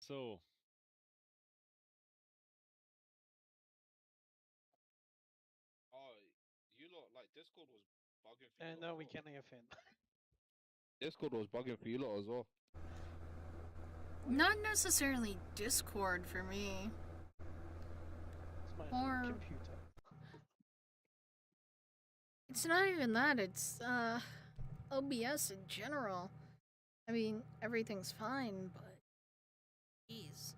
So, Oh, you lot like Discord was bugging for you And lot now as we well. can hear him. Discord was bugging for you lot as well. Not necessarily Discord for me. It's my Or- computer. It's not even that, it's OBS in general. I mean, everything's fine, but jeez.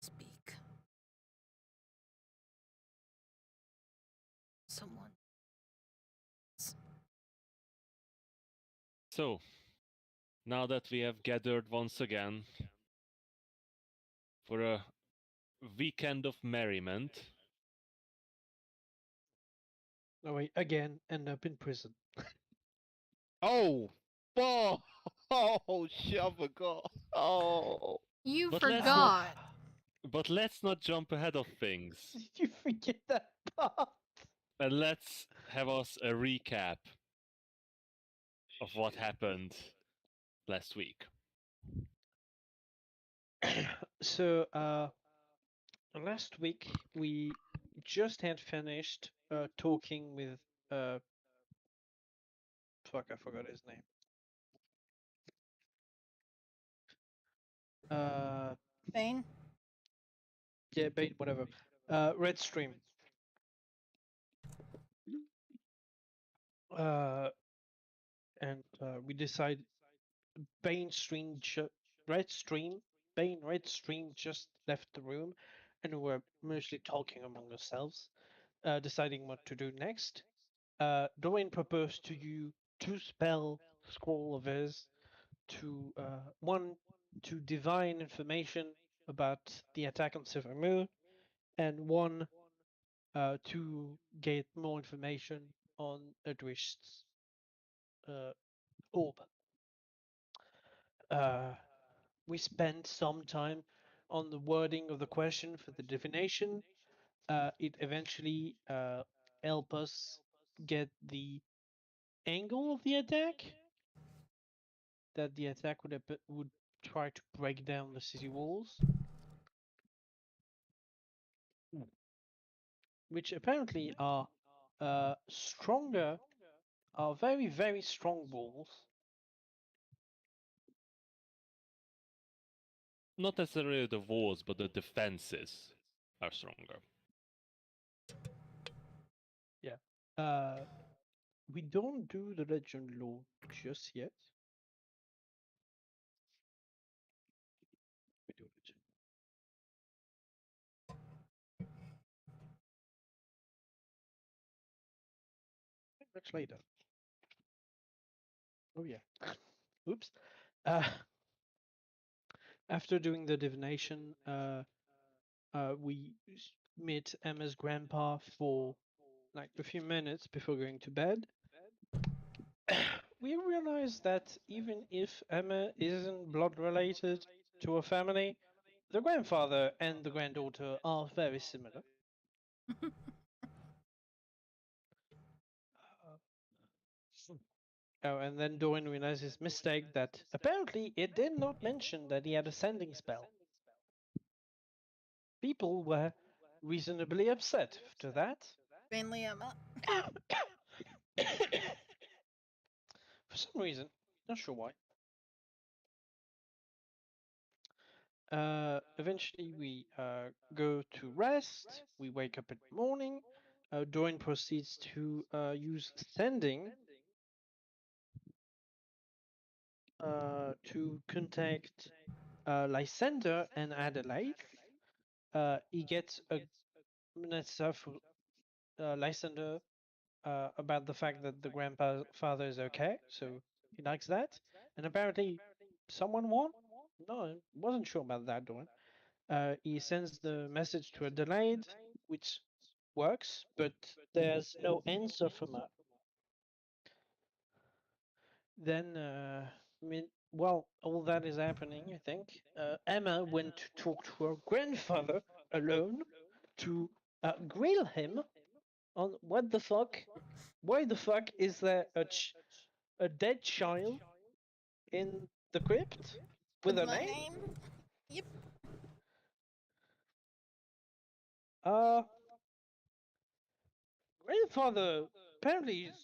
Speak. Someone. so now that we have gathered once again for a weekend of merriment, No, wait, again, end up in prison. Oh, oh, oh, shit! I forgot. Oh, You But let's not- forgot. but let's not jump ahead of things, Did you forget that part? and let's have us a recap of what happened last week. So, last week we just had finished talking with fuck, I forgot his name. Bane? Yeah, Bane, whatever. Red Stream. And we decided Bane Stream, Red Stream, Bane Red Stream just left the room, and we were mostly talking among ourselves, deciding what to do next. Dorian proposed to you two spell scroll of his to one to divine information about the attack on Silver Moon, and one to get more information on Adrish's orb. We spent some time on the wording of the question for the divination. It eventually helped us get the angle of the attack. That the attack would try to break down the city walls, which apparently are stronger, are very very strong walls. Not necessarily the walls, but the defenses are stronger. We don't do the legend law just yet. We do legend. Much later. Oh yeah. Oops. After doing the divination, we meet Emma's grandpa for like a few minutes before going to bed. We realize that even if Emma isn't blood related to her family, the grandfather and the granddaughter are very similar. Oh, and then Dorian realizes his mistake that apparently it did not mention that he had a sending spell. People were reasonably upset after that. Mainly Emma. For some reason, not sure why. Eventually, we go to rest. We wake up in the morning. Dorian proceeds to use sending to contact Lysander and Adelaide. He gets a letter for Lysander about the fact that the grandfather is okay, so he likes that. And apparently, someone won? No, I wasn't sure about that, Dorian. He sends the message to Adelaide, which works, but there's no answer from her. Then, while all that is happening, I think Emma went to talk to her grandfather alone to grill him on what the fuck why the fuck is there a dead child in the crypt with a my name? Yep. Grandfather apparently is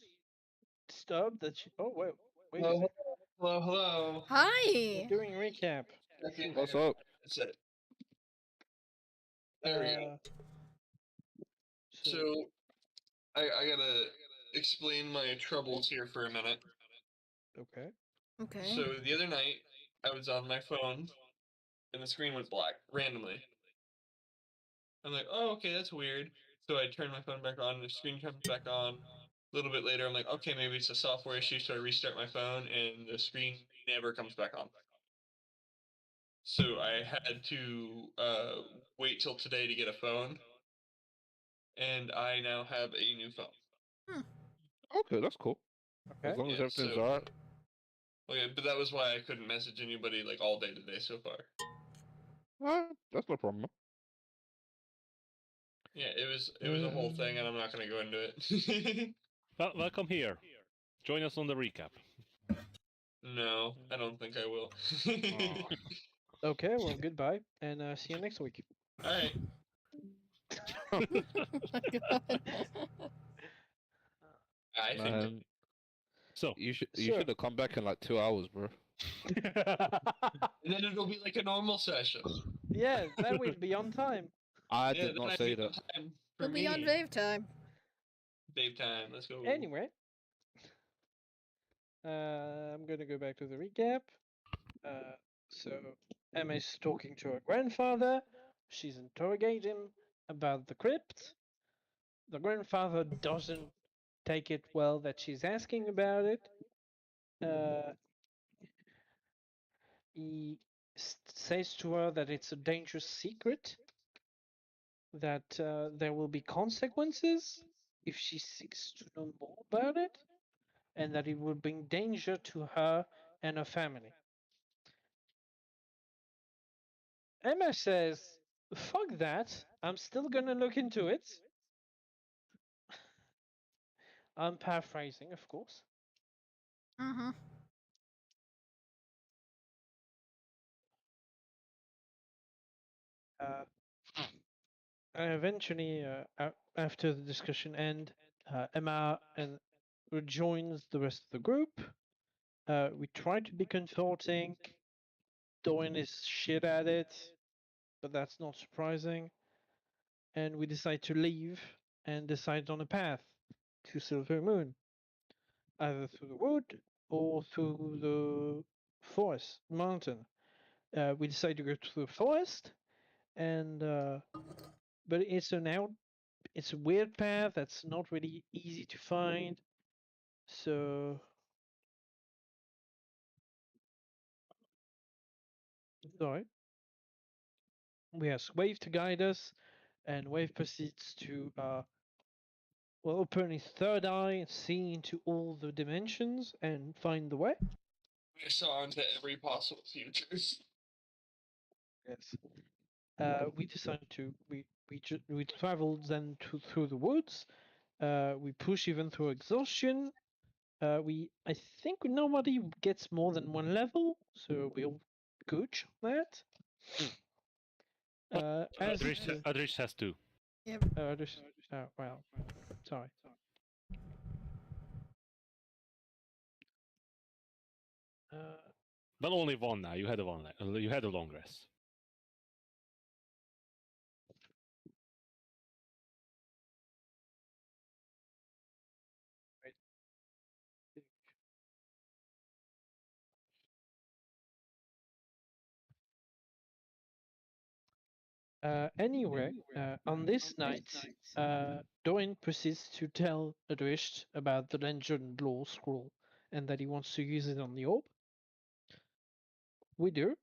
disturbed that she. Oh wait a Hello, second. hello. We're Hi. doing recap. Checking What's everything. up? That's it. There we go. So I gotta explain my troubles here for a minute. Okay. Okay. So the other night I was on my phone and the screen went black randomly. I'm like, oh okay, that's weird. So I turn my phone back on and the screen comes back on. A little bit later I'm like, okay, maybe it's a software issue, so I restart my phone and the screen never comes back on. So I had to wait till today to get a phone. And I now have a new phone. Okay, that's cool. Okay. As long as Yeah, everything's so- alright. Okay, but that was why I couldn't message anybody like all day today so far. That's no problem. Yeah, it was a whole thing, and I'm not gonna go into it. Well, welcome here. Join us on the recap. No, I don't think I will. Okay. Well, goodbye, and see you next week. All right. Oh my god. I think Man, so Sure. you should have come back in like 2 hours, bro. and then it'll be like a normal session. Yeah, that will be on time. I Yeah, did then not I'd say be on that. time for We'll be on me. Vave time. Dave time. Let's go. Anyway, I'm gonna go back to the recap. So Emma is talking to her grandfather. She's interrogating him about the crypt. The grandfather doesn't take it well that she's asking about it. He says to her that it's a dangerous secret, that there will be consequences if she seeks to know more about it, and that it will bring danger to her and her family. Emma says, fuck that, I'm still gonna look into it. I'm paraphrasing, of course. Mm-hmm. And eventually, after the discussion end, Emma and rejoins the rest of the group. We try to be comforting. Dorian is shit at it, but that's not surprising. And we decide to leave and decide on a path to Silver Moon, either through the wood or through the forest mountain. We decide to go to the forest, and but it's a weird path that's not really easy to find. So sorry. We ask Wave to guide us, and Wave proceeds to open his third eye and see into all the dimensions and find the way. I saw into every possible future. Yes. We decided to we traveled then through the woods. We push even through exhaustion. I think nobody gets more than one level, so we're all good on that. As Adrich has two. Yep. well, sorry. But only one now. You had a one. You had a long rest. Anyway, on this night, Dorian proceeds to tell Adrish about the Legend Law Scroll and that he wants to use it on the orb. We do,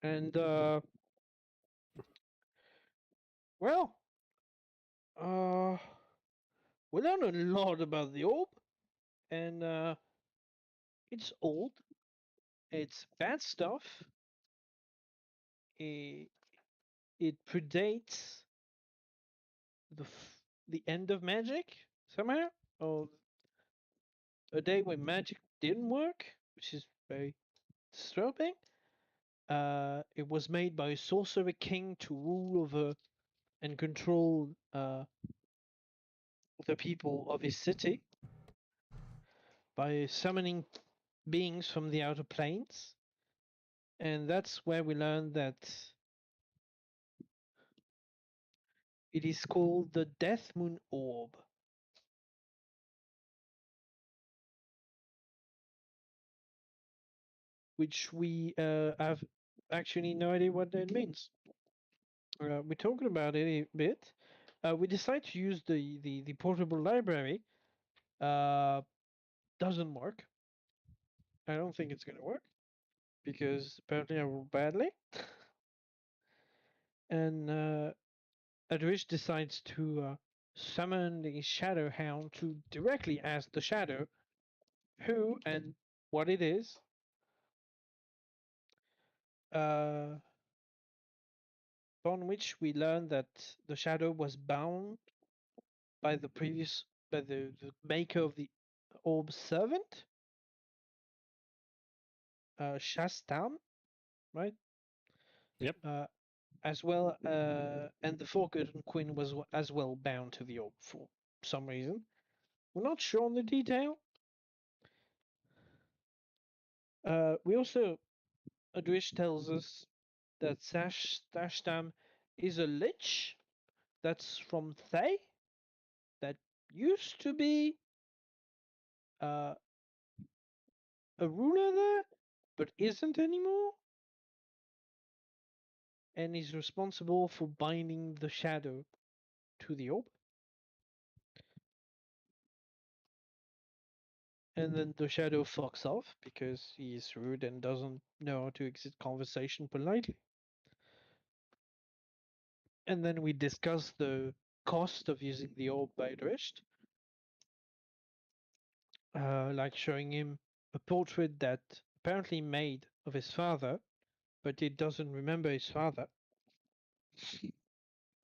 and well, we learn a lot about the orb, and it's old, it's bad stuff. It predates the end of magic somehow, or a day when magic didn't work, which is very disturbing. It was made by a sorcerer king to rule over and control the people of his city by summoning beings from the outer planes. And that's where we learned that it is called the Death Moon Orb. Which we have actually no idea what that means. We're talking about it a bit. We decide to use the portable library. Doesn't work. I don't think it's gonna work because apparently I rolled badly. And Adrish decides to summon the Shadow Hound to directly ask the Shadow who and what it is. Upon which we learn that the Shadow was bound by the maker of the orb servant, Shastam, right? Yep. As well, and the Forgotten Queen was as well bound to the orb for some reason. We're not sure on the detail. We also, Adrish tells us that Shastam is a lich that's from Thay that used to be a ruler there, but isn't anymore, and is responsible for binding the shadow to the orb. And then the shadow fucks off because he's rude and doesn't know how to exit conversation politely. And then we discuss the cost of using the orb by Drisht, like showing him a portrait that apparently made of his father, but it doesn't remember his father.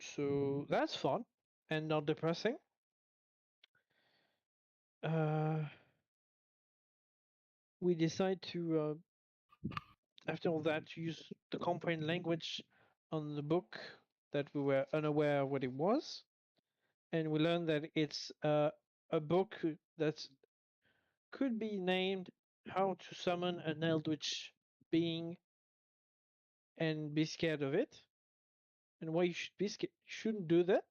So that's fun and not depressing. We decide to, after all that, use the comprehend language on the book that we were unaware of what it was. And we learned that it's a book that could be named How to Summon an Eldritch Being and Be Scared of It. And why you should be scared, shouldn't do that.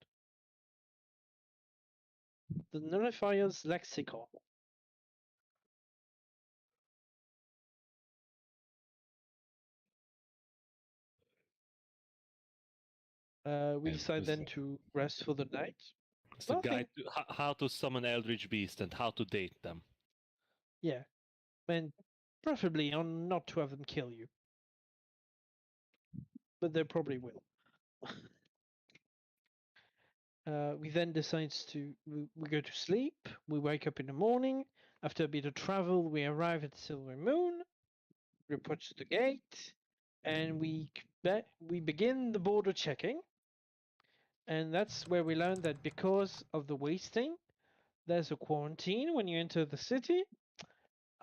The Nullifier's Lexicon. We And decide this- then to rest for the night. It's the Nothing- guide to how to summon Eldritch Beast and how to date them. Yeah, and preferably on not to have them kill you. But they probably will. We then decides to we go to sleep. We wake up in the morning. After a bit of travel, we arrive at Silver Moon. We approach the gate, and we begin the border checking. And that's where we learn that because of the wasting, there's a quarantine when you enter the city.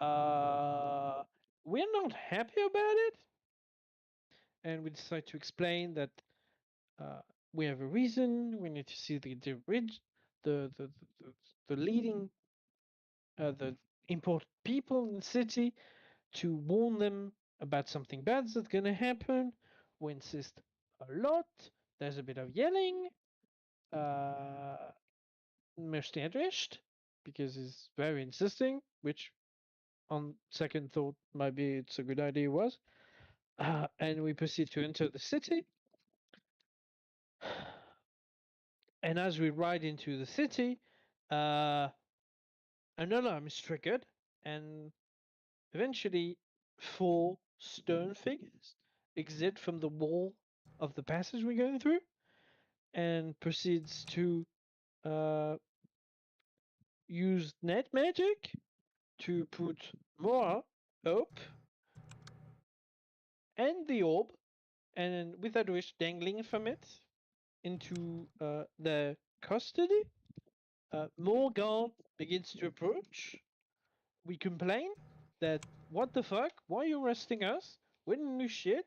We're not happy about it, and we decide to explain that we have a reason. We need to see the leading, the important people in the city to warn them about something bad that's gonna happen. We insist a lot. There's a bit of yelling. Mostly addressed because he's very insisting, which on second thought maybe it's a good idea was. And we proceed to enter the city. And as we ride into the city, an alarm is triggered, and eventually 4 stone figures exit from the wall of the passage we're going through, and proceeds to use net magic to put Mora up and the orb, and with a wish dangling from it, into their custody. More guard begins to approach, we complain that what the fuck? Why are you arresting us? We didn't do shit.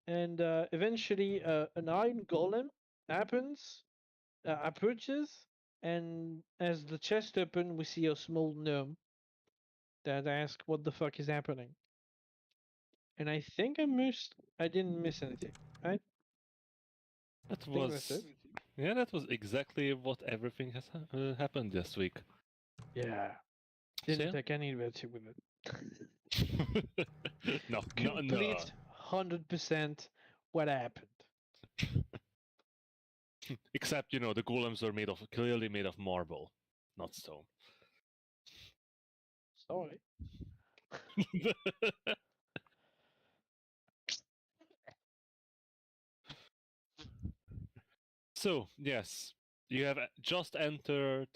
And eventually, an iron golem approaches, and as the chest opens, we see a small gnome that asks, "What the fuck is happening?" And I think I didn't miss anything, right? That I think that's was it. yeah, that was exactly what everything has happened this week. Yeah. So, Didn't yeah. take any liberty with it. no, Complete 100% what happened. Except, the golems are clearly made of marble, not stone. Sorry. So, yes, you have just entered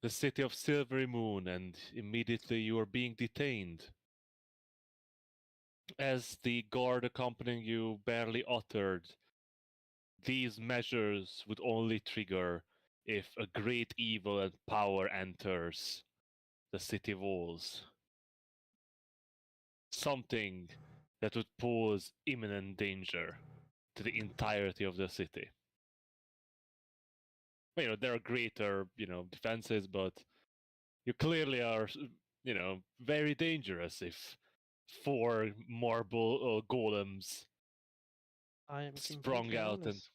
the city of Silvery Moon, and immediately you are being detained. As the guard accompanying you barely uttered, these measures would only trigger if a great evil and power enters the city walls. Something that would pose imminent danger to the entirety of the city. There are greater, defenses, but you clearly are, very dangerous if 4 marble golems I am sprung completely out honest.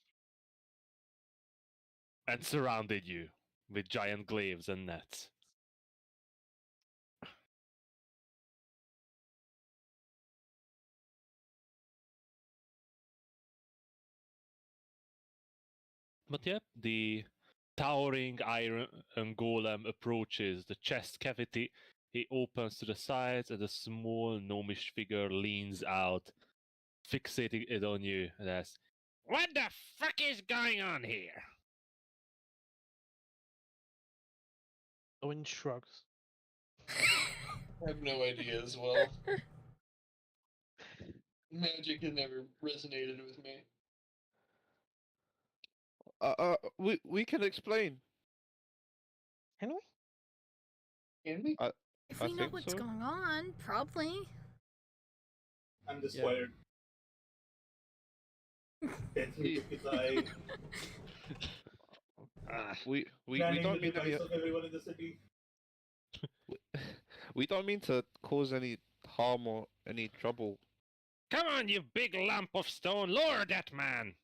and surrounded you with giant glaives and nets. But yeah, the towering iron golem approaches the chest cavity. He opens to the sides, and a small gnomish figure leans out, fixating it on you, and asks, "What the fuck is going on here?" Owen shrugs. I have no idea as well. Magic has never resonated with me. We can explain. Can we? Can we? If I we know think what's so. going on, probably. I'm just Yeah. wired. Deathly took his eye. We Planning don't the mean any, demise of everyone in the city. we don't mean to cause any harm or any trouble. "Come on, you big lump of stone, lower that man!"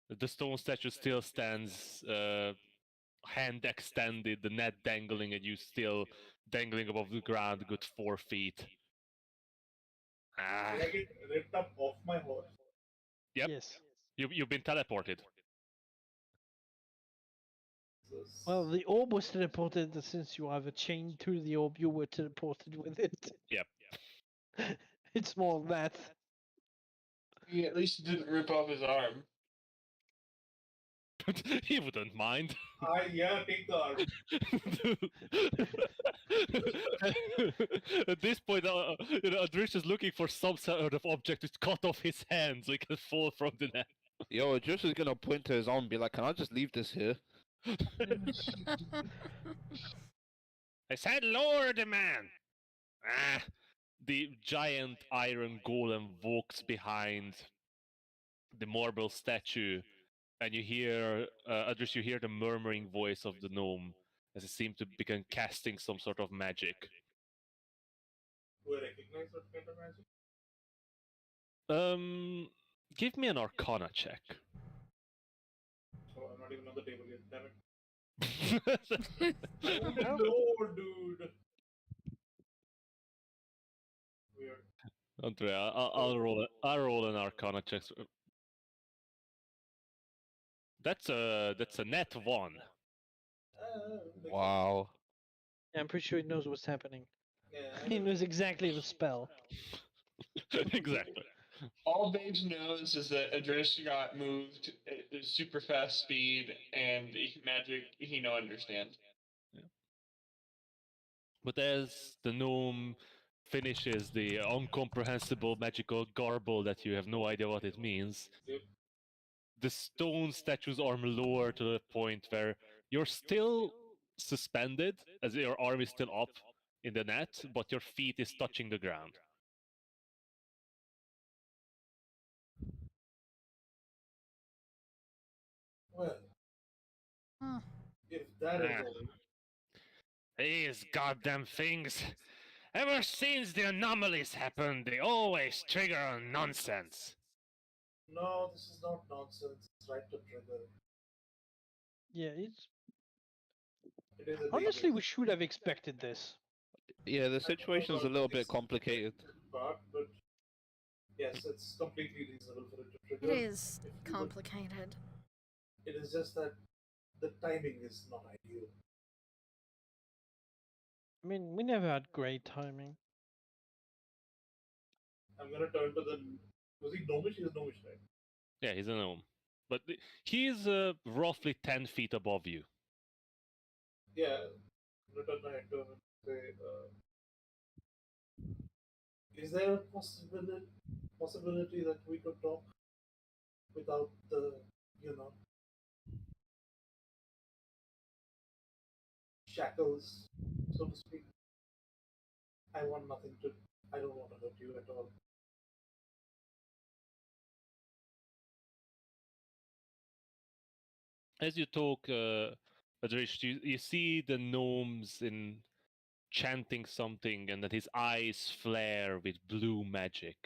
The stone statue still stands, hand extended, the net dangling, and you still dangling above the ground, a good 4 feet. Did I get ripped up off my horse? Yep. Yes. You've been teleported. Well, the orb was teleported, and since you have a chain to the orb, you were teleported with it. Yep. It's more of that. He at least didn't rip off his arm. He wouldn't mind. Yeah, take the arm. At this point, Adrish is looking for some sort of object to cut off his hand so he can fall from the net. Yo, Josh is gonna point to his arm and be like, "Can I just leave this here?" I said lower the man! The giant iron golem walks behind the marble statue, and you hear, Adrish, you hear the murmuring voice of the gnome as it seems to begin casting some sort of magic. Do I recognize what kind of magic? Give me an Arcana check. Oh, I'm not even on the table yet. Damn it. No, dude. Weird. Andre, I'll roll an Arcana check. That's a net 1. Wow. Yeah, I'm pretty sure he knows what's happening. Yeah, He knows exactly the spell. Exactly. All Babes knows is that Adrish got moved at super fast speed, and magic he no understand. But as the gnome finishes the incomprehensible magical garble that you have no idea what it means, Yep. the stone statue's arm lower to the point where you're still suspended, as your arm is still up in the net, but your feet is touching the ground. Well, Hmm. if that is Ah. all, These goddamn things. Ever since the anomalies happened, they always trigger on nonsense. no, this is not nonsense. It's right to trigger. Yeah, it's It is a honestly danger. we should have expected this. Yeah, the situation's a little bit It's complicated. Part, but yes, it's completely reasonable for it to It trigger. is complicated. It is just that the timing is not ideal. I mean, we never had great timing. I'm gonna turn to the. Was he gnomish? He was gnomish, right? Yeah, he's a gnome. But he's roughly 10 feet above you. Yeah. I'm gonna turn my head to him and say, is there a possibility that we could talk without the, shackles, so to speak? I want nothing to. I don't want to hurt you at all. As you talk, Adrish, you see the gnomes in chanting something, and that his eyes flare with blue magic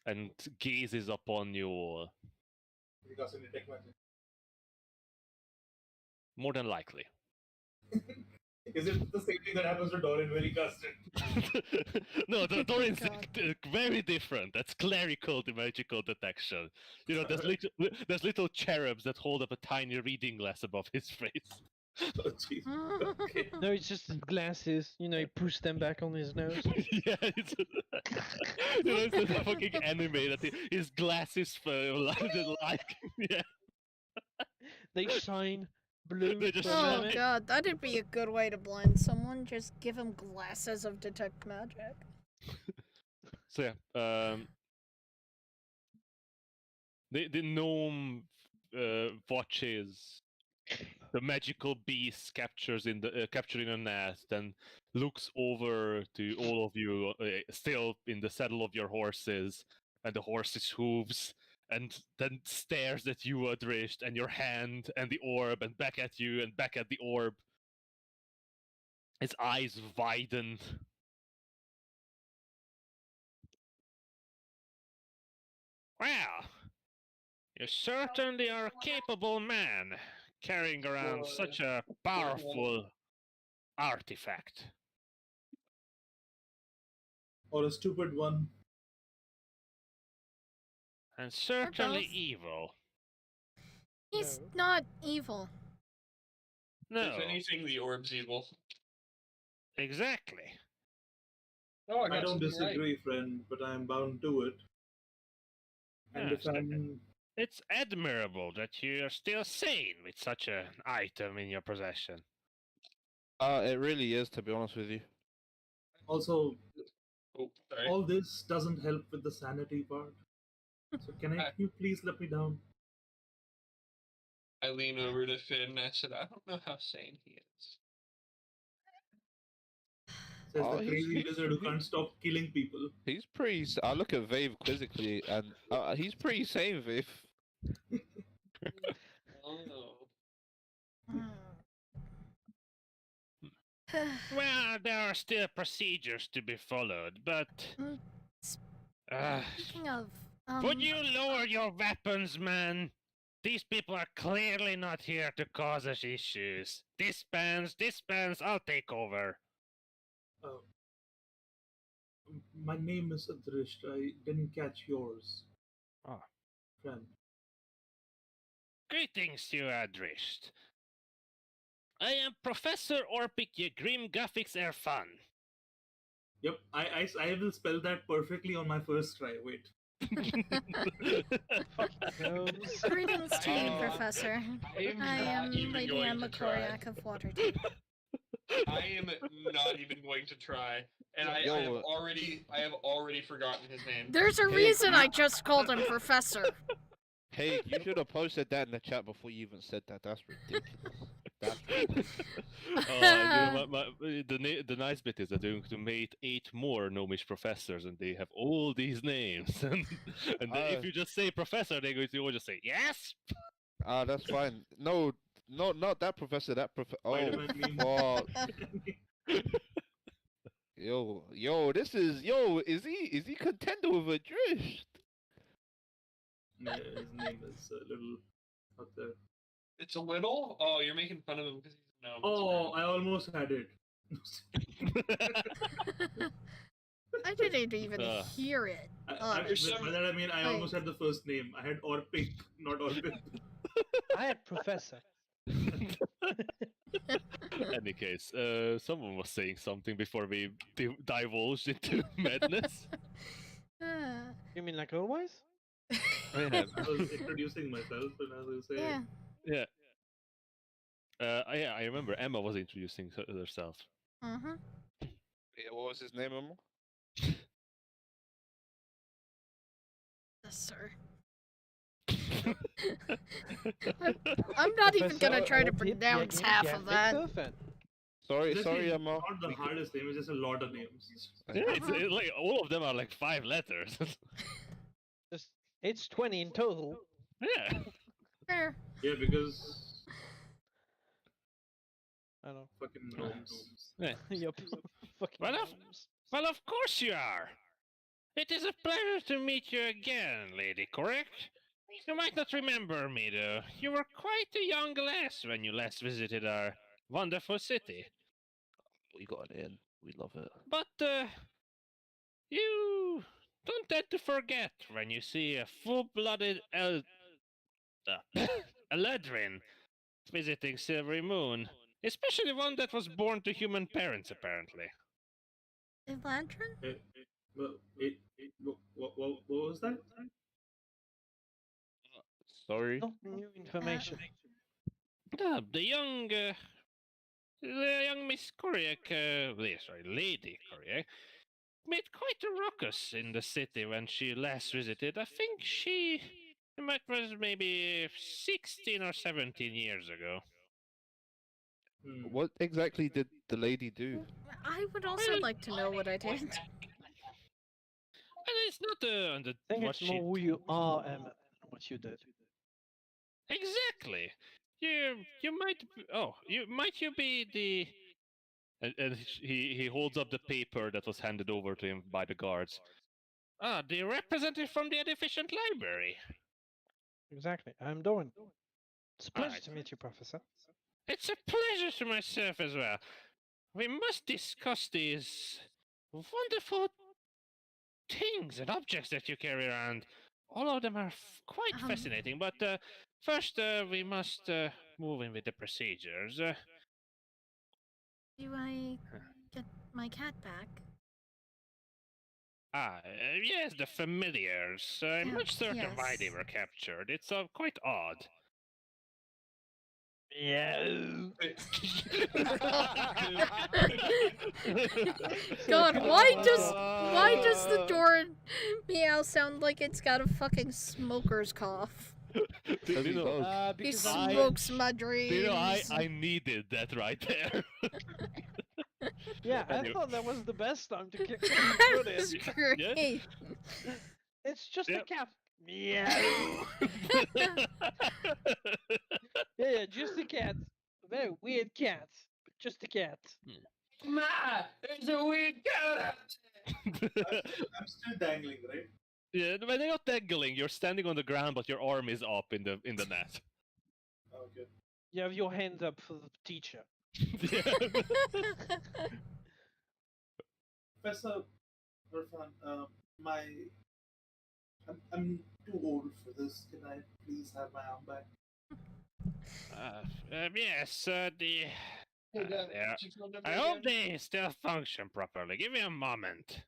and gazes upon you all. Because in detect magic. More than likely. Is it the same thing that happens to Doran when he casts it? No, Doran's God. very different. That's clerical magical detection. You know, there's little cherubs that hold up a tiny reading glass above his face. Oh, jeez. Okay. No, it's just his glasses. You know, he pushed them back on his nose. Yeah, it's it's a fucking anime that his glasses like yeah. They shine blue. They just for a Oh moment. god, that'd be a good way to blind someone. Just give him glasses of detect magic. So yeah, the gnome watches the magical beast capturing a nest and looks over to all of you still in the saddle of your horses and the horse's hooves, and then stares at you, Adrisht, and your hand and the orb, and back at you and back at the orb. His eyes widen. Well, you certainly are a capable man, carrying around such a powerful artifact. Or a stupid one. And certainly both. evil. He's No. not evil. No, If anything, the orb's evil. exactly. Oh, I don't disagree, friend, but I'm bound to it. And Yes, if I'm. It's admirable that you are still sane with such an item in your possession. It really is, to be honest with you. Also, Oh, sorry. all this doesn't help with the sanity part. So can you please let me down? I lean over to Finn and I said, I don't know how sane he is. Says Oh, the he's- crazy he's- lizard who he- can't stop killing people. He's pretty. I look at Vave quizzically, and he's pretty sane, Vave. Oh. Well, there are still procedures to be followed, but. Speaking of, Would you lower your weapons, man? These people are clearly not here to cause us issues. Dispense, I'll take over. My name is Adrisht. I didn't catch yours. Ah. Friend. Greetings to you, Adrisht. I am Professor Orpik Yegrim Graphics Erfan. Yep, I will spell that perfectly on my first try. Wait. Gnomes. greetings to you, Oh. Professor. am I not am even Lady going Emma to try. Koriak of Waterdeep. I am not even going to try. And I have already forgotten his name. There's a Hey, reason I just called him Professor. Hey, you should have posted that in the chat before you even said that. That's ridiculous. That's right. The nice bit is that they're going to meet 8 more gnomish professors, and they have all these names. And if you just say professor, they're going to all just say yes. That's fine. No, not that professor. That professor. Oh, Spider-Man meme. fuck. Yo, this is Is he contender with a drift? Yeah, his name is a little up there. It's a little. Oh, you're making fun of him because he's a gnome. Oh, I almost had it. I didn't even Uh. hear it. By that I mean I Wait. almost had the first name. I had Orpik, not Orpik. I had professor. Any case, someone was saying something before we divulged into madness. You mean like always? Yeah. I was introducing myself and I was going to say, Yeah. Yeah, I remember Emma was introducing herself. Mm-hmm. Yeah, what was his name, Emma? Yes, sir. I'm not even gonna try to pronounce half of that. Sorry, it's sorry, actually Emma. not the hardest name, it's just a lot of names. Yeah, it's like all of them are like 5 letters. It's 20 in total. Yeah. Fair. Yeah, because I know. fucking gnomes. Yeah. Yup. Fucking Well, gnomes. Well, of course you are. It is a pleasure to meet you again, lady, correct? You might not remember me, though. You were quite a young lass when you last visited our wonderful city. We got it in. We love it. But, you don't tend to forget when you see a full-blooded Eladrin visiting Silvery Moon. Especially one that was born to human parents, apparently. Eladrin? What was that? Sorry. Not new information. The young Miss Koryak, Lady Koryak, made quite a ruckus in the city when she last visited. I think she was maybe 16 or 17 years ago. What exactly did the lady do? I would also like to know what I did. And it's not on the I think what it's she more who you are, Emma, than what you did. exactly. You might you be the and he holds up the paper that was handed over to him by the guards. The representative from the Deficient Library. Exactly. I'm Doran. It's a pleasure Alright. to meet you, Professor. It's a pleasure to myself as well. We must discuss these wonderful things and objects that you carry around. All of them are quite fascinating, but first we must move in with the procedures. Do I get my cat back? Yes, the familiars. I'm not certain why they yes. were captured. It's quite odd. Yeah. God, why does the Doran meow sound like it's got a fucking smoker's cough? Do you know, He Because smokes my dreams. do you know, I needed that right there. Yeah, I Anyway. thought that was the best time to kick That it was in. great. It's just Yep. a cat. Meow. Yeah, just a cat. A very weird cat. But just a cat. Ma, there's a weird cat. I'm still dangling, right? Yeah, when you're not dangling, you're standing on the ground, but your arm is up in the net. Okay. You have your hands up for the teacher. Yeah. Professor Irfan, I'm too old for this. Can I please have my arm back? Yes, yeah. She killed him I hope again. they still function properly. Give me a moment.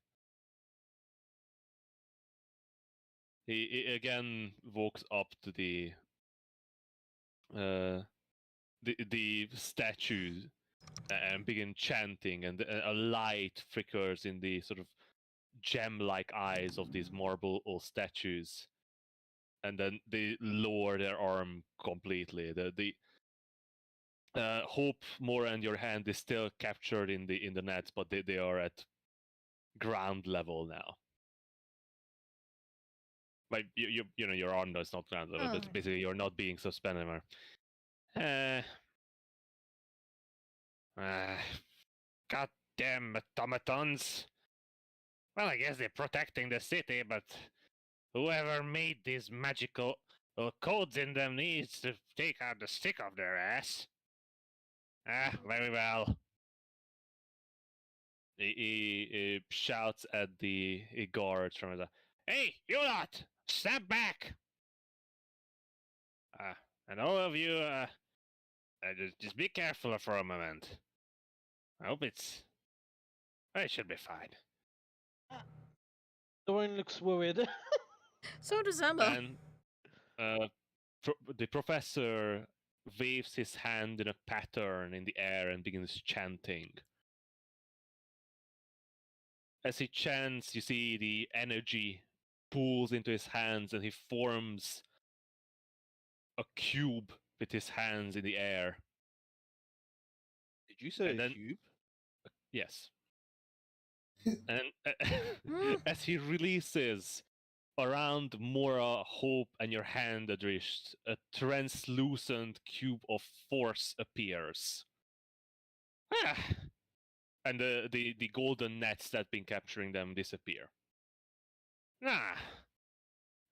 He again walks up to the statue and begin chanting, and a light flickers in the sort of gem-like eyes of these marble statues, and then they lower their arm completely. Hope, Mora, and your hand is still captured in the nets, but they are at ground level now. Like you know your arm is not ground level, but Oh. basically you're not being suspended anymore. Goddamn automatons. Well, I guess they're protecting the city, but whoever made these magical codes in them needs to take out the stick of their ass. Very well. He shouts at the guards from the. Hey, you lot! Step back! And all of you, just be careful for a moment. I hope it should be fine. Dorian looks worried. So does Emma. And the professor waves his hand in a pattern in the air and begins chanting. As he chants, you see the energy pools into his hands and he forms a cube with his hands in the air. Did you say And a then- cube? Yes. And as he releases around Mora, Hope, and your hand, Adrish, a translucent cube of force appears. And the golden nets that been capturing them disappear.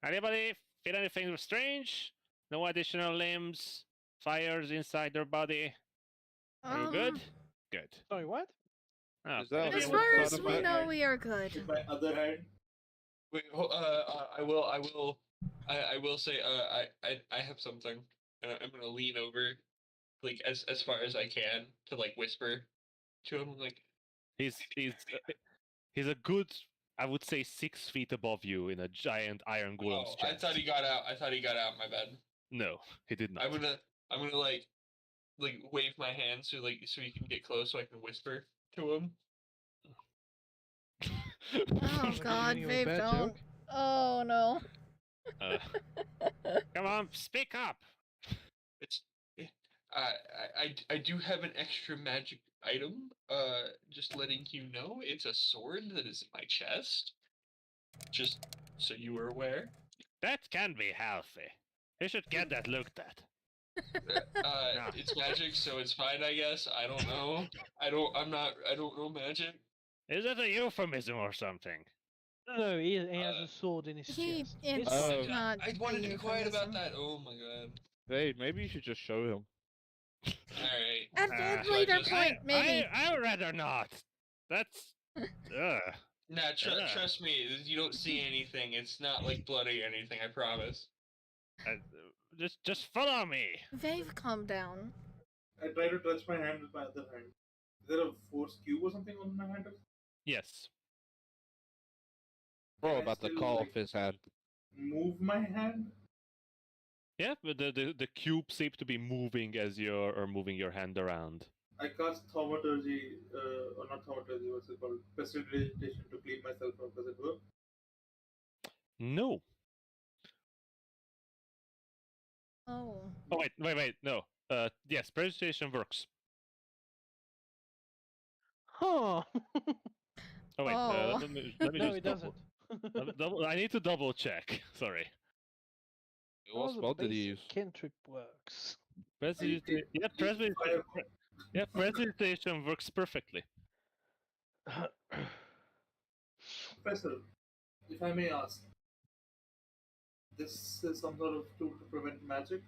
Anybody feel anything strange? No additional limbs, fires inside their body. Are you good? Good. Sorry, what? Oh, Is that As Okay, far what's as that we about? know, we are good. With my other hand, Wait, I will say, I have something. I'm gonna lean over, like as far as I can to like whisper to him, like He's a good, I would say, 6 feet above you in a giant iron golem's oh, I chest. thought he got out. I thought he got out. My bad. No, he did not. I'm gonna like wave my hand so he can get close so I can whisper to him. Oh Like, God, giving you a babe, bad don't. joke? Oh no. Come on, speak up. It's I do have an extra magic item. Just letting you know, it's a sword that is in my chest. Just so you were aware. That can be healthy. You should get that looked at. No. It's magic, so it's fine, I guess. I don't know. I don't know magic. Is it a euphemism or something? No, he has a sword in his chest. It's Oh. not. I wanted to a be quiet about euphemism. that. Oh my god. Hey, maybe you should just show him. All right. At Ah. a So I later just- point, maybe. I would rather not. That's. Nah, Yeah. trust me. You don't see anything. It's not like bloody or anything. I promise. Just follow me. Vave, calm down. I try to touch my hand with my other hand. Is there a force cube or something on my hand? Yes. Bro, Can I about to still, call like, off his hand. move my hand? Yeah, but the cube seems to be moving as you're moving your hand around. I cast thaumaturgy, or not thaumaturgy, what's it called? Prestidigitation to clean myself up. Does it work? No. Oh. Oh wait, no. Yes, presentation works. Huh. Oh wait, Oh. let me No, just it doesn't. I need to double check. Sorry. How What the spell did he basic use? cantrip works. Presentation, yeah, presentation works perfectly. Professor, if I may ask, this is some sort of tool to prevent magic?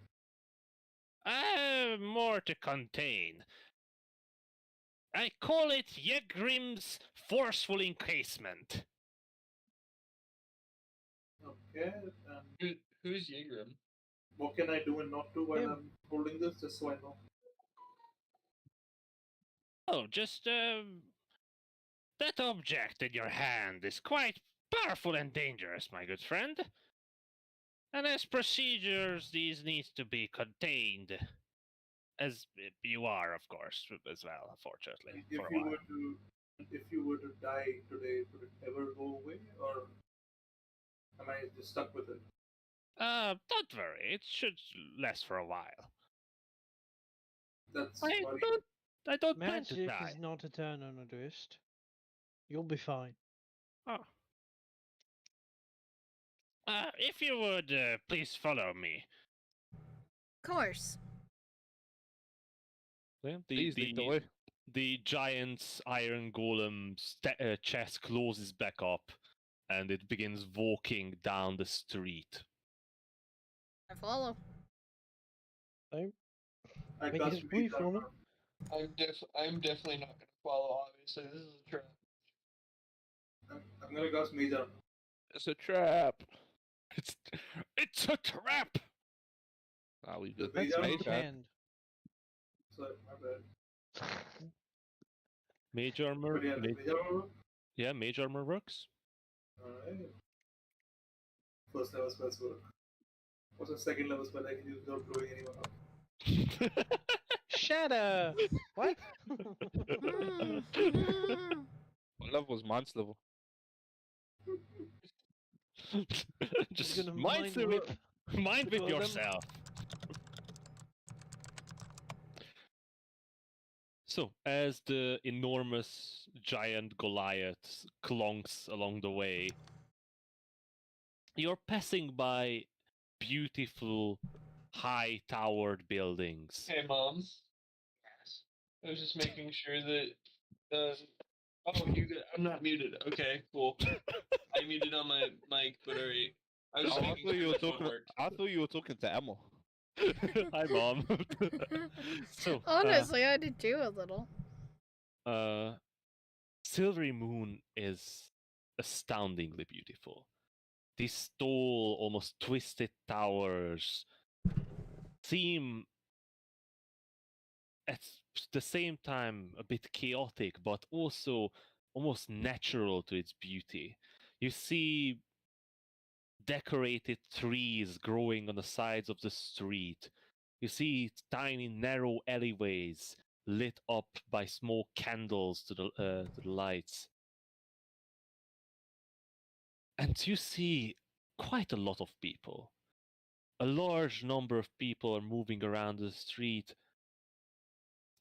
More to contain. I call it Yegrim's forceful encasement. Okay, Who's Yigrim? what can I do and not do while Him. I'm holding this, just so I know? Oh, just that object in your hand is quite powerful and dangerous, my good friend. And as procedures, these need to be contained. As you are, of course, as well, unfortunately, If for a you while. if you were to die today, would it ever go away, or am I just stuck with it? Don't worry, it should last for a while. That's I worrying. don't plan to Magic die. is not a turn on a twist. You'll be fine. Oh. If you would please follow me. Of course. Yeah, Please lead the way. the giant's iron golem chest closes back up, and it begins walking down the street. I follow. So, I make cast it brief Mage for me. Armor. I'm definitely not gonna follow. Obviously, this is a trap. I'm gonna cast Mage Armor. It's a trap. It's a trap. Ah, we The good. Mage That's Armor. me Mage hand. hand. Sorry, my bad. Mage armor. But yeah, the Mage Armor. Yeah, mage armor works. Alright. First level spells work. What's a second level spell I can use without blowing anyone up? Shatter! What? What level was Mance level? Just gonna mind mind whip mind with all them. yourself. So, as the enormous giant Goliath clunks along the way, you're passing by beautiful, high-towered buildings. Hey, Mom. Yes. I was just making sure that. Oh, I'm not muted. Okay, cool. I muted on my mic, but alright. I was Oh, just I making thought sure you were my phone talking. worked. I thought you were talking to Emma. Hi, Mom. So, Honestly, I did too a little. Silvery Moon is astoundingly beautiful. These tall, almost twisted towers seem at the same time a bit chaotic, but also almost natural to its beauty. You see decorated trees growing on the sides of the street. You see tiny, narrow alleyways lit up by small candles to the lights. And you see quite a lot of people. A large number of people are moving around the street,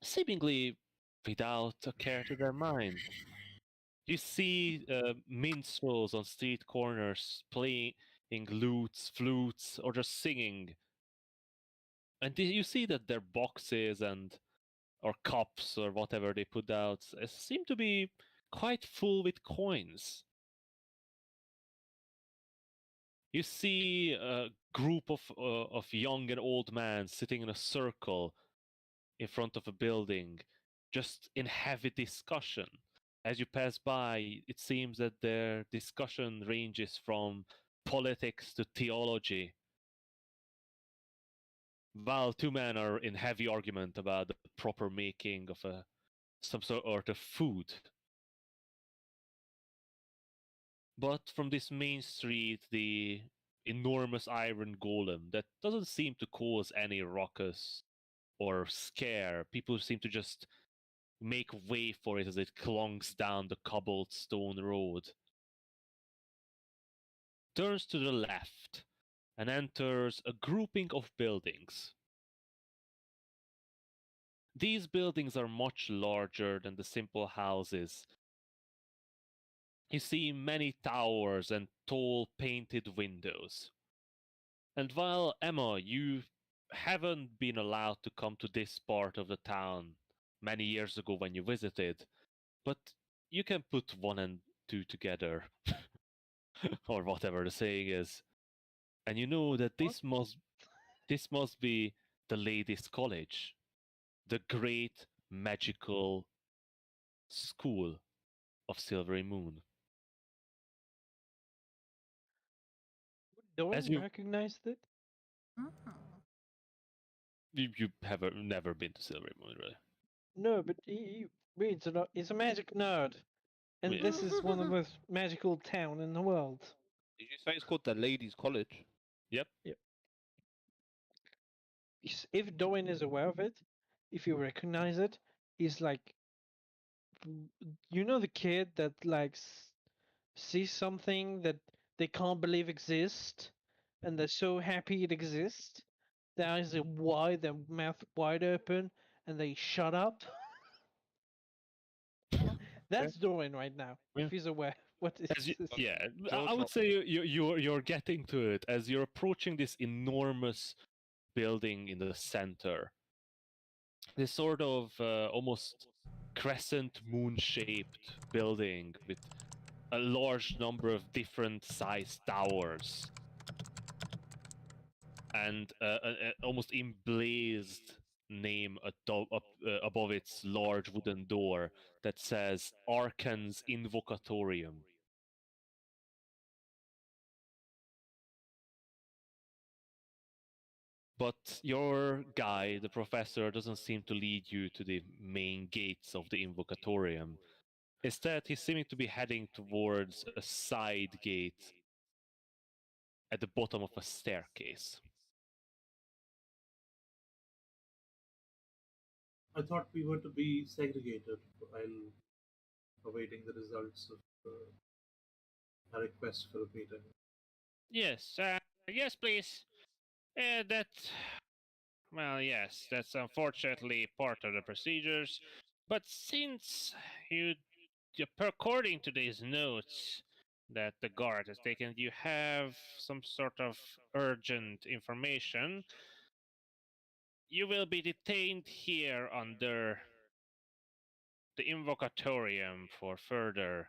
seemingly without a care to their mind. You see minstrels on street corners playing lutes, flutes, or just singing. And you see that their boxes and or cups or whatever they put out seem to be quite full with coins. You see a group of young and old men sitting in a circle in front of a building, just in heavy discussion. As you pass by, it seems that their discussion ranges from politics to theology, while two men are in heavy argument about the proper making of some sort of food. But from this main street, the enormous iron golem that doesn't seem to cause any ruckus or scare. People seem to just make way for it as it clunks down the cobblestone road. Turns to the left and enters a grouping of buildings. These buildings are much larger than the simple houses. You see many towers and tall painted windows. And while, Emma, you haven't been allowed to come to this part of the town many years ago when you visited, but you can put one and two together, or whatever the saying is. And you know that this must be the ladies' college, the great magical school of Silvery Moon. Don't As you recognized it? Oh. you have never been to Silvery Moon, really? No, but he reads a lot. He's a magic nerd. And Yeah. this is one of the most magical town in the world. Did you say it's called the Ladies' College? Yep. If Doan is aware of it, if you recognize it, he's like, you know, the kid that like sees something that they can't believe exists, and they're so happy it exists. Their eyes are wide, their mouth wide open, and they shut up. That's Dorian right now. Yeah. If he's aware, what is As you, this? yeah, I George would say you're getting to it as you're approaching this enormous building in the center. This sort of almost crescent moon-shaped building with a large number of different sized towers and an almost emblazed name above its large wooden door that says Arcan's Invocatorium. But your guy, the professor, doesn't seem to lead you to the main gates of the Invocatorium. Instead, he's seeming to be heading towards a side gate at the bottom of a staircase. I thought we were to be segregated while awaiting the results of a request for a meeting. Yes, yes, please. Yes, that's unfortunately part of the procedures. But since according to these notes that the guard has taken, you have some sort of urgent information, you will be detained here under the Invocatorium for further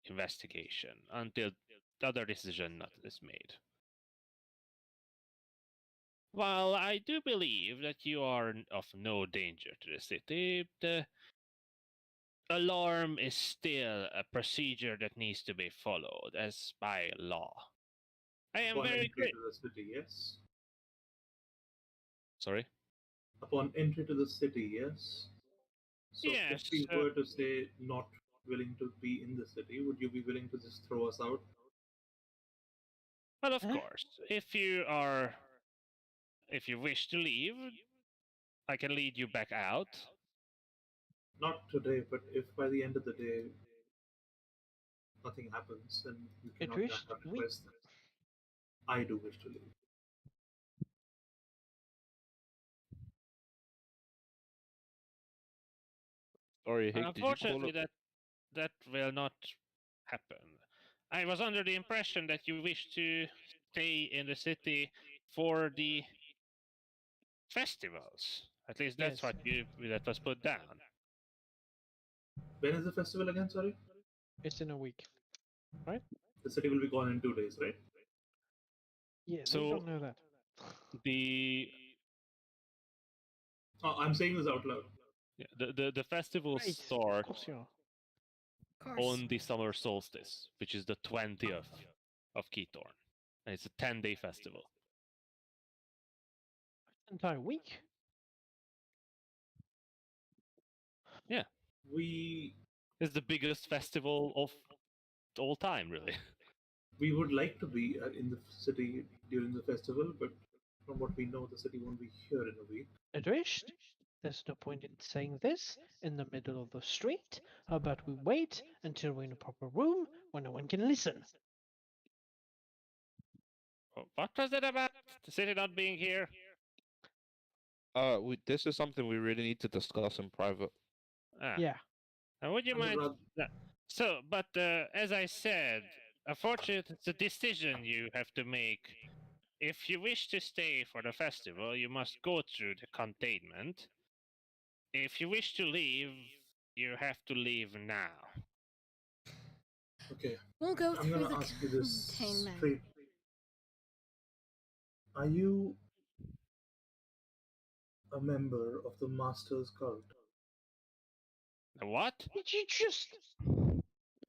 investigation until the other decision is made. While I do believe that you are of no danger to the city, the alarm is still a procedure that needs to be followed as by law. I am Upon very entry to the city, yes? Sorry? Upon entry to the city, yes? So Yes. if we were to say not willing to be in the city, would you be willing to just throw us out? Well, of Huh? course. If you wish to leave, I can lead you back out. Not today, but if by the end of the day nothing happens and you cannot Idrish, grant our we- request, I do wish to leave. Sorry, Hick, did you call Unfortunately, it? that will not happen. I was under the impression that you wish to stay in the city for the festivals. At least that's Yes. that was put down. When is the festival again, sorry? It's in a week. The city will be gone in 2 days, right? Yeah, So- they don't know that. Oh, I'm saying this out loud. The festival Right, starts of course you are. Of course. on the summer solstice, which is the 20th of Ketorn. And it's a 10-day festival. Entire week. We It's the biggest festival of all time, really. we would like to be in the city during the festival, but from what we know, the city won't be here in a week. Idrish, there's no point in saying this in the middle of the street. How about we wait until we're in a proper room where no one can listen? What was it about? The city not being here? This is something we really need to discuss in private. Yeah. Would you I would mind? rather- So, but as I said, unfortunately, it's a decision you have to make. If you wish to stay for the festival, you must go through the containment. If you wish to leave, you have to leave now. Okay, We'll go I'm through gonna the ask you this containment. straight. Are you a member of the Master's Cult? The what? Did you just...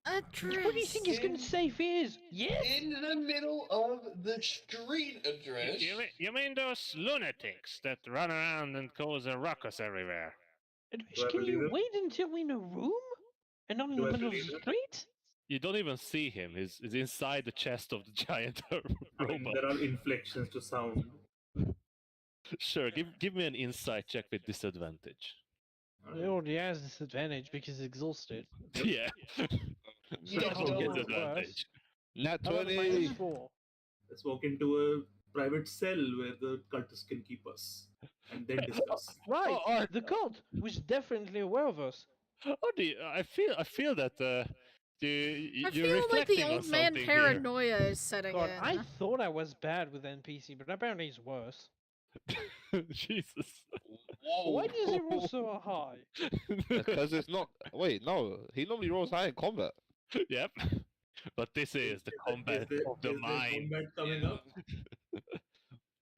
Address. What do you think he's going to say if he is? Yes? In the middle of the street address. You mean those lunatics that run around and cause a ruckus everywhere? Idrish, Do I can you believe it? wait until we're in a room? And not in Do the I middle of believe the it? street? You don't even see him. He's inside the chest of the giant I mean, robot. there are inflections to sound. Sure, give me an insight check with disadvantage. He already has this advantage because he's exhausted. Yeah. You Double don't. disadvantage. Nat How about a 20. -4? Let's walk into private cell where the cultists can keep us and then discuss. Right, or- the cult was definitely aware of us. I feel that I you're feel like the reflecting on old man something here. paranoia is setting God, I in. thought I was bad with NPC, but apparently it's worse. Jesus. Whoa. Why does he roll so high? Because it's not. Wait, no. He normally rolls high in combat. Yep. But this is the combat of the Is there mind. combat coming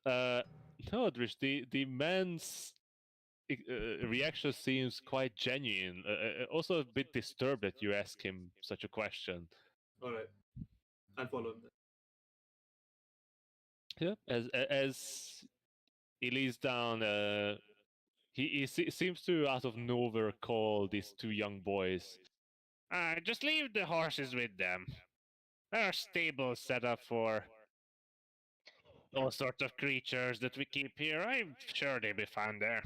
Yeah. up? No, Drish, the man's reaction seems quite genuine. Also a bit disturbed that you ask him such a question. Alright. I'll follow him then. Yeah, as he leads down, he seems to out of nowhere call these two young boys. Just leave the horses with them. There are stables set up for all sorts of creatures that we keep here. I'm sure they'll be fine there.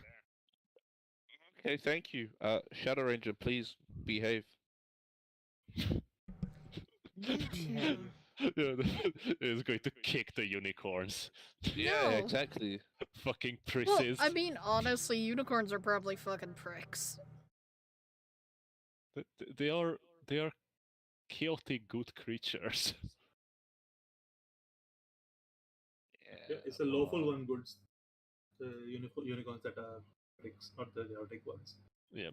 Okay, thank you. Shadow Ranger, please behave. Behave. He's going to kick the unicorns. Yeah, No. exactly. Fucking Well, princes. I mean, honestly, unicorns are probably fucking pricks. They are chaotic good creatures. Yeah, it's a lawful one, goods. The unicorns that are tricks, not the chaotic ones. Yeah.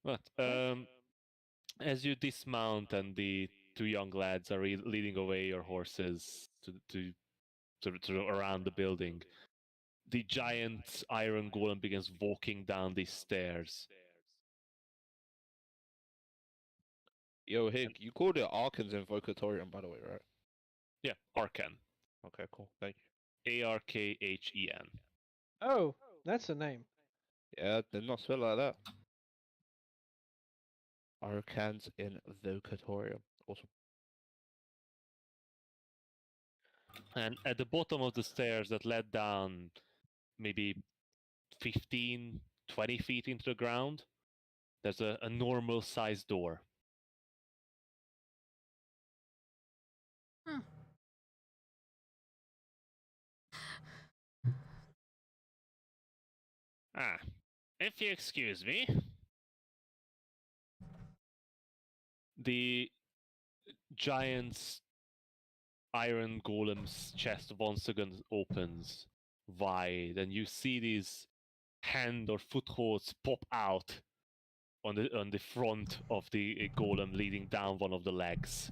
But as you dismount and the two young lads are leading away your horses to around the building, the giant iron golem begins walking down these stairs. Yo, Hig, you called it Arkan's Invocatorium, by the way, right? Yeah, Arkan. Okay, cool. Thank you. Arkhen. Oh, that's a name. Yeah, did not spell like that. Arkan's Invocatorium. Awesome. And at the bottom of the stairs that led down maybe 15, 20 feet into the ground, there's a normal sized door. Hmm. If you excuse me. The giant's iron golem's chest once again opens wide, and you see these hand or footholds pop out on the front of the golem, leading down one of the legs.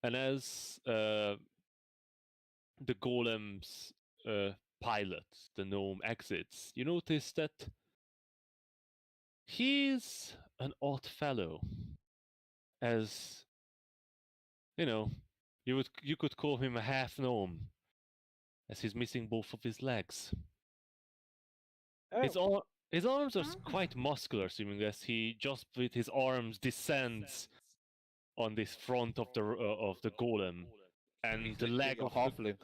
And as the golem's pilot, the gnome, exits, you notice that he's an odd fellow. As you know, you could call him a half gnome, as he's missing both of his legs. Oh, His arms are Oh. quite muscular, seeming as he just with his arms descends on this front of the golem, and the He's leg a of halfling.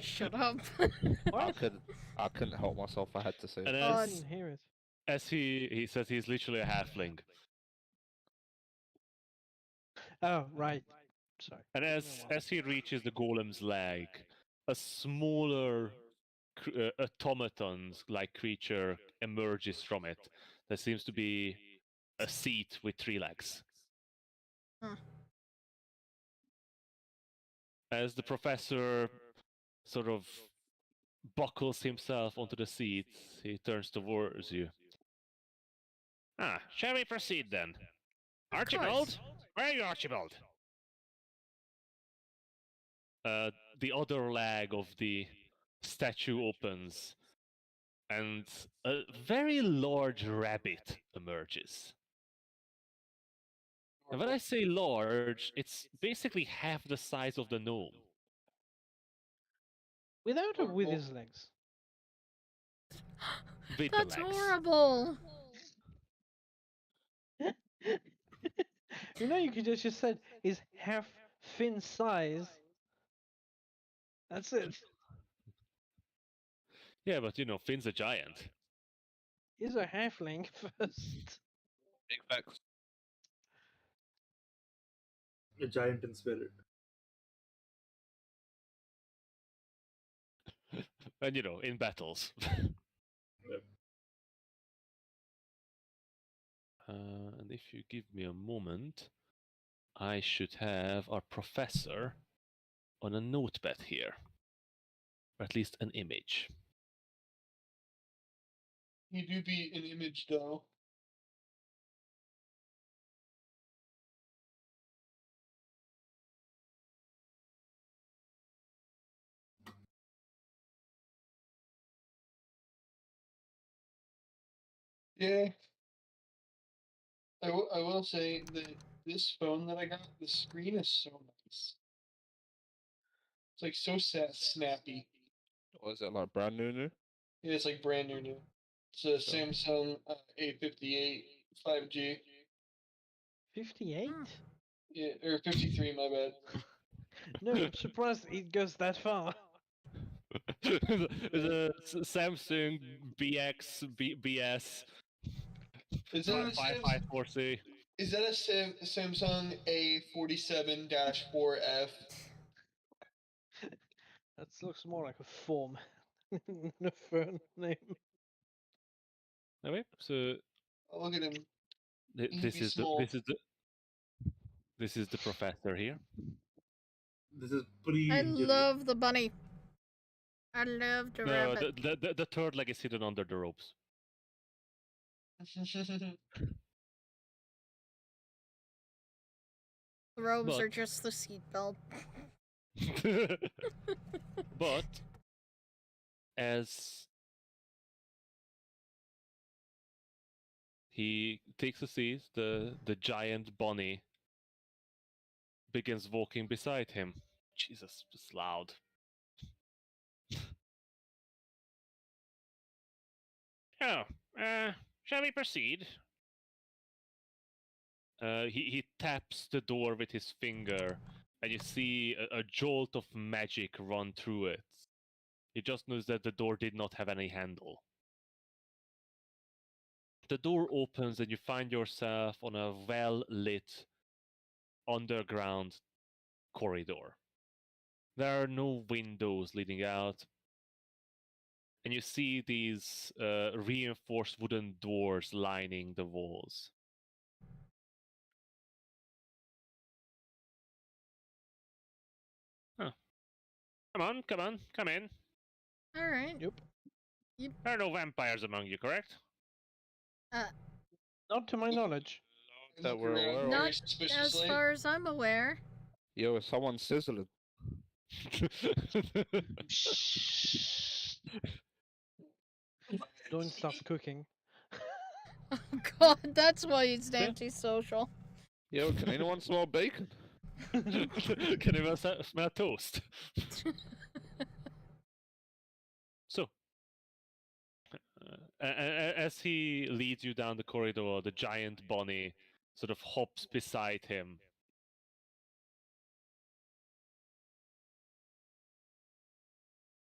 Shut up. what? I couldn't help myself. I had to say. and it. I as didn't hear it. as he says he's literally a halfling, Oh, right. Sorry. and No as one. he reaches the golem's leg, a smaller automaton-like creature emerges from it. There seems to be a seat with 3 legs. Hmm. As the professor sort of buckles himself onto the seat, he turns towards you. Shall we proceed then? Of Archibald? course. Where are you, Archibald? The other leg of the statue opens, and a very large rabbit emerges. And when I say large, it's basically half the size of the gnome. Without or with his legs? With That's the legs. horrible. You know, you could just said is half fin size. That's it. Yeah, but Finn's a giant. He's a halfling first. Big facts. A giant in spirit. And you know, in battles. Yep. And if you give me a moment, I should have our professor on a notepad here. Or at least an image. You do be an image though. Yeah. I will say that this phone that I got, the screen is so nice. It's like so snappy. Was it like brand new? Yeah, it's like brand new. It's a So- Samsung A58 5G. 58? Yeah, or 53, my bad. No, I'm surprised it goes that far. The Samsung BS Is that a 554C. Is that a Samsung A47-4F? That looks more like a form than a phone name. Anyway, so Oh, look at him. He'd this be is small. this is the professor here. This is I pre-injury. love the bunny. I love the No, rabbit. the third leg is hidden under the ropes. The robes But- are just the seatbelt. But as he takes a seat, the giant bunny begins walking beside him. Jesus, it's loud. Oh, shall we proceed? He taps the door with his finger, and you see a jolt of magic run through it. You just notice that the door did not have any handle. The door opens, and you find yourself on a well-lit underground corridor. There are no windows leading out, and you see these reinforced wooden doors lining the walls. Huh. Come on, come in. All right. Yep. There are no vampires among you, correct? Not to my knowledge. I That look we're around aware of. very Not as suspiciously. far as I'm aware. Yo, is someone sizzling? Don't stop cooking. Oh god, that's why it's Yeah. antisocial. Yo, can anyone smell bacon? Can you smell toast? So, as he leads you down the corridor, the giant bunny sort of hops beside him.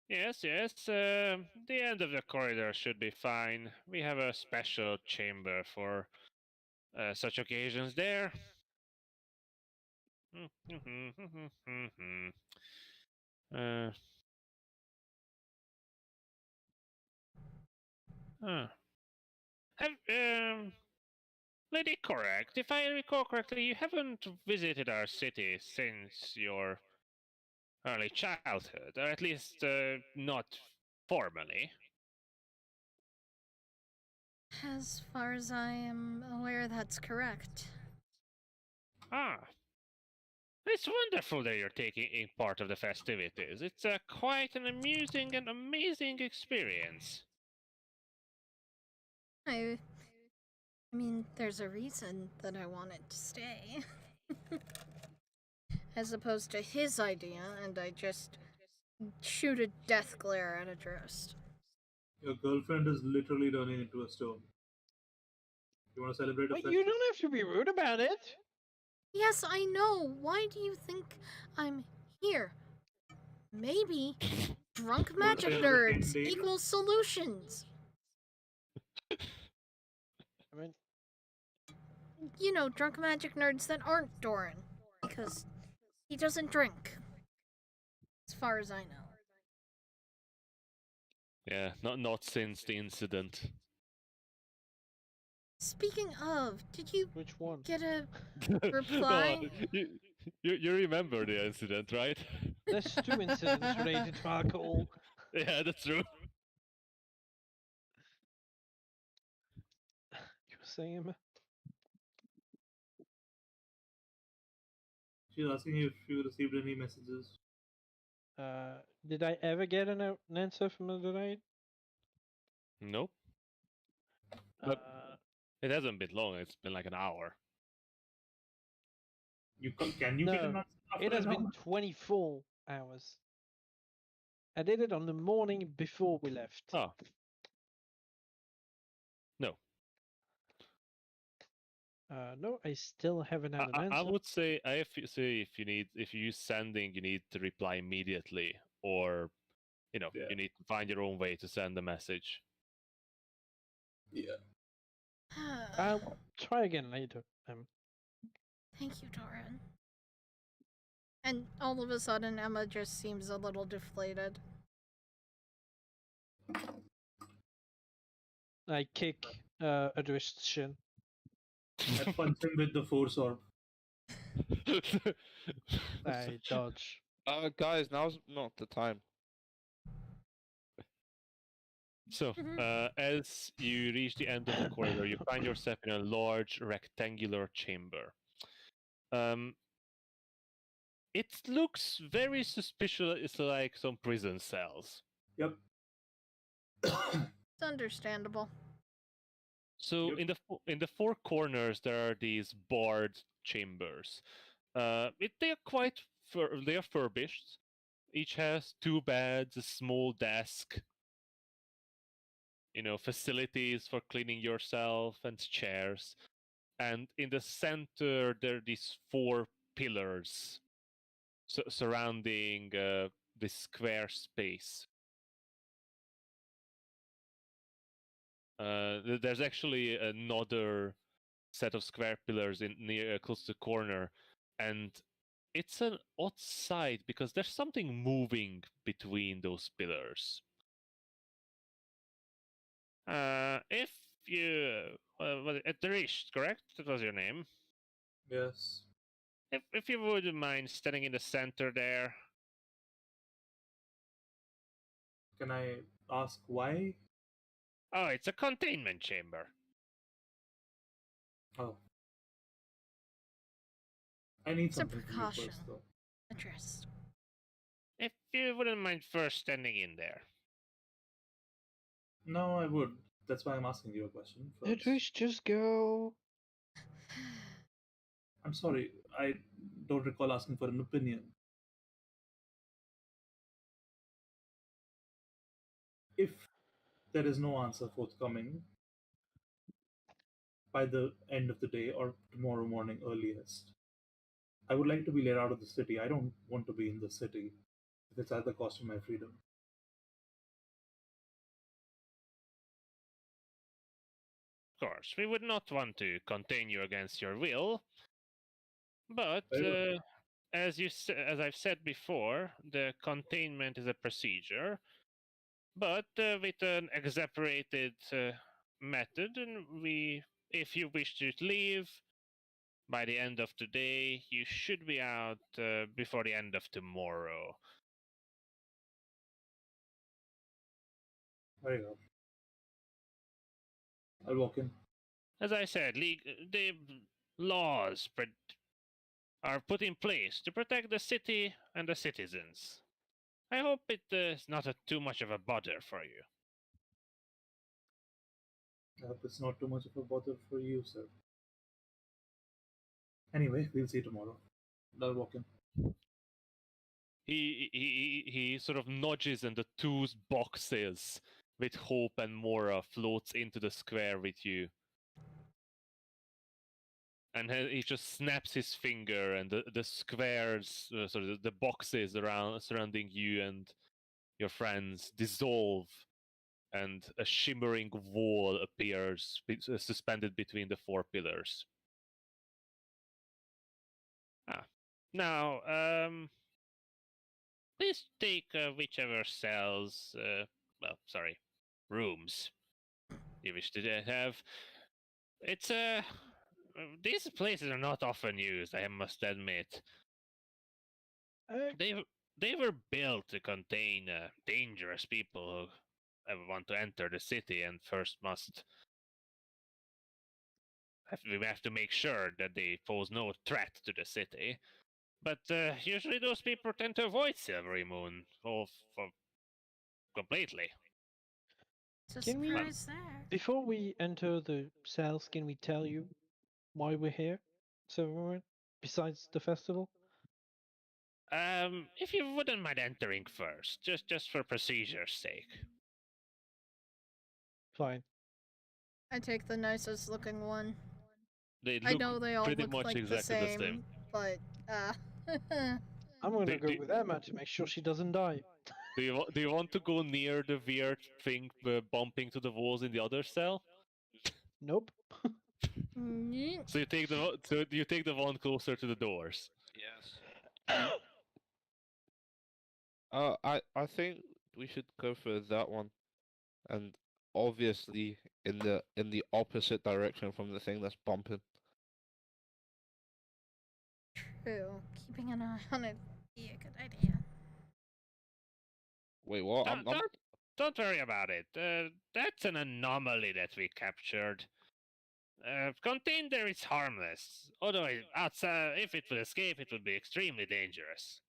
Yes, the end of the corridor should be fine. We have a special chamber for such occasions there. uh, Lady correct. If I recall correctly, you haven't visited our city since your early childhood, or at least not formally. As far as I am aware, that's correct. Ah. It's wonderful that you're taking part of the festivities. It's quite an amusing and amazing experience. I mean, there's a reason that I wanted to stay. As opposed to his idea, and I just shoot a death glare at a Drost. Your girlfriend is literally turning into a stone. You want to celebrate a But festival? you don't have to be rude about it. Yes, I know. Why do you think I'm here? Maybe drunk magic say nerds detained? equals solutions. I mean, You know, drunk magic nerds that aren't Doran. Because He doesn't drink, as far as I know. Yeah, not since the incident. Speaking of, did you Which one? get a No, reply? you remember the incident, right? There's 2 incidents related to alcohol. Yeah, that's true. You were saying, Emma? She's asking you if you received any messages. Did I ever get an answer from the night? Nope. But it hasn't been long. It's been like an hour. Can you get an No, answer after it has an been hour? 24 hours. I did it on the morning before we left. Oh. No. No, I still haven't had an answer. I would say if you use sending, you need to reply immediately, or Yeah. you need to find your own way to send the message. Yeah. I'll try again later. Thank you, Doran. And all of a sudden, Emma just seems a little deflated. I kick Adrist's shin. I punch him with the force orb. I dodge. Guys, now's not the time. So, as you reach the end of the corridor, you find yourself in a large rectangular chamber. It looks very suspicious. It's like some prison cells. Yep. It's understandable. So Yep. in the four corners there are these barred chambers. They are quite they are furbished. Each has 2 beds, a small desk, facilities for cleaning yourself, and chairs. And in the center there are these 4 pillars surrounding this square space. There's actually another set of square pillars in near close to the corner, and it's an odd sight because there's something moving between those pillars. If you at the wrist, correct? That was your name. Yes. If you wouldn't mind standing in the center there. Can I ask why? Oh, it's a containment chamber. Oh. I need It's a something from you precaution. first, though. Addressed. If you wouldn't mind first standing in there. No, I would. That's why I'm asking you a question first. Adrist, just go. I'm sorry, I don't recall asking for an opinion. If there is no answer forthcoming by the end of the day or tomorrow morning earliest, I would like to be let out of the city. I don't want to be in the city if it's at the cost of my freedom. Of course, we would not want to contain you against your will. But Very as I've said before, the containment is a procedure. But with an exasperated method, and if you wish to leave by the end of the day, you should be out before the end of tomorrow. Very well. I'll walk in. As I said, the laws are put in place to protect the city and the citizens. I hope it is not too much of a bother for you. I hope it's not too much of a bother for you, sir. Anyway, we'll see tomorrow. I'll walk in. He sort of nudges, and the 2 boxes with Hope and Mora floats into the square with you. And he just snaps his finger, and the squares, the boxes surrounding you and your friends dissolve, and a shimmering wall appears suspended between the 4 pillars. Now, please take whichever cells, rooms you wish to have. It's these places are not often used, I must admit. Uh, They were built to contain dangerous people who want to enter the city and first we have to make sure that they pose no threat to the city. But usually those people tend to avoid Silvery Moon completely. It's a Can we- surprise there. Before we enter the cells, can we tell you why we're here? So, besides the festival? If you wouldn't mind entering first, just for procedure's sake. Fine. I take the nicest looking one. They I look know they all pretty look much like exactly the same, but I'm gonna Do- go do- with Emma to make sure she doesn't die. do you want to go near the weird thing bumping to the walls in the other cell? Nope. Yeet. So you take the one closer to the doors. Yes. I think we should go for that one, and obviously in the opposite direction from the thing that's bumping. True. Keeping an eye on it would be a good idea. Wait, what? Don't worry about it. That's an anomaly that we captured. Contained there is harmless. Although outside, if it would escape, it would be extremely dangerous.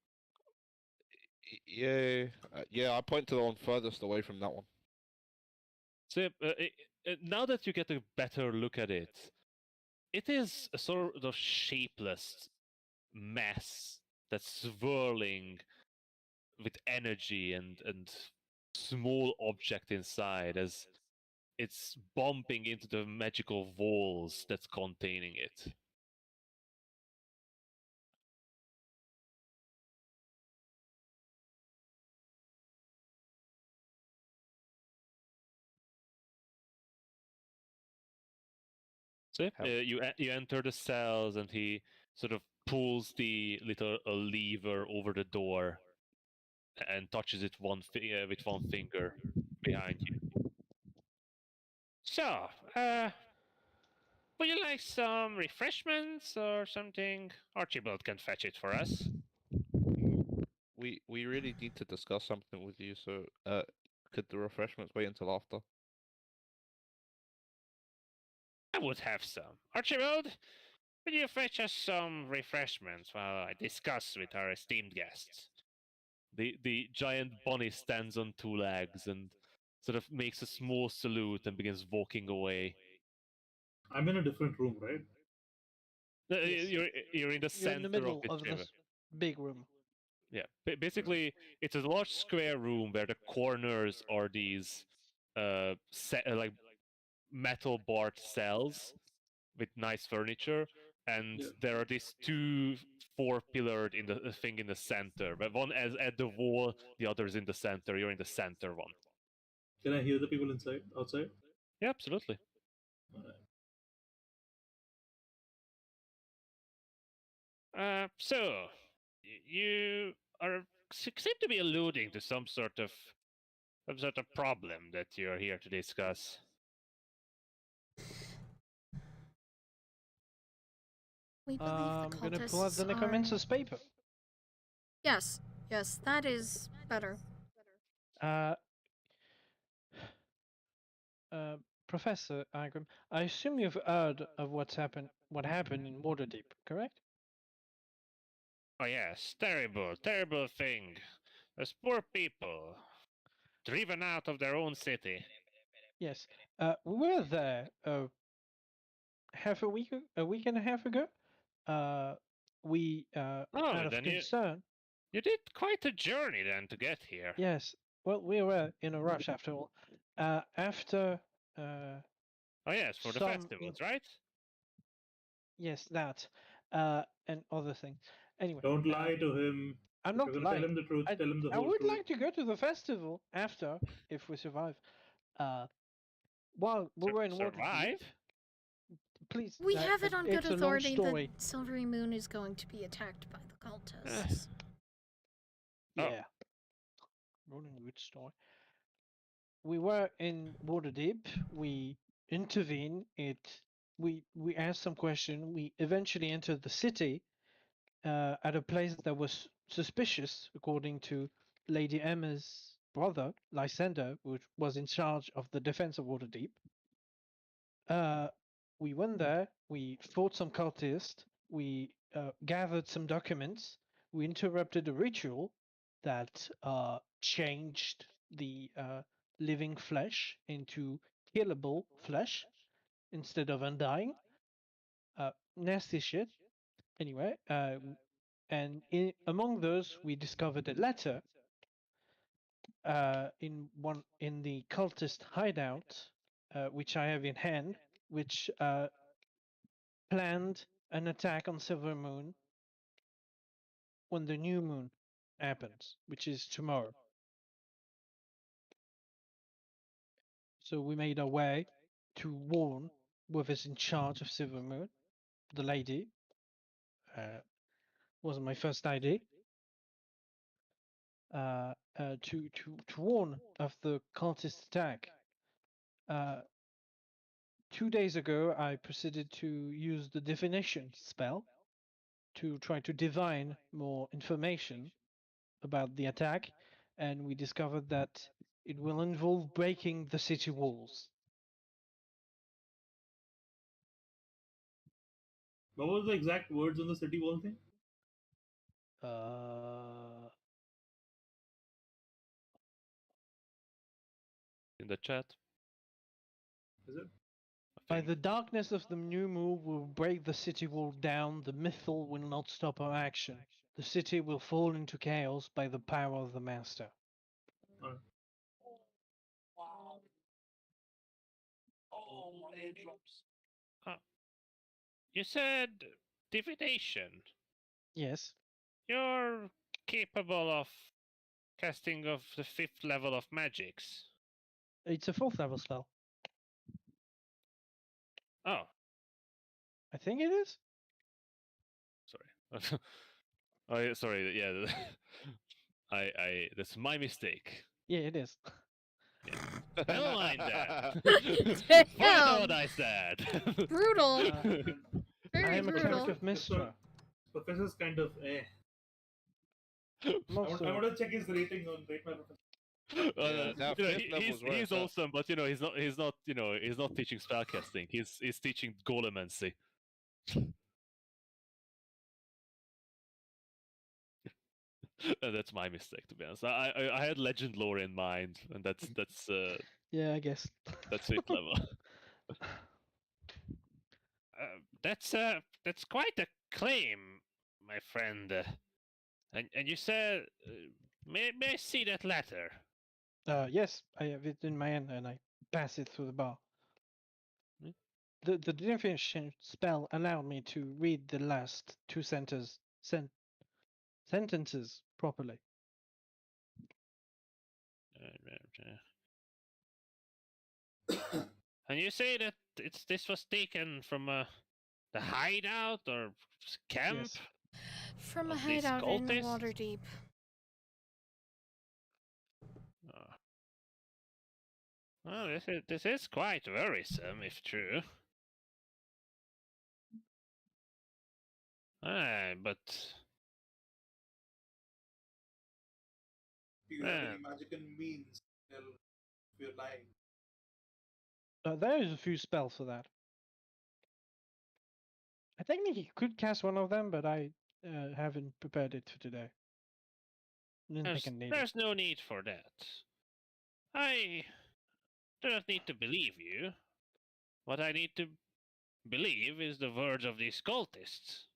Yeah, yeah. I point to the one furthest away from that one. So now that you get a better look at it, it is a sort of shapeless mess that's swirling with energy and small object inside as it's bumping into the magical walls that's containing it. So you enter the cells, and he sort of pulls the little lever over the door and touches it with one finger behind you. So, would you like some refreshments or something? Archibald can fetch it for us. We really need to discuss something with you. So, could the refreshments wait until after? I would have some. Archibald, will you fetch us some refreshments while I discuss with our esteemed guests? The giant bunny stands on two legs and sort of makes a small salute and begins walking away. I'm in a different room, right? Yes. You're in the You're center in the middle of the of chamber. this big room. Yeah, basically, it's a large square room where the corners are these like metal barred cells with nice furniture, and Yeah. there are these two four-pillared in the thing in the center. But one is at the wall, the other is in the center. You're in the center one. Can I hear the people outside? Yeah, absolutely. Alright. So you seem to be alluding to some sort of problem that you're here to discuss. We believe I'm the gonna pull out the cultists necromancer's paper. Yes, that is better. Uh, Professor Agram, I assume you've heard of what happened in Waterdeep, correct? Oh yes, terrible thing. Those poor people, driven out of their own city. Yes. We were there a week and a half ago. We out of then concern. you did quite a journey then to get here. Yes. Well, we were in a rush after all. After Oh yes, for the some festivals, right? yes, that and other things. Anyway, Don't lie to him. I'm If not you're gonna lying. tell him the truth. Tell him the I whole would truth. like to go to the festival after, if we survive. While we were in Waterdeep, Survive? Please. We have it on good it's a long authority story. that Silvery Moon is going to be attacked by the cultists. Oh. Yeah. Rolling a good story. We were in Waterdeep. We intervene. We asked some question. We eventually entered the city at a place that was suspicious, according to Lady Emma's brother, Lysander, which was in charge of the defense of Waterdeep. We went there. We fought some cultists. We gathered some documents. We interrupted a ritual that changed the living flesh into killable flesh instead of undying. Nasty shit. Anyway, and among those, we discovered a letter in the cultist hideout, which I have in hand, which planned an attack on Silver Moon when the new moon happens, which is tomorrow. So we made our way to warn whoever's in charge of Silver Moon, the lady. Wasn't my first idea. To warn of the cultist attack. 2 days ago, I proceeded to use the divination spell to try to divine more information about the attack, and we discovered that it will involve breaking the city walls. What was the exact words on the city wall thing? In the chat. Is it? By the darkness of the new moon will break the city wall down, the Mythal will not stop our action. The city will fall into chaos by the power of the Master. Alright. You said divination. Yes, You're capable of casting of the 5th level of magics. it's a 4th level spell. Oh, I think it is. sorry. Oh, yeah, sorry. Yeah, that's my mistake. Yeah, it is. Never mind that. Damn. Forget what I said. Brutal. I Very am a cleric brutal. of Mistra. Professor's kind of eh. I'm I want also, to check his rating on Rate My Professor. Yeah, that You know, fifth level's where he's it's at. awesome, but you know he's not he's not teaching spellcasting. He's teaching golemancy. That's my mistake, to be honest. I had legend lore in mind, and that's yeah, I guess. that's 5th level. That's quite a claim, my friend. And you said, may I see that letter? Yes, I have it in my hand and I pass it through the bar. Hmm? The divination spell allowed me to read the last 2 sentences properly. And you say that this was taken from the hideout or camp? Yes. From a Of these hideout in cultists? Waterdeep. Oh. Well, this is quite worrisome, if true. But Do you have Man. any magical means to tell if you're lying? There is a few spells for that. I technically could cast one of them, but I haven't prepared it for today. Didn't think I needed. there's no need for that. I do not need to believe you. What I need to believe is the words of these cultists.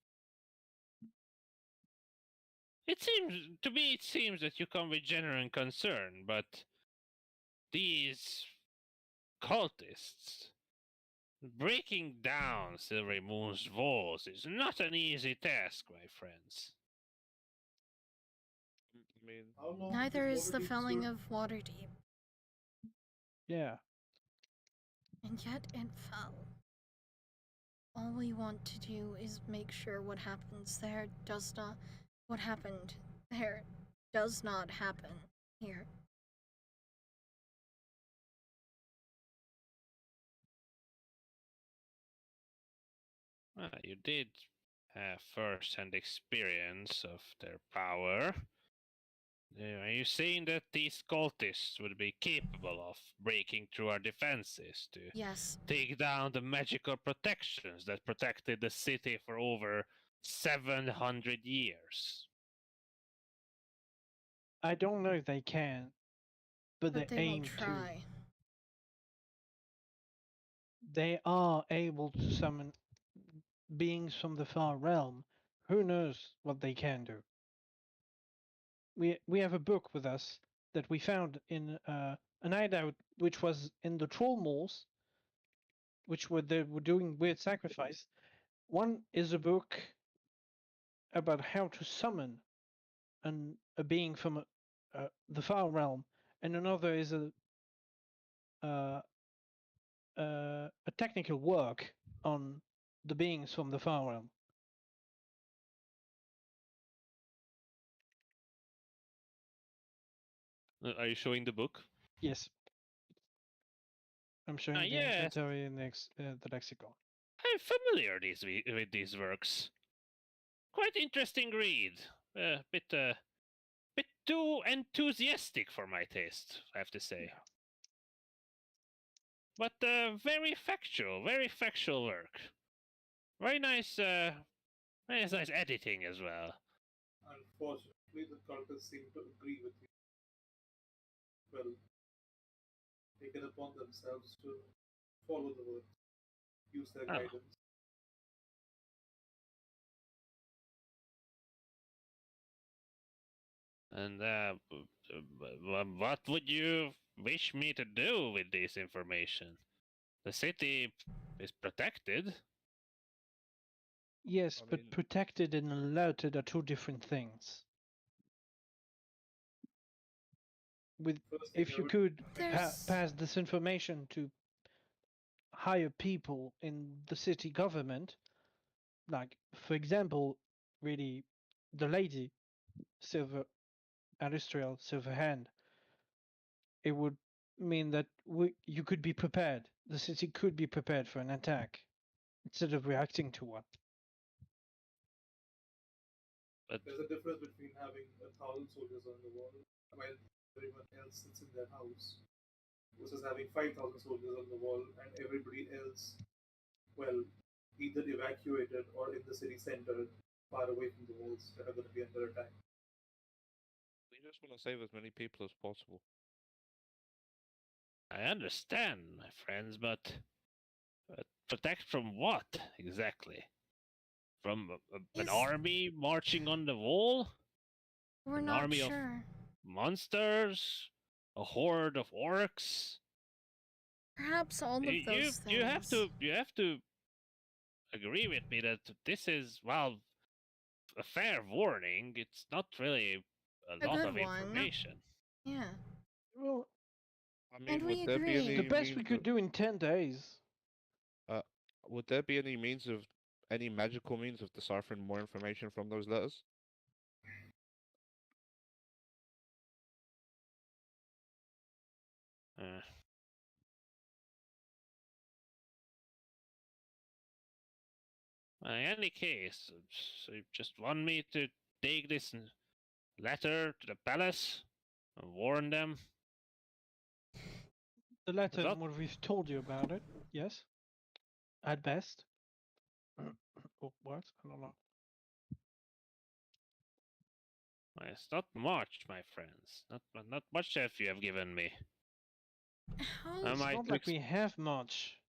It seems that you come with genuine concern, but these cultists breaking down Silvery Moon's walls is not an easy task, my friends. I mean, How long Neither has is the Waterdeep felling stood? of Waterdeep. Yeah. And yet it fell. All we want to do is make sure what happens there does not. What happened there does not happen here. You did have first-hand experience of their power. Are you saying that these cultists would be capable of breaking through our defenses to Yes, take down the magical protections that protected the city for over 700 years? I don't know if they can, but but they they will aim to. try. They are able to summon beings from the far realm. Who knows what they can do? We have a book with us that we found in an hideout, which was in the troll malls, which they were doing weird sacrifice. One is a book about how to summon a being from the far realm, and another is uh, a technical work on the beings from the far realm. Are you showing the book? Yes, I'm showing the yes. inventory in the lexicon. I'm familiar with these works. Quite interesting read. Bit too enthusiastic for my taste, I have to say. Yeah. But very factual work. Very nice editing as well. Unfortunately, the cultists seem to agree with you. Well, taken upon themselves to follow the words, use their Oh. guidance. And what would you wish me to do with this information? The city is protected. Yes, I but mean- protected and alerted are two different things. With First thing if I you would could There's- pass this information to higher people in the city government, like for example, really the lady, Silver Industrial Silver Hand, it would mean that you could be prepared. The city could be prepared for an attack instead of reacting to one. But There's a difference between having 1,000 soldiers on the wall while everyone else sits in their house versus having 5,000 soldiers on the wall and everybody else, well, either evacuated or in the city center, far away from the walls that are going to be under attack. We just want to save as many people as possible. I understand, my friends, but protect from what exactly? From an Is- army marching on the wall? We're An not army of sure. monsters? A horde of orcs? Perhaps all of those things. You have to agree with me that this is, well, a fair warning. It's not really a A lot good of one. information. Yeah. Well, I mean, And we would there be agree. any the best we means could do in 10 days. would there be any magical means of deciphering more information from those letters? Uh, in any case, so you just want me to take this letter to the palace and warn them? The letter That- and what we've told you about it, yes? At best. Oh, what? I don't know. It's not much, my friends. Not much have you have given me. How I It's might not like we have much.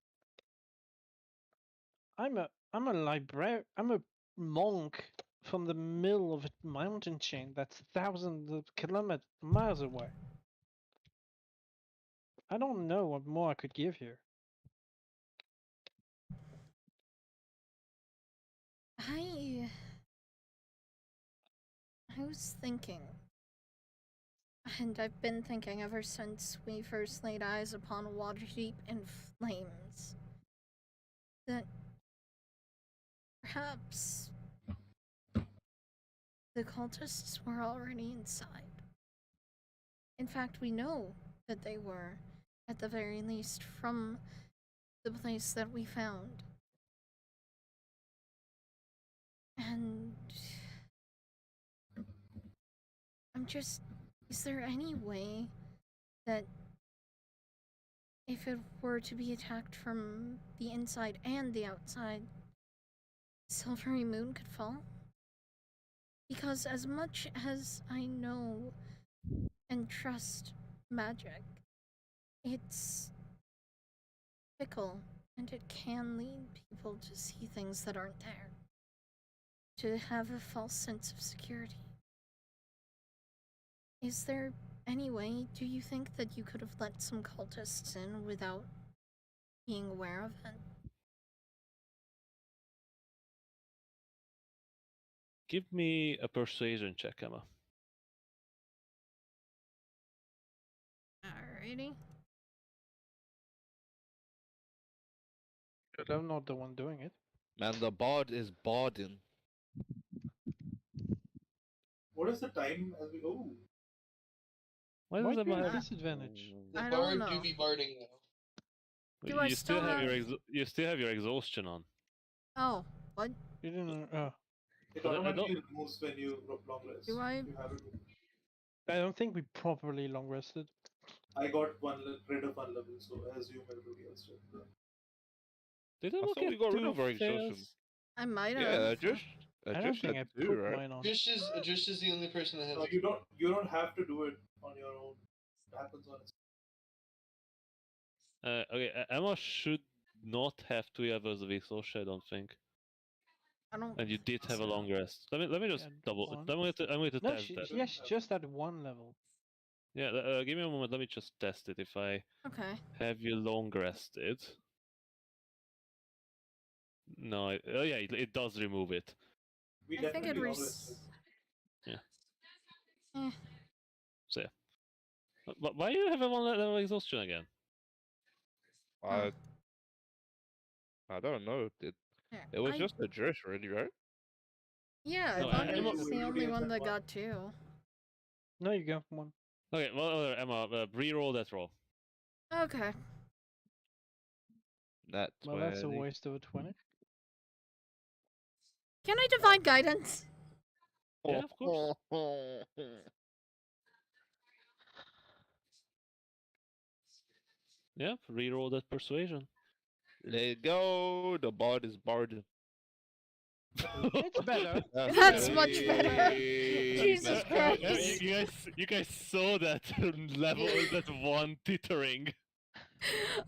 I'm a librarian. I'm a monk from the middle of a mountain chain that's thousands of miles away. I don't know what more I could give you. I was thinking, and I've been thinking ever since we first laid eyes upon Waterdeep in Flames, that Perhaps the cultists were already inside. In fact, we know that they were, at the very least, from the place that we found. And is there any way that if it were to be attacked from the inside and the outside, Silvery Moon could fall? Because as much as I know and trust magic, it's fickle and it can lead people to see things that aren't there, to have a false sense of security. Is there any way, do you think, that you could have let some cultists in without being aware of it? Give me a persuasion check, Emma. Alrighty. But I'm not the one doing it. Man, the bard is barding. What is the time as we go? Why Why does do you Emma have have... disadvantage? The I don't bard know. do be barding now. Do I you still still have your have- you still have your exhaustion on. Oh, what? You didn't. It But I automatically removes when you long rest. Do I- You have it. I don't think we properly long rested. I got rid of one level, so I assume everybody else did. Did I Emma thought we get got rid two of our exhaustion. fails? I might have. Yeah, just I don't just think I had two, put right? mine on. Adrish is the only person that has. No, you don't have to do it on your own. It happens on its Okay, Emma should not have 2 levels of exhaustion, I don't think. I don't. And you did have a so. long rest. Let me just Yeah, double. one. I'm going to No, test that. yes, just at one level. Yeah, give me a moment. Let me just test it. If I Okay. have you long rested. No, oh yeah, it does remove it. We I think it definitely long rested. So yeah. But why do you have a 1 level exhaustion again? I don't know. Here, It was I- just a dress, really, right? Yeah, No, I thought I- he I'm- was the only Everybody one has that one. got 2. No, you got one. Okay, well, Emma, re-roll that roll. Okay. Nat Well, that's a 20. waste of a 20. Can I divine guidance? Yeah, of course. Yeah, re-roll that persuasion. Let go. The bard is barding. It's better. That's much better. way Jesus better. Christ. You guys saw that level, that one tittering.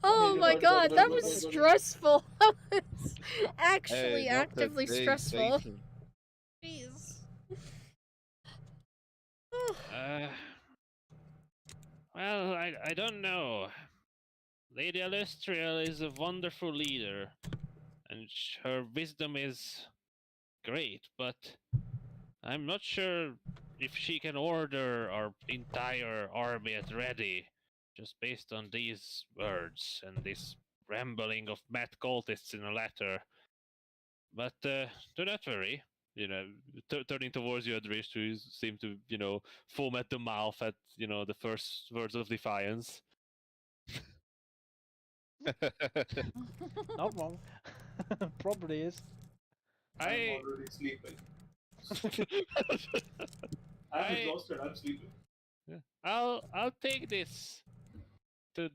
Oh my god, that was stressful. That was actually Hey, not actively today, stressful. Satan. Jeez. Well, I don't know. Lady Alestriel is a wonderful leader, and her wisdom is great, but I'm not sure if she can order our entire army at ready, just based on these words and this rambling of mad cultists in a letter. But do not worry. You know, turning towards you, Adrish, who seem to, foam at the mouth at, the first words of defiance. Not wrong. Probably is. I'm I already sleeping. I'm I- exhausted. I'm sleeping. I'll take this to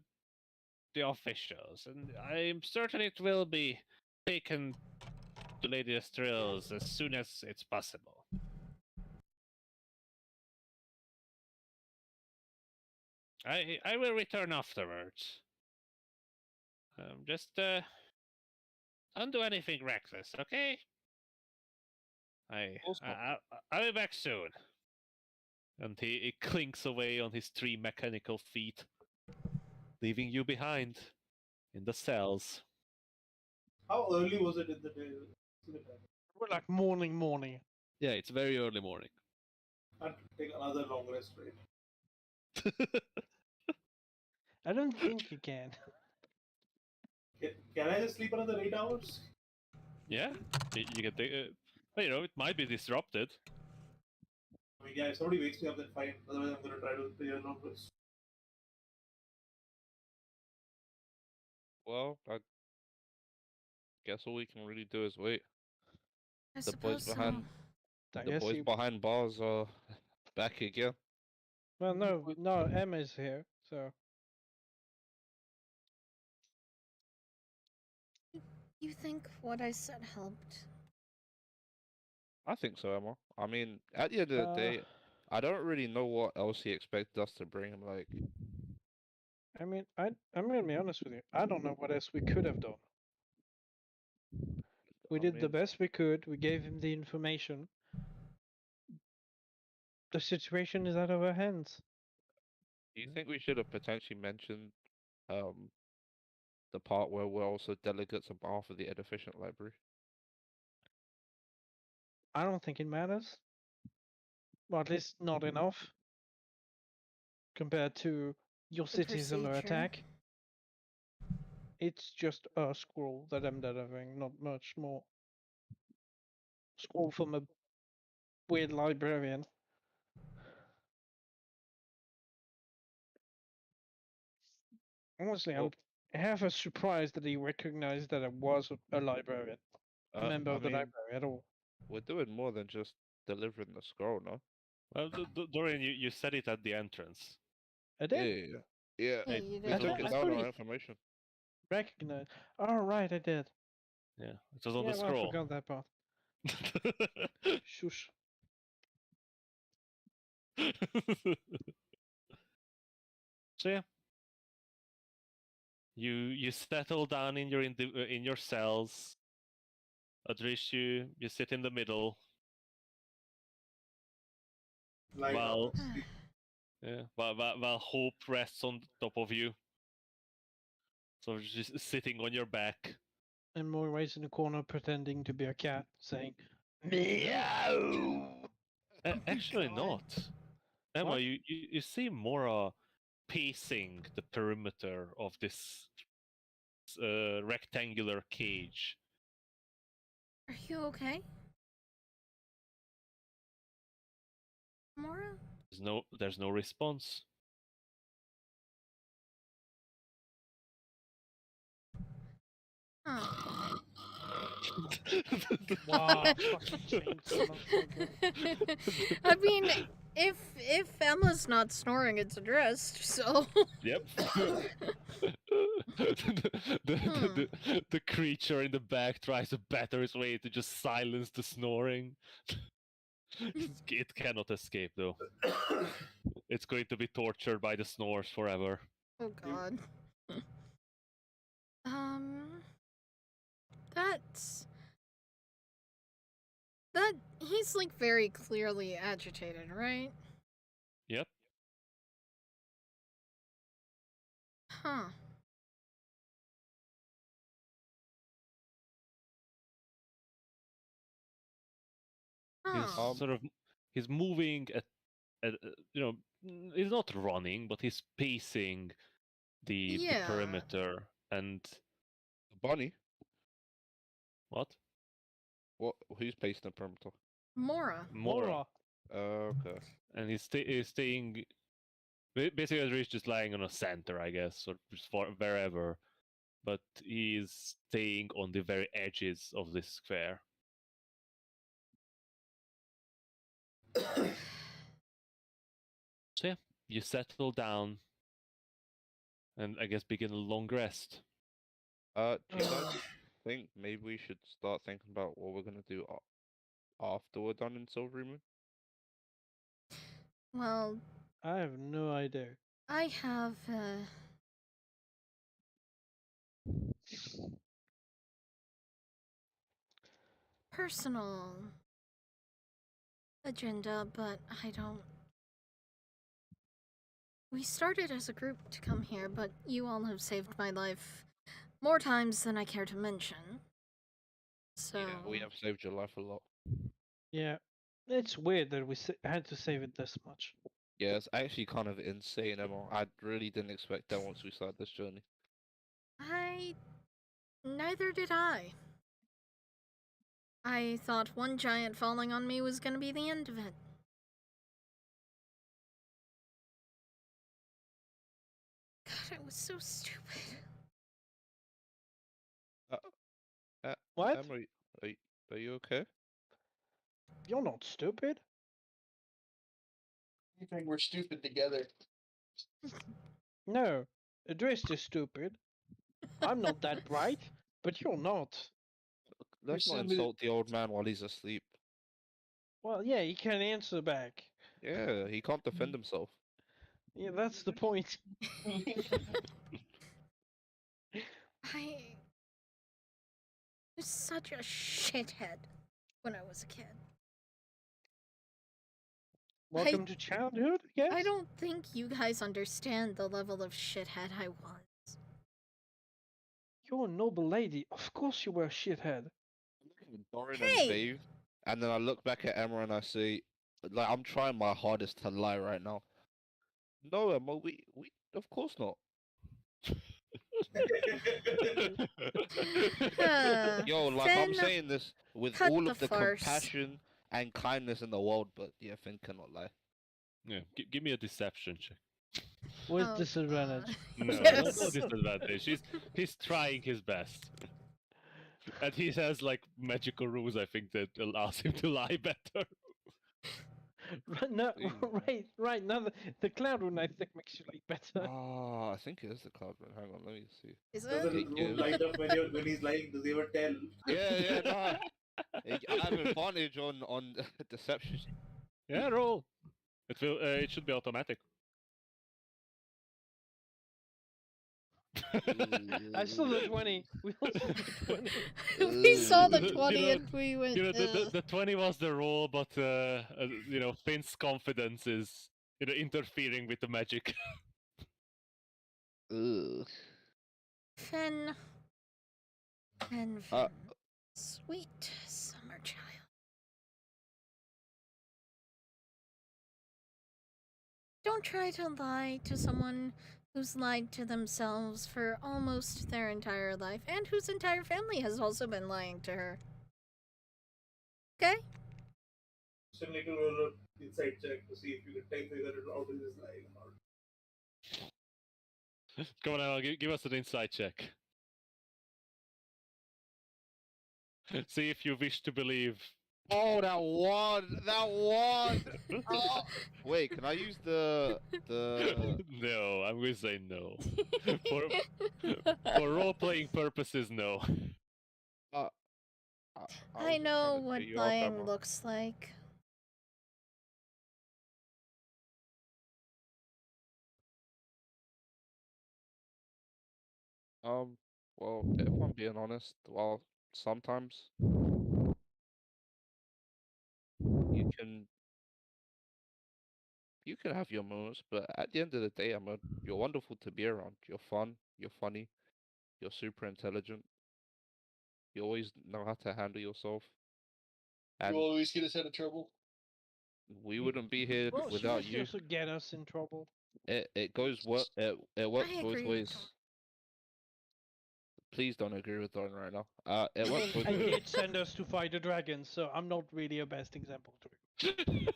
the officials, and I'm certain it will be taken to Lady Estrel's as soon as it's possible. I will return afterwards. Just don't do anything reckless, okay? course not. I'll be back soon. And he clinks away on his 3 mechanical feet, leaving you behind in the cells. How early was it in the day? We're like morning. Yeah, it's very early morning. I have to take another long rest, right? I don't think you can. Can I just sleep another 8 hours? Yeah, you can take it. You know, it might be disrupted. I mean, yeah, if somebody wakes me up, then fine. Otherwise, I'm gonna try to play a long rest. Well, I guess all we can really do is wait. I The boys suppose so. behind I the guess boys you. behind bars are back again. Well, no, Emma's here, so You think what I said helped? I think so, Emma. I mean, at the end of the day, I don't really know what else he expected us to bring him. Like, I mean, I'm gonna be honest with you. I don't know what else we could have done. We I did the mean, best we could. We gave him the information. The situation is out of our hands. do you think we should have potentially mentioned um the part where we're also delegates on behalf of the Ed Efficient Library? I don't think it matters. Well, at least not enough compared to your The city's under procedure. attack. It's just a scroll that I'm delivering, not much more. Scroll from a weird librarian. Honestly, Well, I'm half as surprised that he recognized that I was a librarian, a member I of the mean, library at all. we're doing more than just delivering the scroll, no? Well, Dorian, you said it at the entrance. I Yeah, did. yeah, yeah. Yeah, Yeah, It you we was did. took it on I the down thought on he information. recognized. Oh, right, I did. yeah, it was on Yeah, the well, I scroll. forgot that part. Shush. So yeah, you settle down in in your cells. Adrish, you sit in the middle. Lie down While and sleep. yeah, while Hope rests on top of you, so just sitting on your back. And Moira's in the corner pretending to be a cat, saying, meow. Actually, God. not. Emma, What? you see Mora pacing the perimeter of this rectangular cage. Are you okay? Mora? There's no response. Huh. Wow, fucking chainsaw, not so good. I mean, if Emma's not snoring, it's addressed. So. Yep. The creature in the back tries to batter its way to just silence the snoring. It cannot escape though. It's going to be tortured by the snores forever. Oh God. Um. That's. That. He's like very clearly agitated, right? Yep. Huh. He's Huh. sort of he's moving at he's not running, but he's pacing the Yeah. perimeter and Bonnie, what? what? Who's pacing the perimeter? Mora. Mora. Okay. And he's staying. Basically, he's just lying on a center, I guess, or just for wherever. But he's staying on the very edges of this square. So yeah, you settle down, and I guess begin a long rest. Do you guys think maybe we should start thinking about what we're gonna do after we're done in Silvery Moon? Well, I have no idea. I have personal agenda, but I don't. We started as a group to come here, but you all have saved my life more times than I care to mention. So. Yeah, we have saved your life a lot. Yeah, it's weird that we had to save it this much. Yeah, it's actually kind of insane, Emma. I really didn't expect that once we started this journey. Neither did I. I thought one giant falling on me was gonna be the end of it. God, it was so stupid. What? Emery, are you okay? You're not stupid. You think we're stupid together? No, Adrist is stupid. I'm not that bright, but you're not. Let's not so many- insult the old man while he's asleep. Well, yeah, he can answer back. Yeah, he can't defend himself. Yeah, that's the point. I was such a shithead when I was a kid. Welcome to childhood, I guess? I don't think you guys understand the level of shithead I was. You're a noble lady. Of course you were a shithead. Doran Hey! and Bave, and then I look back at Emma and I say, like, I'm trying my hardest to lie right now. No, Emma, we of course not. Yo, like, I'm Finn, saying this with cut all the of the farce. compassion and kindness in the world, but yeah, Finn cannot lie. Yeah, give me a deception check. With Oh, disadvantage. No, Yes. no disadvantage. He's trying his best. And he has like magical rules, I think, that allows him to lie better. No, Please. right. Now the cloud rune I think makes you like better. Ah, I think it is the cloud rune. Hang on, let me see. Is Does it? the It room gives- light up when he's lying? Does he ever tell? Yeah, nah. I have advantage on deception. Yeah, roll. It should be automatic. I saw the 20. We all saw the 20. We saw the You 20 know- and we went. You know, "Ugh." the 20 was the roll, but you know, Finn's confidence is interfering with the magic. Ugh. Finn. Finn. Uh, Sweet summer child. Don't try to lie to someone who's lied to themselves for almost their entire life and whose entire family has also been lying to her. Okay? Still need to roll an insight check to see if you can figure it out in his lying or not. Come on, Al, give us an insight check. See if you wish to believe. Oh, that one! That one! Oh. Wait, can I use the No, I'm gonna say no. For role-playing purposes, no. I I was just know trying to what cheer you up, lying Emma. looks like. Well, if I'm being honest, well, sometimes you can have your moments, but at the end of the day, Emma, you're wonderful to be around. You're fun, you're funny, you're super intelligent. You always know how to handle yourself. You And always get us out of trouble. we wouldn't be here Well, she without used you. to get us in trouble. It goes it works I both agree with ways. Dawn. Please don't agree with Don right now. It works both I ways. did send us to fight a dragon, so I'm not really a best example to you.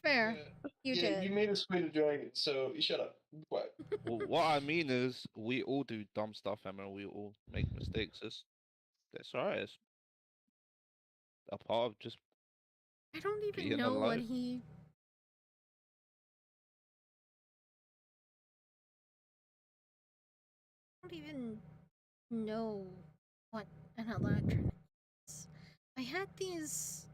Fair. You yeah, did. you made us fight a dragon, so you shut up. Be quiet. Well, what I mean is, we all do dumb stuff, Emma. We all make mistakes. It's alright. It's a part of just I don't even being know what alive. he. I don't even know what an electron is. I had these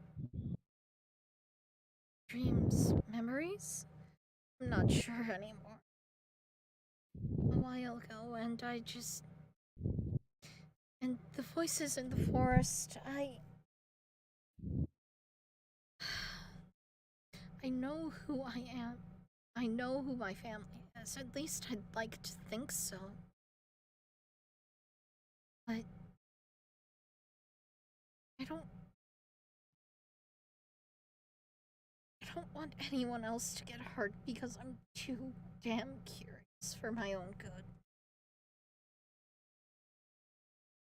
dreams, memories. I'm not sure anymore. A while ago, and I just. And the voices in the forest, I know who I am. I know who my family is. At least I'd like to think so. But I don't want anyone else to get hurt because I'm too damn curious for my own good.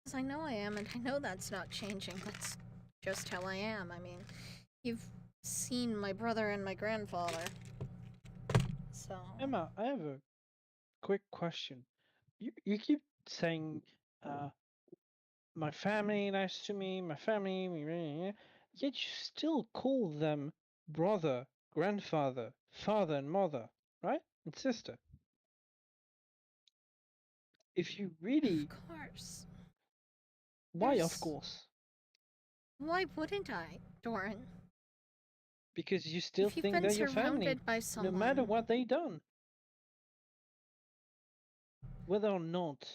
Because I know I am, and I know that's not changing. That's just how I am. I mean, you've seen my brother and my grandfather. So. Emma, I have a quick question. You keep saying, my family nice to me, my family, yet you still call them brother, grandfather, father, and mother, right? And sister. If you really. Of course. Why, There's- of course? Why wouldn't I, Doran? Because you still If you've think been they're your family, surrounded by no someone, matter what they done. Whether or not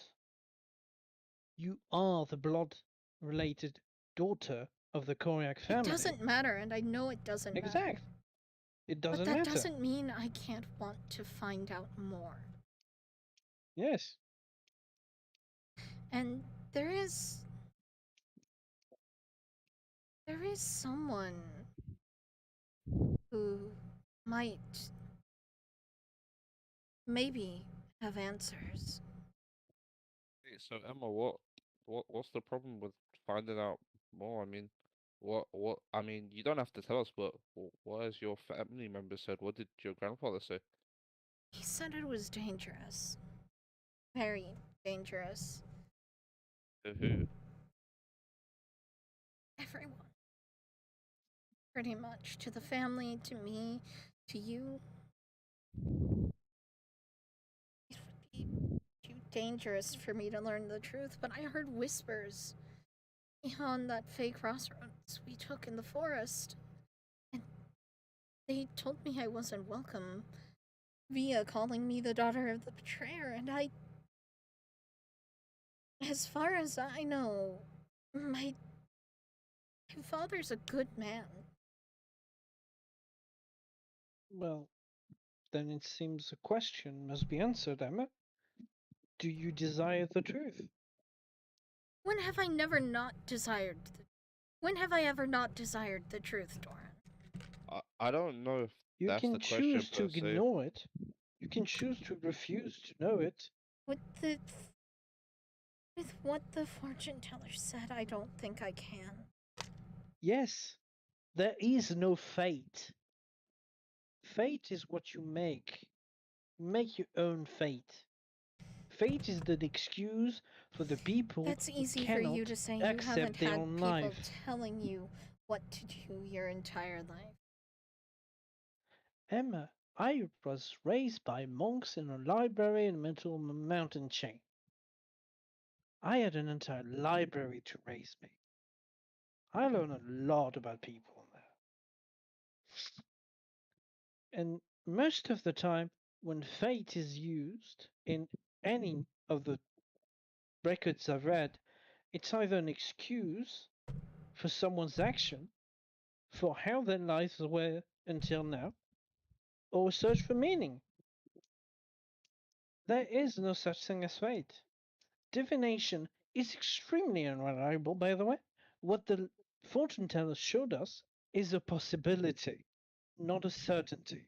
you are the blood-related daughter of the Koryak it family. doesn't matter, and I know it doesn't matter. Exact. It doesn't But that matter. doesn't mean I can't want to find out more. Yes. And there is someone who might maybe have answers. Hey, so Emma, what's the problem with finding out more? I mean, I mean, you don't have to tell us, but what has your family member said? What did your grandfather say? He said it was dangerous. Very dangerous. To who? Everyone. Pretty much. To the family, to me, to you. It would be too dangerous for me to learn the truth, but I heard whispers beyond that fake crossroads we took in the forest. And they told me I wasn't welcome via calling me the daughter of the betrayer, and as far as I know, my father's a good man. Well, then it seems a question must be answered, Emma. Do you desire the truth? When have I never not desired when have I ever not desired the truth, Doran? I don't know if You that's can the question choose to per se. ignore it. You can choose to refuse to know it. With what the fortune teller said, I don't think I can. Yes, there is no fate. Fate is what you make. You make your own fate. Fate is the excuse for the people That's who easy for cannot you to say. You haven't accept their had own people life. telling you what to do your entire life. Emma, I was raised by monks in a library in Mental Mountain Chain. I had an entire library to raise me. I learned a lot about people in there. And most of the time, when fate is used in any of the records I've read, it's either an excuse for someone's action, for how their lives were until now, or a search for meaning. There is no such thing as fate. Divination is extremely unreliable, by the way. What the fortune tellers showed us is a possibility, not a certainty.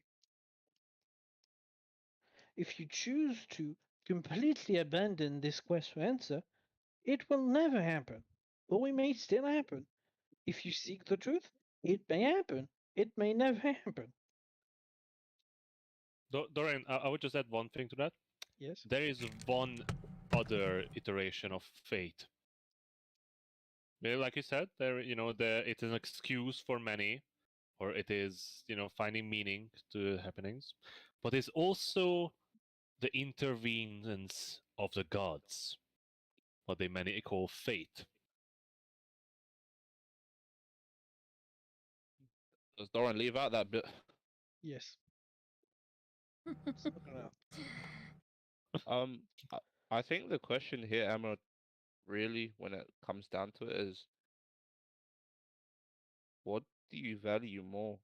If you choose to completely abandon this quest for answer, it will never happen, or it may still happen. If you seek the truth, it may happen, it may never happen. Dorian, I would just add one thing to that. Yes. There is one other iteration of fate. Like you said, it is an excuse for many, or it is, finding meaning to happenings, but it's also the intervenence of the gods, what they many call fate. Does Doran leave out that bit? Yes. Smoke it out. Um, I, I think the question here, Emma, really, when it comes down to it, is what do you value more?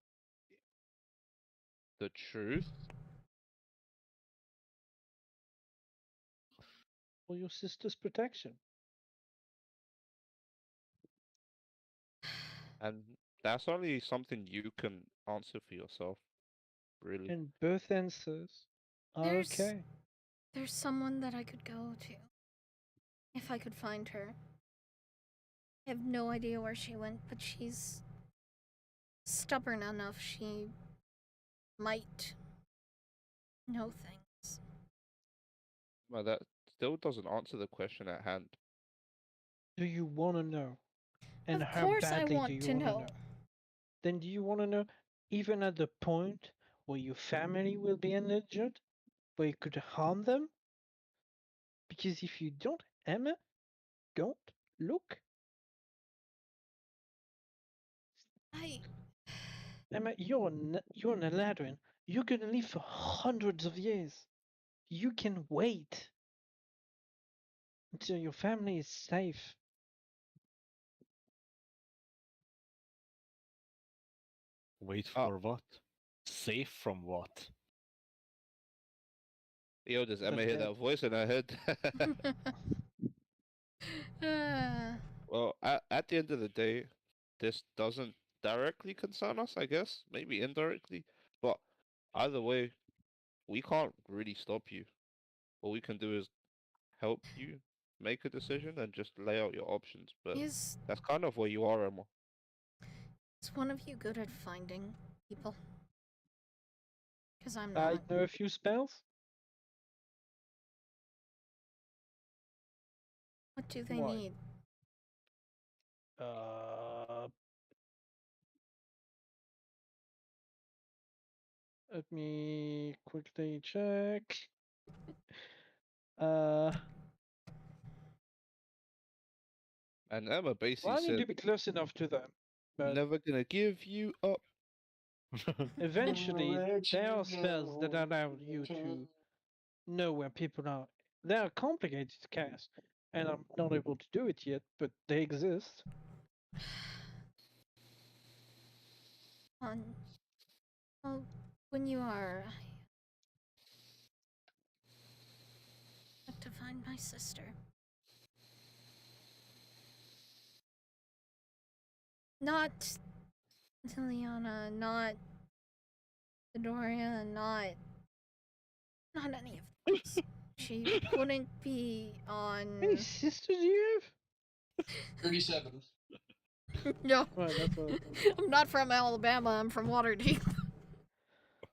The truth For your sister's protection. and that's only something you can answer for yourself, really. And both answers are There's- okay. There's someone that I could go to. If I could find her. I have no idea where she went, but she's stubborn enough she might know things. Well, that still doesn't answer the question at hand. Do you want to know? And Of how course I badly do want you to want to know. know? Then do you want to know even at the point where your family will be injured, where you could harm them? Because if you don't, Emma, don't look. I Emma, you're an Aladdin. You're gonna live for hundreds of years. You can wait until your family is safe. Wait Uh, for what? Safe from what? Yo, does The Emma hear dead. that voice in her head? Well, at the end of the day, this doesn't directly concern us, I guess. Maybe indirectly. But either way, we can't really stop you. All we can do is help you make a decision and just lay out your options. But is that's kind of where you are, Emma. one of you good at finding people? Because I'm I not. know a few spells. What do they Why? need? Let me quickly check. Uh, And Emma basically well, I need said, to be close enough to them, but never gonna give you up. eventually there are spells that allow you to know where people are. They are complicated to cast, and I'm not able to do it yet, but they exist. Well, when you are, I have to find my sister. Not Liliana, not Doria, not any of those. She wouldn't be How many on. sisters do you 37. No, have? Right, that's what I thought. I'm not from Alabama. I'm from Waterdeep.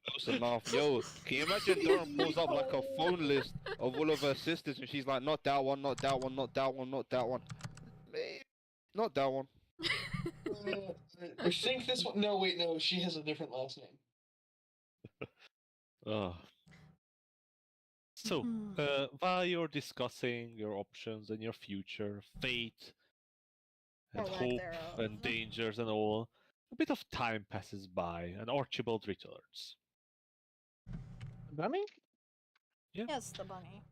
Close enough. Yo, can you imagine Doran pulls up like a phone list of all of her sisters and she's like, not that one, not that one, not that one, not that one. Maybe not that one. I think this one. No, wait, no. She has a different last name. Oh. So, while you're discussing your options and your future, fate, and Or lack hope, thereof. and dangers, and all, a bit of time passes by, and Archibald returns. Bunny? Yes, the bunny.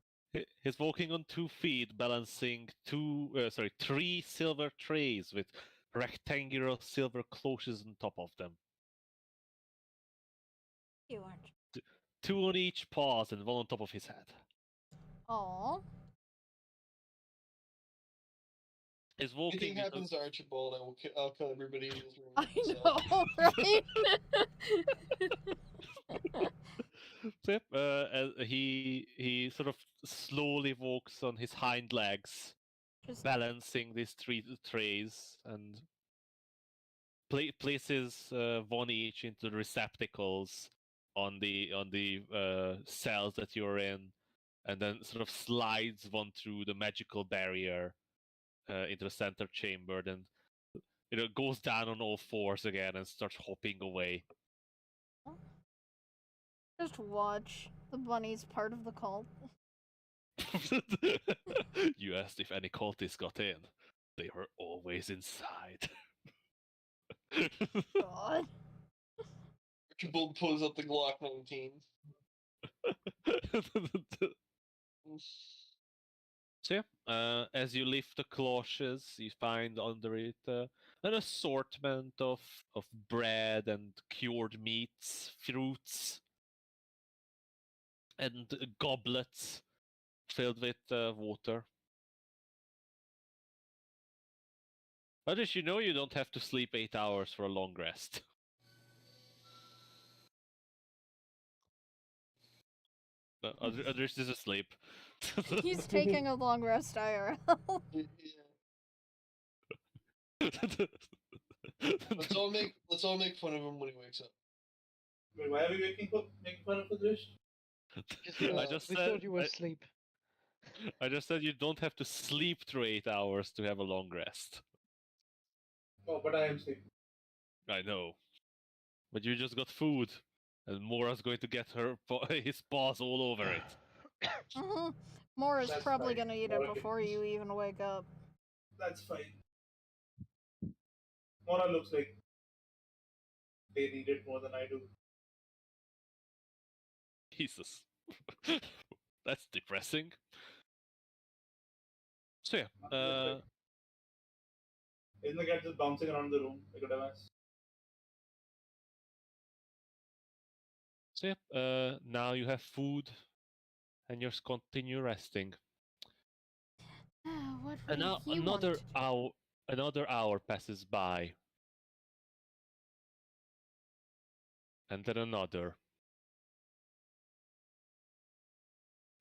He's walking on 2 feet, balancing three silver trays with rectangular silver cloches on top of them. You aren't. 2 on each paws and 1 on top of his head. Aww. He's If walking. anything happens to Archibald, I'll kill everybody in this room. I so. know, right? So, yep, he sort of slowly walks on his hind legs, Just balancing these 3 trays, and places 1 each into the receptacles on the cells that you're in, and then sort of slides 1 through the magical barrier into the center chamber. Then goes down on all 4s again and starts hopping away. just watch. The bunny's part of the cult. You asked if any cultists got in. They were always inside. God. Archibald pulls up the Glock 19. So yeah, as you lift the cloches, you find under it an assortment of bread and cured meats, fruits, and goblets filled with water. But as you know, you don't have to sleep 8 hours for a long rest. Others is asleep. He's taking a long rest IRL. Yeah. Let's all make fun of him when he wakes up. Wait, why are we making fun of Adrish? I just we said thought you were asleep. I just said you don't have to sleep through 8 hours to have a long rest. Oh, but I am sleeping. I know, but you just got food, and Mora's going to get his paws all over it. Mm-hmm. Mora's That's probably fine. gonna eat Mora it before you even wake up. That's fine. Mora looks like they need it more than I do. Jesus, that's depressing. So yeah, Isn't the cat just bouncing around the room like a dumbass? so yeah, now you have food, and you just continue resting. What And would now you want to do? another hour passes by, and then another.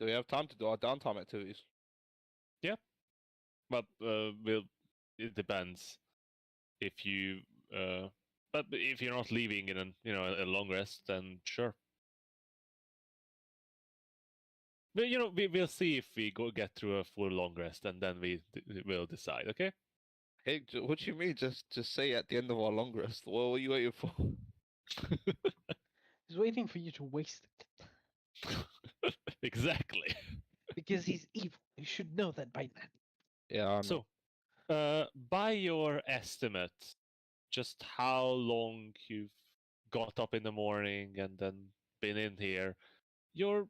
Do we have time to do our downtime activities? But it depends if you. But if you're not leaving in a long rest, then sure. But we'll see if we get through a full long rest, and then we'll decide. Okay. Hey, what do you mean? Just say at the end of our long rest. What were you waiting for? He's waiting for you to waste it. Exactly. Because he's evil. You should know that by now. Yeah, I know. So, by your estimate, just how long you've got up in the morning and then been in here, you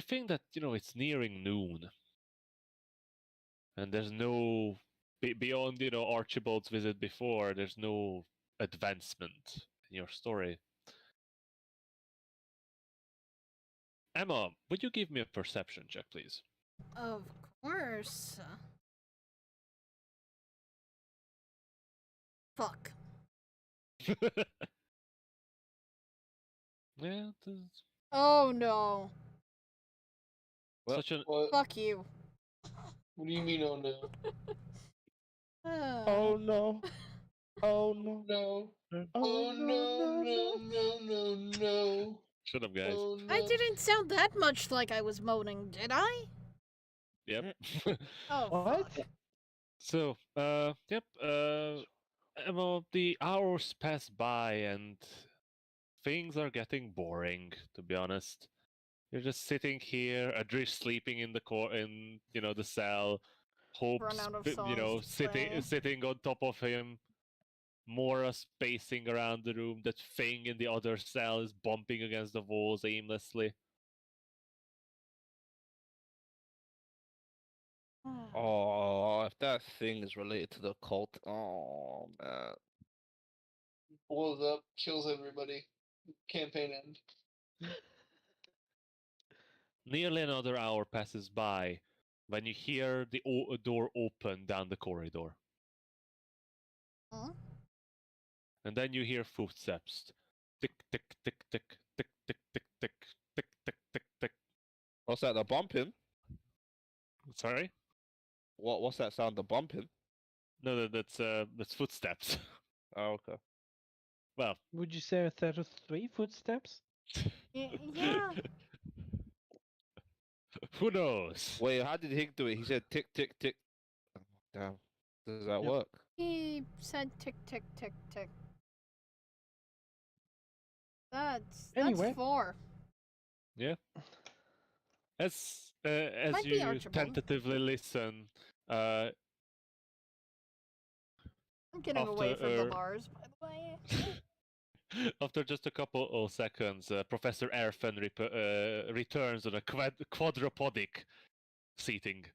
think that it's nearing noon, and there's no beyond Archibald's visit before. There's no advancement in your story. Emma, would you give me a perception check, please? Of course. Fuck. Yeah, Oh no. Well, such an What? Fuck you. What do you mean? Oh no! oh no! Oh no! No! Oh Oh no! no! No! No! No! No! No! shut up, guys. Oh no! I didn't sound that much like I was moaning, did I? Yep. Oh What? fuck. So, yep. Emma, the hours pass by and things are getting boring. To be honest, you're just sitting here, Adrish sleeping in the cell. Run Hope's out of songs to play. sitting on top of him. Mora pacing around the room. That thing in the other cell is bumping against the walls aimlessly. Oh, if that thing is related to the cult, oh man. Blows up, kills everybody. Campaign end. Nearly another hour passes by when you hear the door open down the corridor. Huh? And then you hear footsteps. Tick, tick, tick, tick, tick, tick, tick, tick, tick, tick, tick, tick. What's that? The bumping? Sorry? What's that sound? The bumping? No, that's footsteps. Oh, okay. Well, Would you say there are 3 footsteps? Yeah. who knows? Wait, how did Hig do it? He said tick, tick, tick. Oh, damn. Does that Yep. work? He said tick tick tick tick. That's Anyway. 4. Yeah. As Might be you Archibald. tentatively listen, I'm getting away After, from the bars, by the way. after just a couple of seconds, Professor Erfen returns on a quadrupodic seating.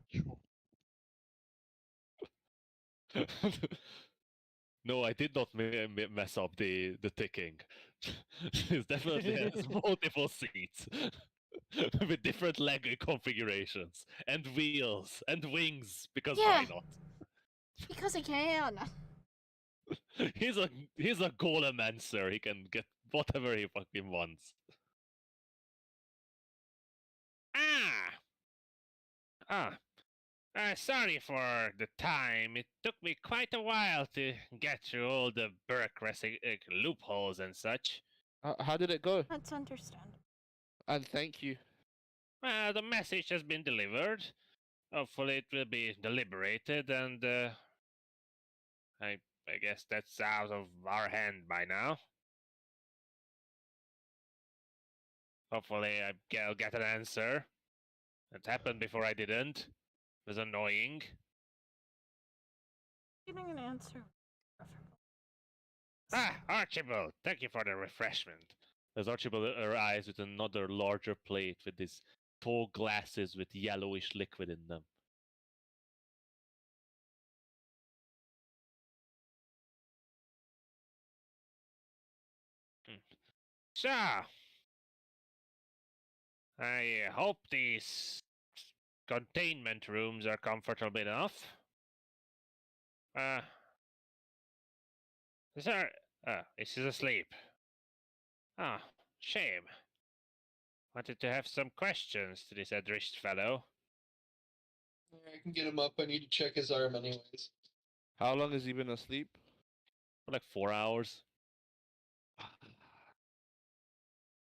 Sure. No, I did not mess up the ticking. It definitely has multiple seats with different leg configurations and wheels and wings. Because why Yeah. not? Because I can. He's a golemancer. He can get whatever he fucking wants. Ah. Sorry for the time. It took me quite a while to get through all the bureaucratic loopholes and such. How did it go? That's understandable. And thank you. The message has been delivered. Hopefully, it will be deliberated, and I guess that's out of our hand by now. Hopefully, I'll get an answer. It happened before I didn't. It was annoying. Getting an answer. Archibald, thank you for the refreshment. As Archibald arrives with another larger plate with these tall glasses with yellowish liquid in them. So, I hope these containment rooms are comfortable enough. Sir, is asleep. Ah, shame. Wanted to have some questions to this Adrisht fellow. I can get him up. I need to check his arm anyways. How long has he been asleep? For like 4 hours.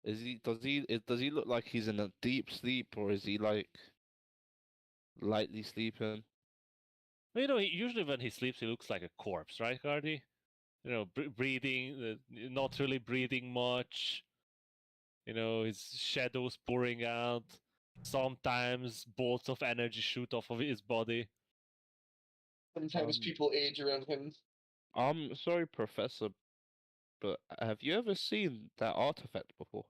Does he look like he's in a deep sleep, or is he like lightly sleeping? You know, usually when he sleeps, he looks like a corpse, right, Cardi? You know, breathing, not really breathing much. You know, his shadows pouring out. Sometimes bolts of energy shoot off of his body. Sometimes people age around him. I'm sorry, Professor, but have you ever seen that artifact before?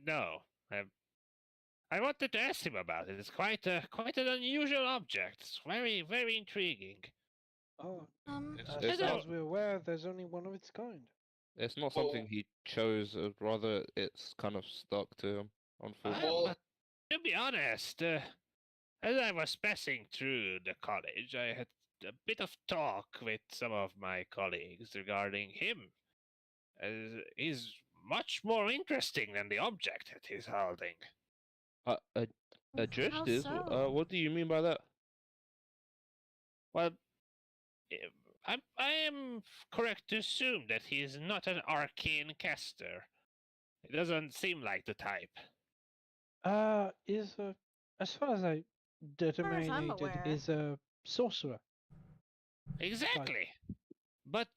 No, I wanted to ask him about it. It's quite an unusual object. It's very, very intriguing. Oh, It's as not- far as we're aware, there's only one of its kind. It's not Well- something he chose, rather it's kind of stuck to him, unfortunately. But to be honest, as I was passing through the college, I had a bit of talk with some of my colleagues regarding him. He's much more interesting than the object that he's holding. Adrift How is? so? What do you mean by that? Well, I am correct to assume that he is not an arcane caster. He doesn't seem like the type. Is as far as I determined, aware. is a sorcerer. Exactly. But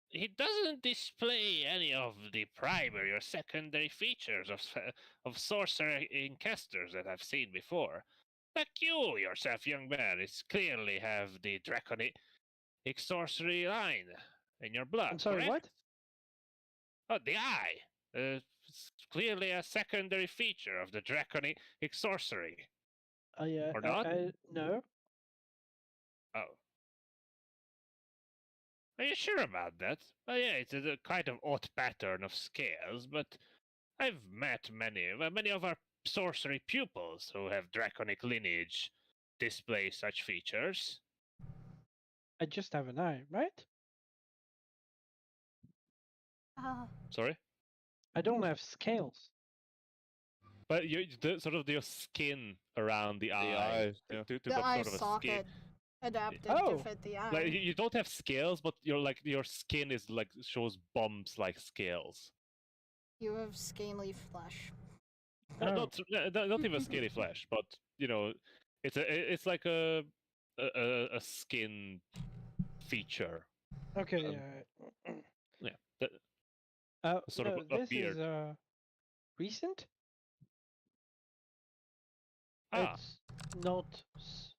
he doesn't display any of the primary or secondary features of sorcerer casters that I've seen before. Like you yourself, young man, is clearly have the draconic sorcery line in your blood. I'm sorry, correct? what? Oh, the eye. It's clearly a secondary feature of the draconic sorcery. Yeah, Or not? no. Oh. Are you sure about that? Oh yeah, it's a kind of odd pattern of scales, but I've met many of our sorcery pupils who have draconic lineage display such features. I just have an eye, right? Sorry? I don't have scales. But your skin around the eye, eye, to, yeah. to The become eye sort of a skin. socket adapted Oh. to fit the eye. Like you don't have scales, but your skin is like shows bumps like scales. You have scaly flesh. Oh. Not even scaly flesh, but you know, it's like a skin feature. Okay, Um, yeah. Yeah. Sort of no, a this beard. is recent. Ah, It's not.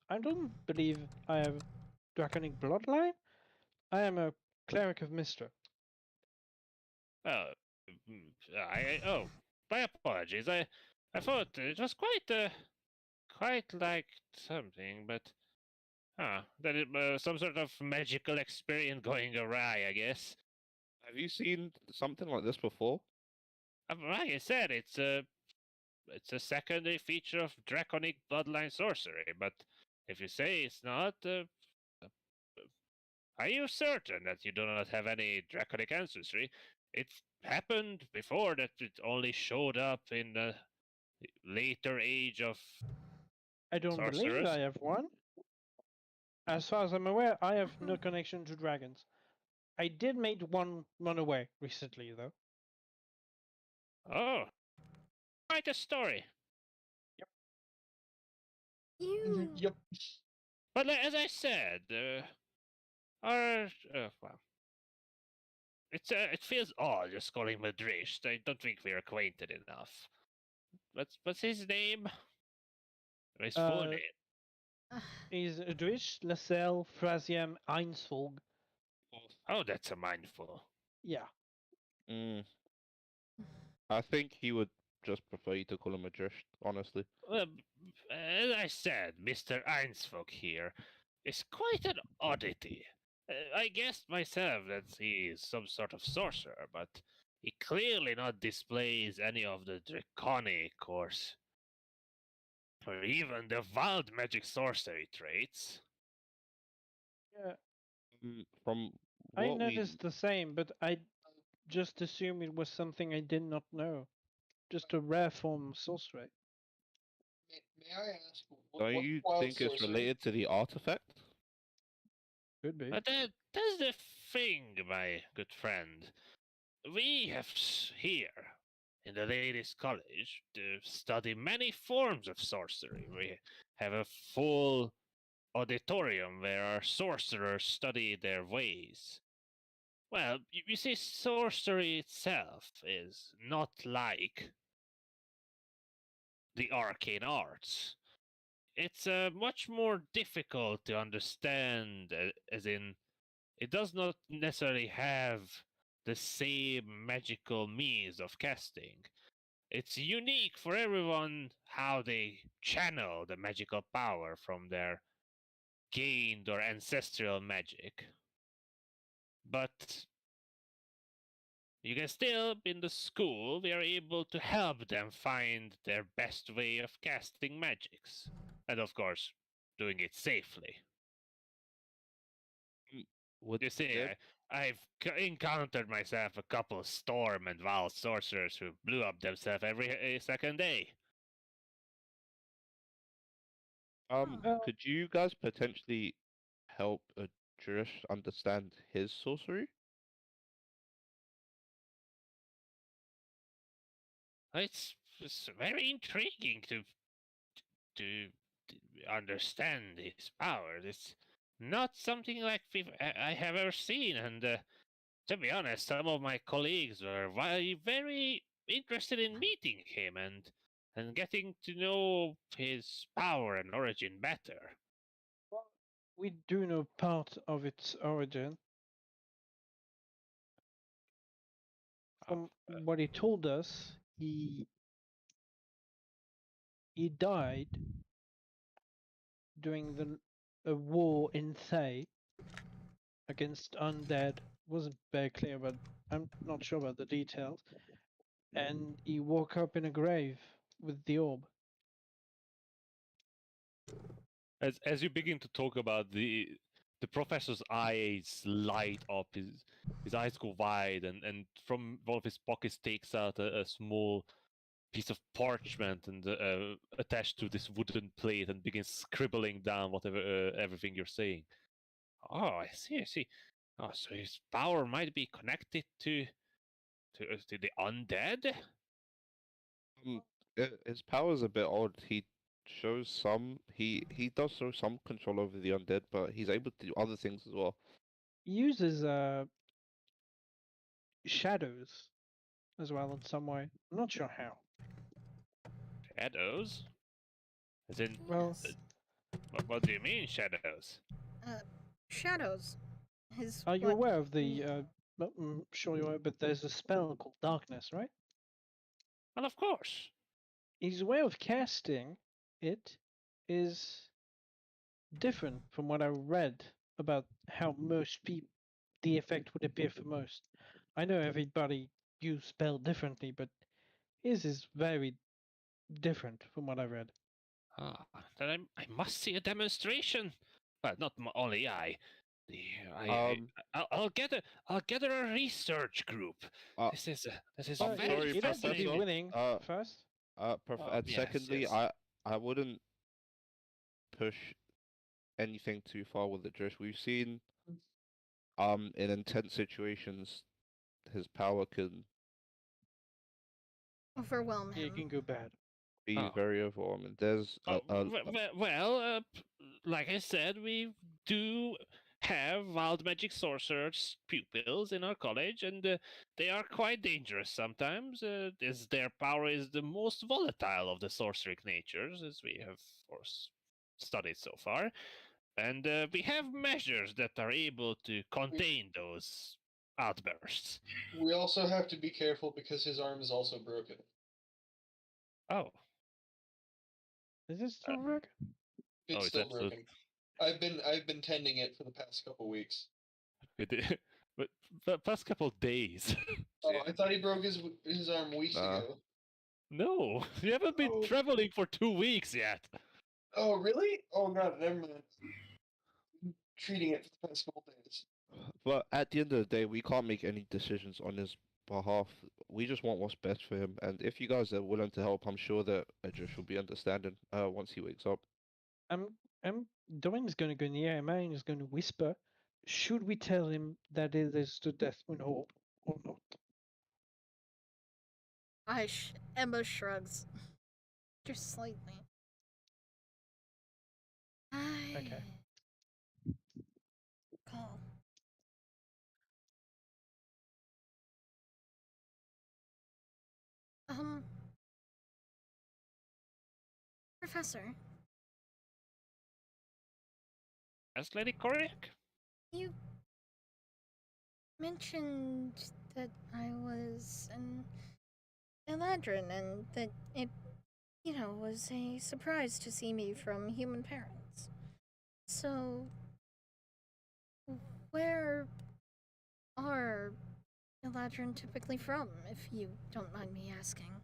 I don't believe I have draconic bloodline. I am a cleric of Mister. oh, my apologies. I thought it was quite like something, but that it some sort of magical experience going awry, I guess. Have you seen something like this before? Like I said, it's a secondary feature of draconic bloodline sorcery. But if you say it's not, are you certain that you do not have any draconic ancestry? It's happened before that it only showed up in later age of I don't believe sorcerers? I have one. As far as I'm aware, I have no connection to dragons. I did make one run away recently, though. Oh, quite a story. You. Yep. But as I said, our well, it feels odd just calling him Adrish. I don't think we're acquainted enough. What's his name? His full name? Is Dwish, Lascelles, Frasiam, Einsvolg. Oh, that's a mindful. Yeah. Mm. I think he would just prefer you to call him a Drish, honestly. Well, as I said, Mr. Einsfolk here is quite an oddity. I guessed myself that he is some sort of sorcerer, but he clearly not displays any of the draconic or even the wild magic sorcery traits. Yeah. From I what we noticed the same, but I just assumed it was something I did not know. Just a rare form of sorcery. May I ask? don't What's you wild think it's sorcery? related to the artifact? Could be. But that's the thing, my good friend. We have here in the ladies' college to study many forms of sorcery. We have a full auditorium where our sorcerers study their ways. Well, you see, sorcery itself is not like the arcane arts. It's much more difficult to understand, as in, it does not necessarily have the same magical means of casting. It's unique for everyone how they channel the magical power from their gained or ancestral magic. But you can still, in the school, we are able to help them find their best way of casting magics. And of course, doing it safely. Would You see, there I've encountered myself a couple storm and wild sorcerers who blew up themselves every second day. Well- could you guys potentially help a Drish understand his sorcery? It's very intriguing to understand his powers. It's not something like I have ever seen, and to be honest, some of my colleagues were very interested in meeting him and getting to know his power and origin better. Well, we do know part of its origin. From what he told us, he died during a war in Thay against undead. Wasn't very clear, but I'm not sure about the details. And he woke up in a grave with the orb. As you begin to talk about the professor's eyes light up, his eyes go wide, and from one of his pockets takes out a small piece of parchment and attached to this wooden plate and begins scribbling down whatever everything you're saying. Oh, I see, I see. Oh, so his power might be connected to the undead. His power's a bit odd. He shows some. He does show some control over the undead, but he's able to do other things as well. He uses shadows as well in some way. I'm not sure how. Shadows? As in, Well, Yes. what do you mean shadows? Shadows. His. are you what- aware of the? Well, I'm sure you are, but there's a spell called darkness, right? Well, of course. His way of casting it is different from what I read about how most people the effect would appear for most. I know everybody use spell differently, but his is very different from what I read. Ah, then I must see a demonstration. Well, not only I. I'll gather a research group. Uh, This is I'm very sorry, You'd have to be fascinating. willing Uh, first. And Yes, secondly, yes. I wouldn't push anything too far with the Drish. We've seen in intense situations his power can Overwhelm It can him. go bad. be Oh. very overwhelming. There's Like I said, we do have wild magic sorcerers pupils in our college, and they are quite dangerous sometimes. As their power is the most volatile of the sorceric natures, as we have, of course, studied so far. And we have measures that are able to contain those outbursts. We also have to be careful because his arm is also broken. Oh, Is it still broken? It's it's still absolute. broken. I've been tending it for the past couple weeks. But the past couple of days. Oh, I thought he broke his arm weeks ago. No, you haven't been Oh. traveling for 2 weeks yet. Oh, really? Oh god, never mind. Treating it for the past couple days. But at the end of the day, we can't make any decisions on his behalf. We just want what's best for him. And if you guys are willing to help, I'm sure that Edrish will be understanding once he wakes up. Doran's gonna go near him and is gonna whisper. Should we tell him that it is to death when hope or not? Emma shrugs. Just slightly. Okay. Call. Professor, As Lady Korik? you mentioned that I was an Eladrin and that it, was a surprise to see me from human parents. So, where are Eladrin typically from, if you don't mind me asking?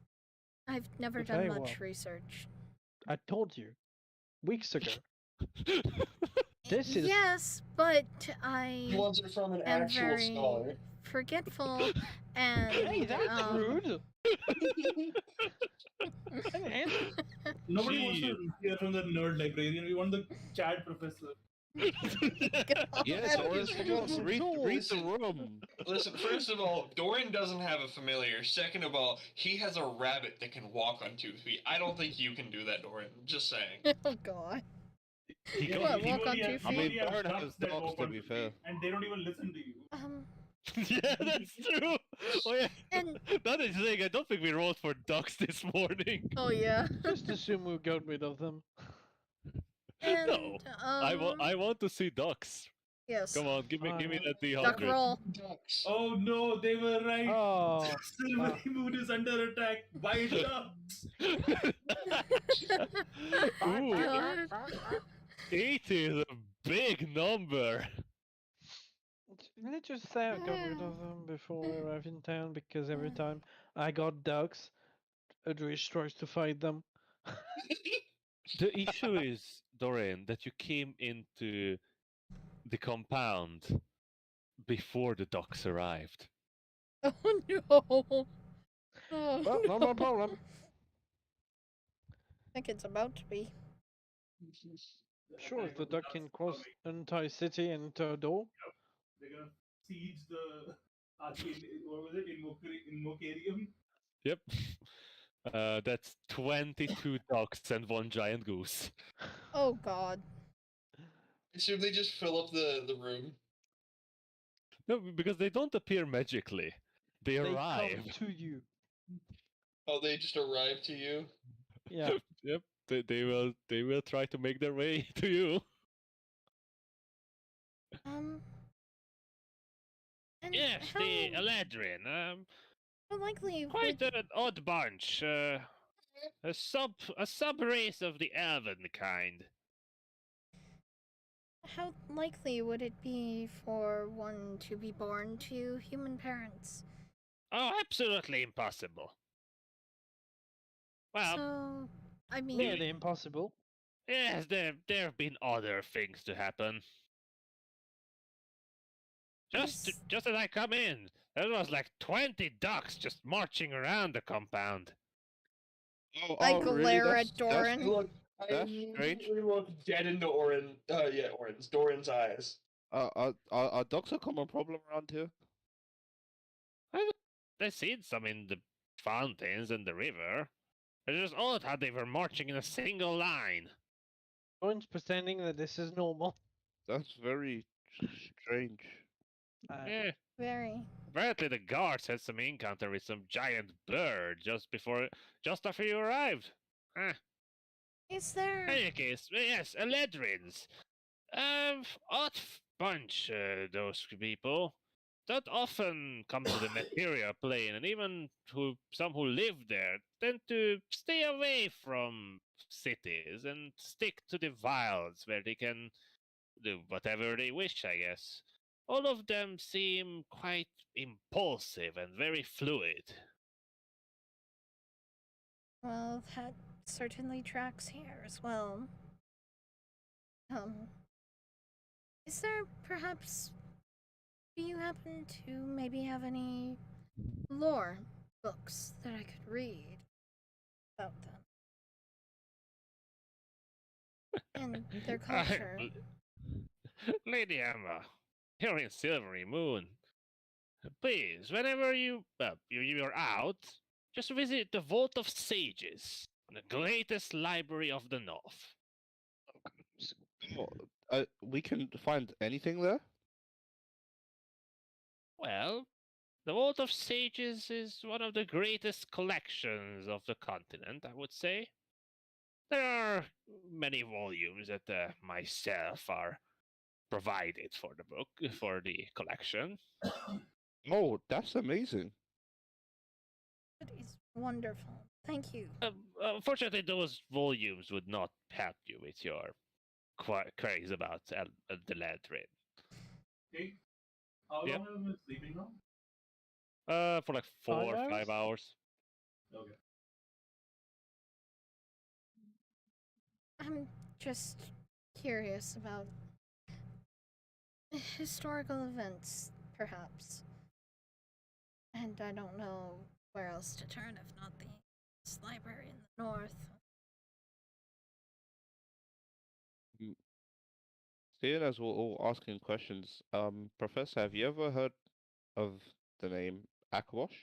I've never done Very much well. research. I told you weeks ago. This is Yes, but He I wants it from an am actual very scholar. forgetful and hey, that's rude. Nobody wants to hear from the nerd librarian. We want the chat professor. Yes, God. Doris, come on, read the room. Listen, first of all, Doran doesn't have a familiar. Second of all, he has a rabbit that can walk on 2 feet. I don't think you can do that, Doran. Just saying. Oh God. He Yeah, got. he Walk on only 2 has- I he mean, only has Doran has ducks that dogs, walk to on be 2 fair. feet, and they don't even listen to you. Yeah, that's true. Oh yeah. And That is saying, I don't think we rolled for ducks this morning. oh yeah. Just assume we got rid of them. And No, I want to see ducks. yes. Come on, give me that Duck D100. roll. Ducks. Oh no, they were right. Oh, Silvery Moon is under attack by ducks. Ooh, God. 80 is a big number. let's just say I got rid of them before we arrived in town because every time I got ducks, Adrish tries to fight them. The issue is, Dorian, that you came into the compound before the ducks arrived. Oh no. Oh, Well, not my problem. I think it's about to be. Sure, if the duck can cross an entire city and enter a door. They're gonna siege the arcade. What was it? Invocarium. Yep. That's 22 ducks and one giant goose. Oh God. I assume they just fill up the room. No, because they don't appear magically. They They arrive. come to you. Oh, they just arrive to you? Yeah. Yep. They will try to make their way to you. And Yes, how, the Eladrin. how likely Quite would, an odd bunch. A sub race of the elven kind. how likely would it be for one to be born to human parents? Oh, absolutely impossible. Well, So, I mean, Nearly impossible. yes, there have been other things to happen. Just as I come in, there was like 20 ducks just marching around the compound. I really? glare at That's Doran. Look, I That's strange. immediately look dead into Doran's eyes. are dogs a common problem around here? I've seen some in the fountains and the river. It's just odd how they were marching in a single line. Doran's pretending that this is normal. That's very strange. Yeah. Very. Apparently the guards had some encounter with some giant bird just after you arrived. Eh. Is there? In any case, yes, Eledrins. Odd bunch, those people. Don't often come to the material plane, and even some who live there tend to stay away from cities and stick to the wilds where they can do whatever they wish, I guess. All of them seem quite impulsive and very fluid. Well, that certainly tracks here as well. Is there perhaps? Do you happen to maybe have any lore books that I could read about them and their culture? Lady Emma, you're in Silvery Moon. Please, whenever you're out, just visit the Vault of Sages, the greatest library of the North. We can find anything there? Well, the Vault of Sages is one of the greatest collections of the continent, I would say. There are many volumes that myself are provided for the collection. Oh, that's amazing. That is wonderful. Thank you. Unfortunately, those volumes would not help you with your queries about the Ledrin. Okay. How Yep. long have you been sleeping now? For like 4 or 5 hours. Okay. I'm just curious about historical events, perhaps. And I don't know where else to turn if not this library in the north. Seeing as we're all asking questions, Professor, have you ever heard of the name Akabosh?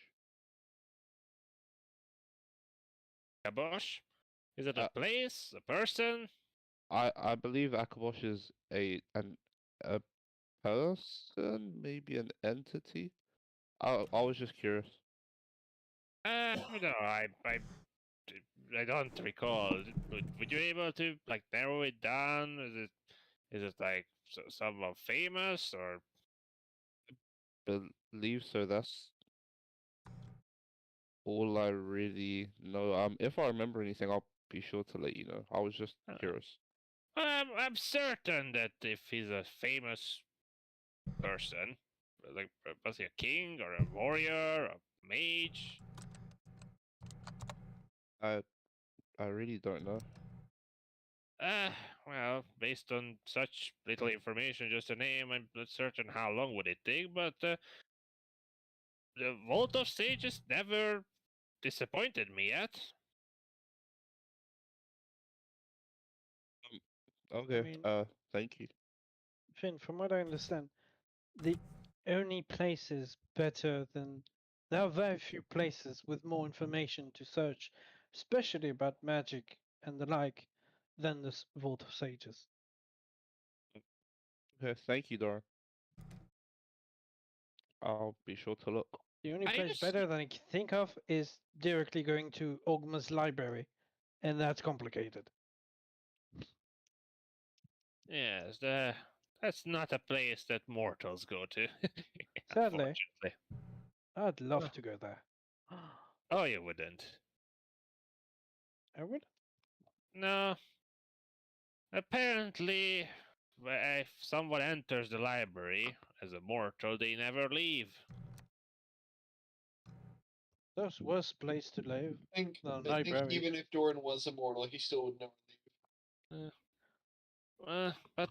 Kabosh? Is it a Uh, place? A person? I believe Akabosh is a person, maybe an entity. I was just curious. No, I don't recall. Would you able to like narrow it down? Is it like someone famous or? Believe so. That's all I really know. If I remember anything, I'll be sure to let you know. I was just curious. I'm certain that if he's a famous person, like was he a king or a warrior, a mage? I really don't know. Well, based on such little information, just a name, I'm not certain how long would it take, but the Vault of Sages never disappointed me yet. Okay. mean- Thank you. Finn, from what I understand, the only places better than there are very few places with more information to search, especially about magic and the like, than this Vault of Sages. Okay. Thank you, Dora. I'll be sure to look. The only I place just- better that I can think of is directly going to Ogma's library, and that's complicated. Yes, that's not a place that mortals go to. Sadly. Unfortunately. I'd love to go there. Oh, you wouldn't. I would. No. Apparently, if someone enters the library as a mortal, they never leave. That's worse place to live. I think Library. even if Doran was immortal, he still would never leave. But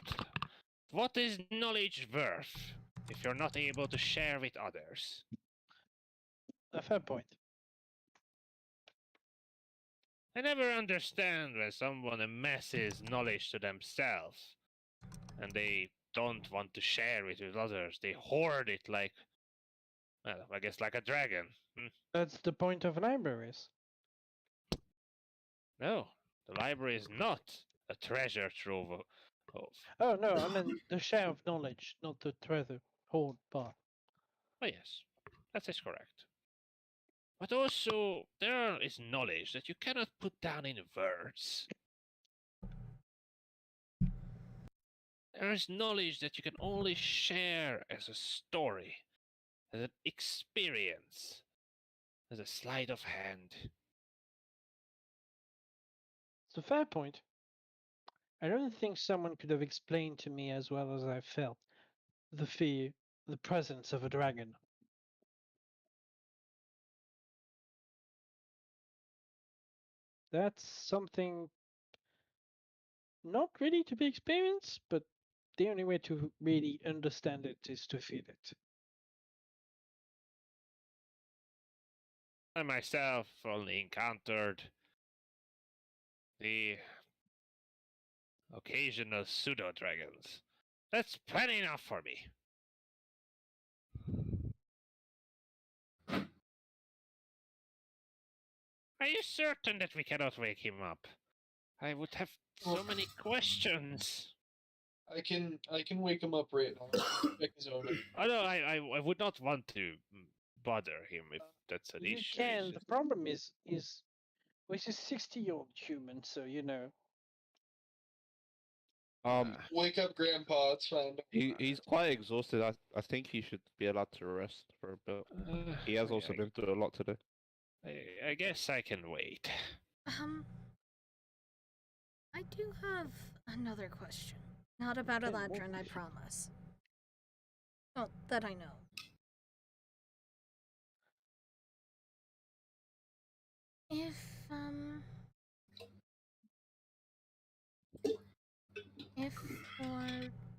what is knowledge worth if you're not able to share with others? A fair point. I never understand when someone amasses knowledge to themselves and they don't want to share it with others. They hoard it like, well, I guess like a dragon. That's the point of libraries. No, the library is not a treasure trove of. Oh no, I mean the share of knowledge, not the treasure hoard part. Oh, yes, that is correct. But also, there is knowledge that you cannot put down in words. There is knowledge that you can only share as a story, as an experience, as a sleight of hand. It's a fair point. I don't think someone could have explained to me as well as I felt the fear, the presence of a dragon. That's something not really to be experienced, but the only way to really understand it is to feel it. I myself only encountered the occasional pseudo dragons. That's plenty enough for me. Are you certain that we cannot wake him up? I would have so many questions. I can wake him up right now. Check his own. Oh no, I would not want to bother him if that's an You issue. can. It's The just- problem is well, he's a 60-year-old human, so you know. Wake up, Grandpa. It's fine. He's quite exhausted. I think he should be allowed to rest for a bit. He has also been through a lot today. I guess I can wait. I do have another question. Not about Okay, what Eladrin, I question? promise. Well, that I know. If, for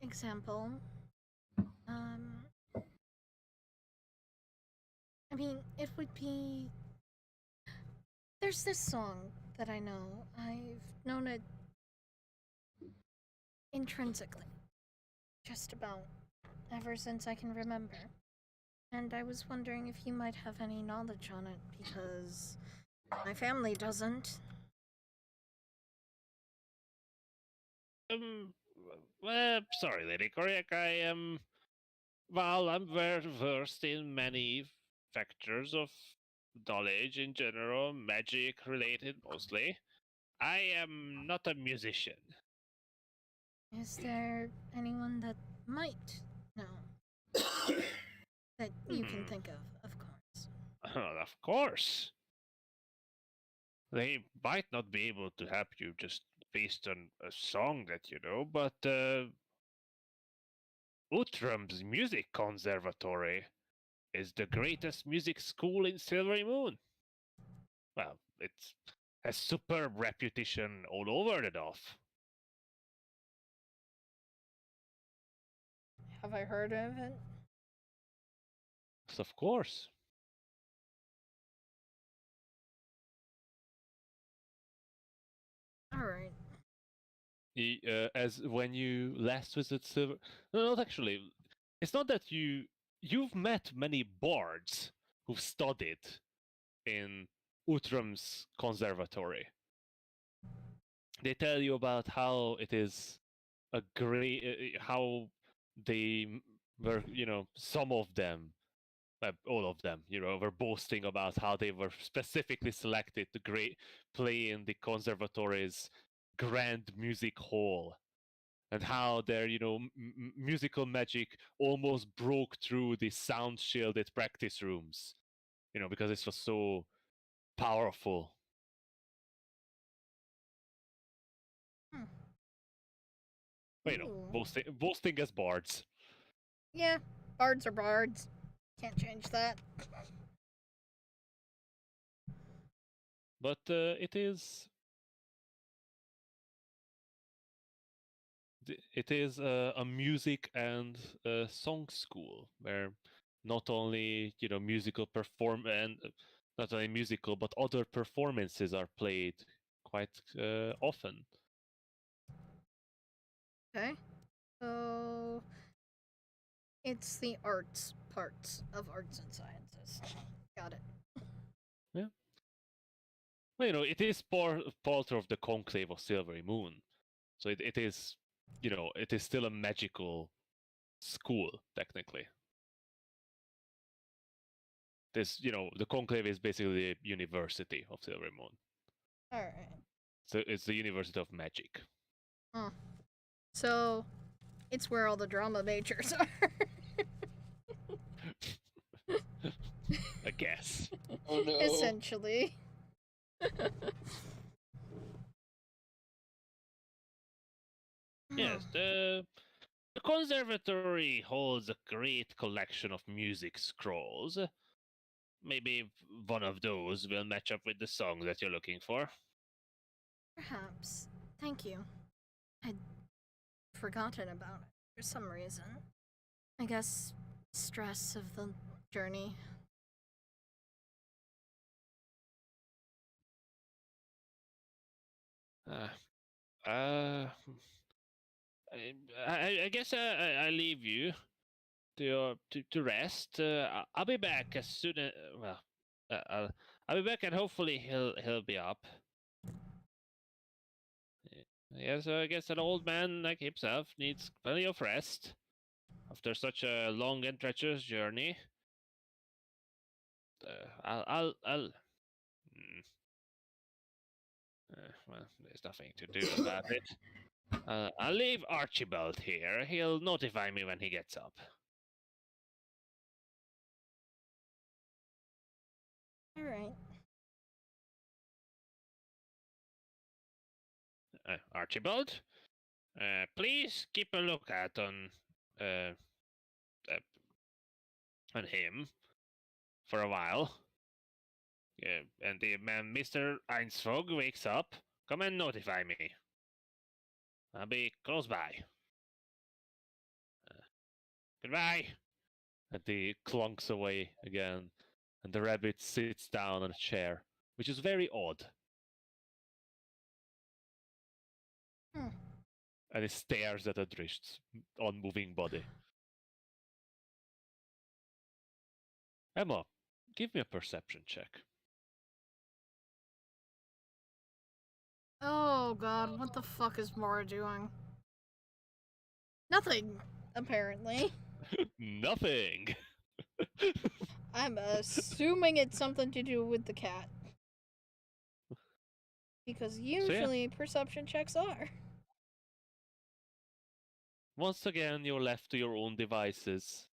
example, I mean, it would be. There's this song that I know. I've known it intrinsically. Just about ever since I can remember. And I was wondering if you might have any knowledge on it, because my family doesn't. Well, sorry, Lady Koryak, well, I'm very versed in many factors of knowledge in general, magic related mostly. I am not a musician. Is there anyone that might know? That you can think of course. Of course. They might not be able to help you just based on a song that you know, but Utrum's Music Conservatory is the greatest music school in Silvery Moon. Well, it has superb reputation all over the North. Have I heard of it? Yes, of course. Alright. As when you last visit Silver, no, not actually. It's not that you've met many bards who've studied in Utrum's conservatory. They tell you about how it is a great, how they were, some of them, all of them, were boasting about how they were specifically selected to play in the conservatory's grand music hall, and how their, musical magic almost broke through the sound shielded practice rooms, because this was so powerful. But, Ooh. boasting as bards. Yeah, bards are bards. Can't change that. But it is a music and song school where not only musical not only musical but other performances are played quite often. Okay. So it's the arts parts of arts and sciences. Got it. Well, it is part of the conclave of Silvery Moon, so it is, it is still a magical school technically. The conclave is basically the university of Silvery Moon. All right. So it's the University of Magic. So it's where all the drama majors are. I guess. Oh no. Essentially. Yes, the conservatory holds a great collection of music scrolls. Maybe one of those will match up with the song that you're looking for. Perhaps. Thank you. I'd forgotten about it for some reason. I guess stress of the journey. I guess I leave you to rest. I'll be back as soon as I'll be back and hopefully he'll be up. Yes, I guess an old man like himself needs plenty of rest after such a long and treacherous journey. I'll well, there's nothing to do about it. I'll leave Archibald here. He'll notify me when he gets up. All right. Archibald, please keep a lookout on him for a while. And if Mr. Einsfog wakes up, come and notify me. I'll be close by. Goodbye. And he clunks away again, and the rabbit sits down on a chair, which is very odd. And he stares at Adrisht's unmoving body. Emma, give me a perception check. Oh god, what the fuck is Mora doing? Nothing, apparently. Nothing. I'm assuming it's something to do with the cat. Because usually perception checks are. Once again, you're left to your own devices.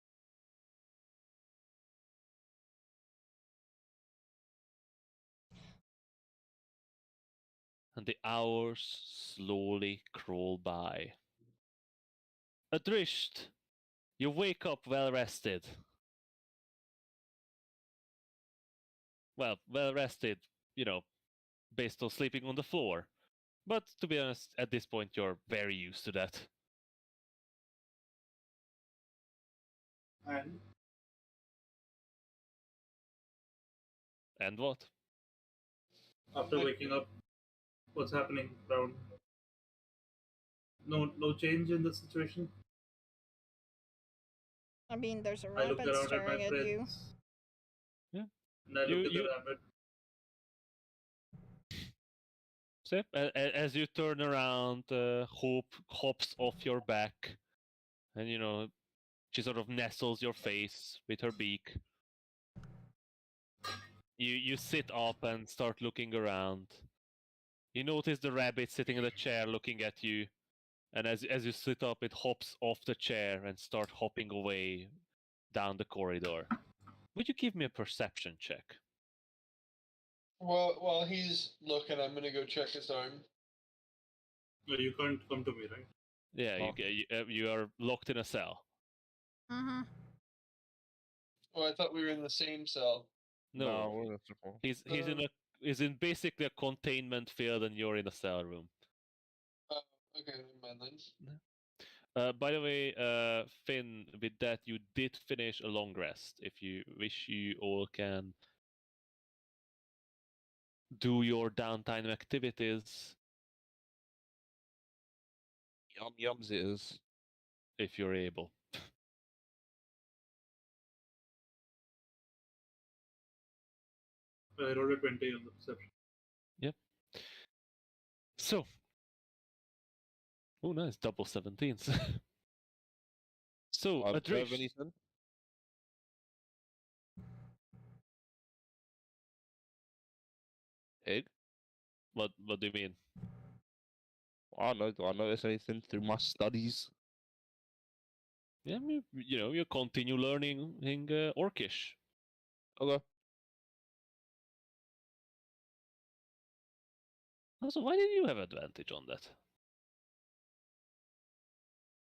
And the hours slowly crawl by. Adrisht, you wake up well rested. Well rested, based on sleeping on the floor. But to be honest, at this point, you're very used to that. And And what? After waking up, what's happening around? No change in the situation. I mean, there's a I look rabbit around at staring my at you. friends. Yeah. And I look at the rabbit. So, as you turn around, Hope hops off your back, and she sort of nestles your face with her beak. You sit up and start looking around. You notice the rabbit sitting in the chair looking at you, and as you sit up, it hops off the chair and start hopping away down the corridor. Would you give me a perception check? Well, while he's looking, I'm gonna go check his arm. No, you can't come to me, right? Yeah, you are locked in a cell. Mm-hmm. Oh, I thought we were in the same cell. No, we're not supposed. he's in basically a containment field, and you're in a cell room. Oh, okay, never mind then. By the way, Finn, with that you did finish a long rest. If you wish, you all can do your downtime activities Yum yums it is. if you're able. I rolled a 20 on the perception. So, oh nice, double 17s. So, Observe Adrish, anything? Egg? what do you mean? I don't know. Do I notice anything through my studies? Yeah, you continue learning in Orcish. Okay. Also, why did you have advantage on that?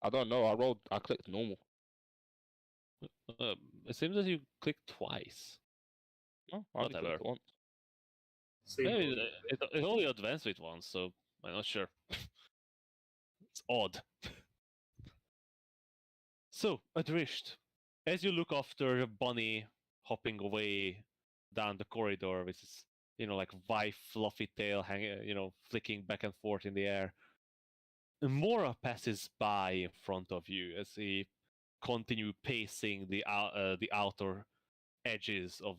I don't know. I clicked normal. It seems that you clicked twice. No, I only Whatever. clicked once. Same Maybe roll. it only advanced with one, so I'm not sure. It's odd. So, Adrisht, as you look after Bunny hopping away down the corridor with his, like white fluffy tail hanging, flicking back and forth in the air, Mora passes by in front of you as he continue pacing the outer edges of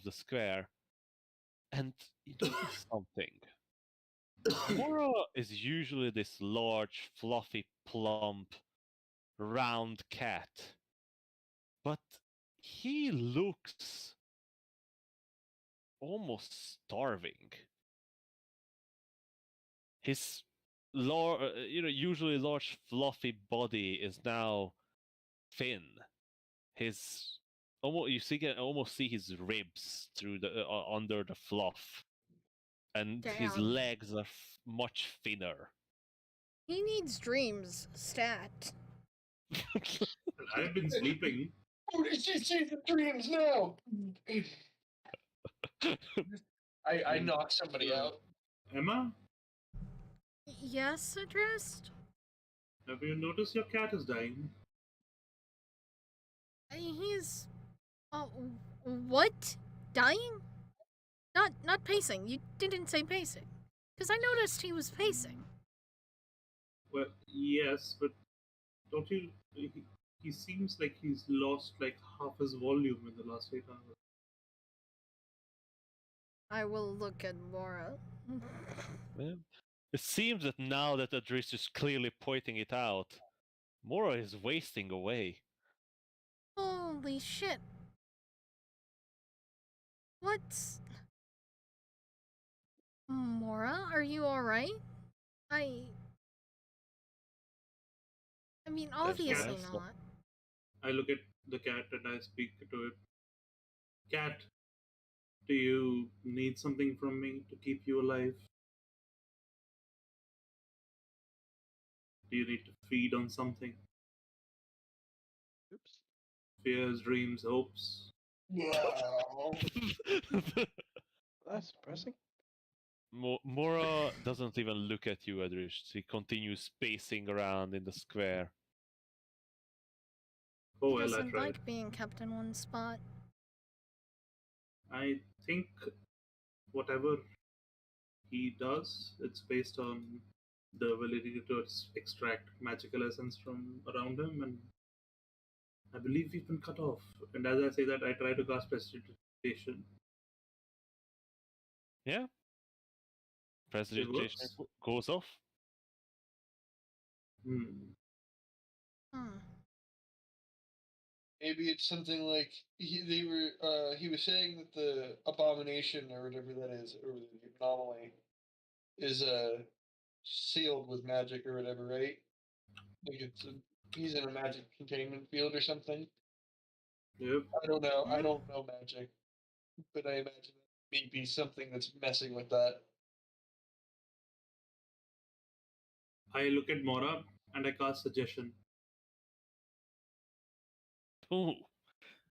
the square, and you notice something. Mora is usually this large, fluffy, plump, round cat, but he looks almost starving. His usually large, fluffy body is now thin. His can almost see his ribs through the under the fluff, and his Damn. legs are much thinner. He needs dreams. Stat. I've been sleeping. Oh, did she see the dreams now? I knocked somebody out. Emma, Yes, addressed? have you noticed your cat is dying? He's. Oh, what? Dying? Not pacing. You didn't say pacing. Because I noticed he was pacing. Well, yes, but don't you? He seems like he's lost like half his volume in the last 8 hours. I will look at Mora. Yeah. It seems that now that Adris is clearly pointing it out, Mora is wasting away. Holy shit. What's. Mora, are you alright? I mean, obviously yes. not. I look at the cat and I speak to it. Cat, do you need something from me to keep you alive? Do you need to feed on something? Oops. Fears, dreams, hopes? Wow. That's depressing. Mora doesn't even look at you, Adrish. He continues pacing around in the square. Oh He well, I doesn't tried. like being kept in one spot. I think whatever he does, it's based on the ability to extract magical essence from around him, and I believe we've been cut off. And as I say that, I try to cast prestidigitation. Yeah. Prestidigitation works. goes off. Hmm. Hmm. Maybe it's something like he was saying that the abomination or whatever that is, or the anomaly, is sealed with magic or whatever, right? Like he's in a magic containment field or something. Yep. I don't know. I Hmm? don't know magic, but I imagine that may be something that's messing with that. I look at Mora and I cast suggestion. Ooh.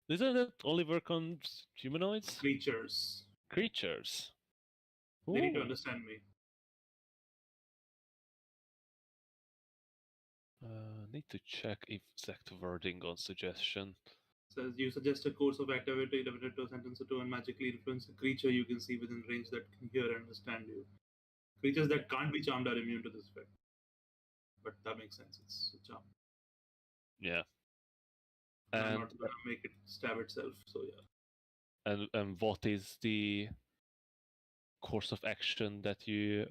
Doesn't that only work on humanoids? Creatures. Creatures. They need to Ooh. understand me. Need to check exact wording on suggestion. Says you suggest a course of activity limited to a sentence or two and magically influence a creature you can see within range that can hear and understand you. Creatures that can't be charmed are immune to this effect. But that makes sense. It's a charm. Yeah. And I'm And not gonna make it stab itself. So yeah. and what is the course of action that you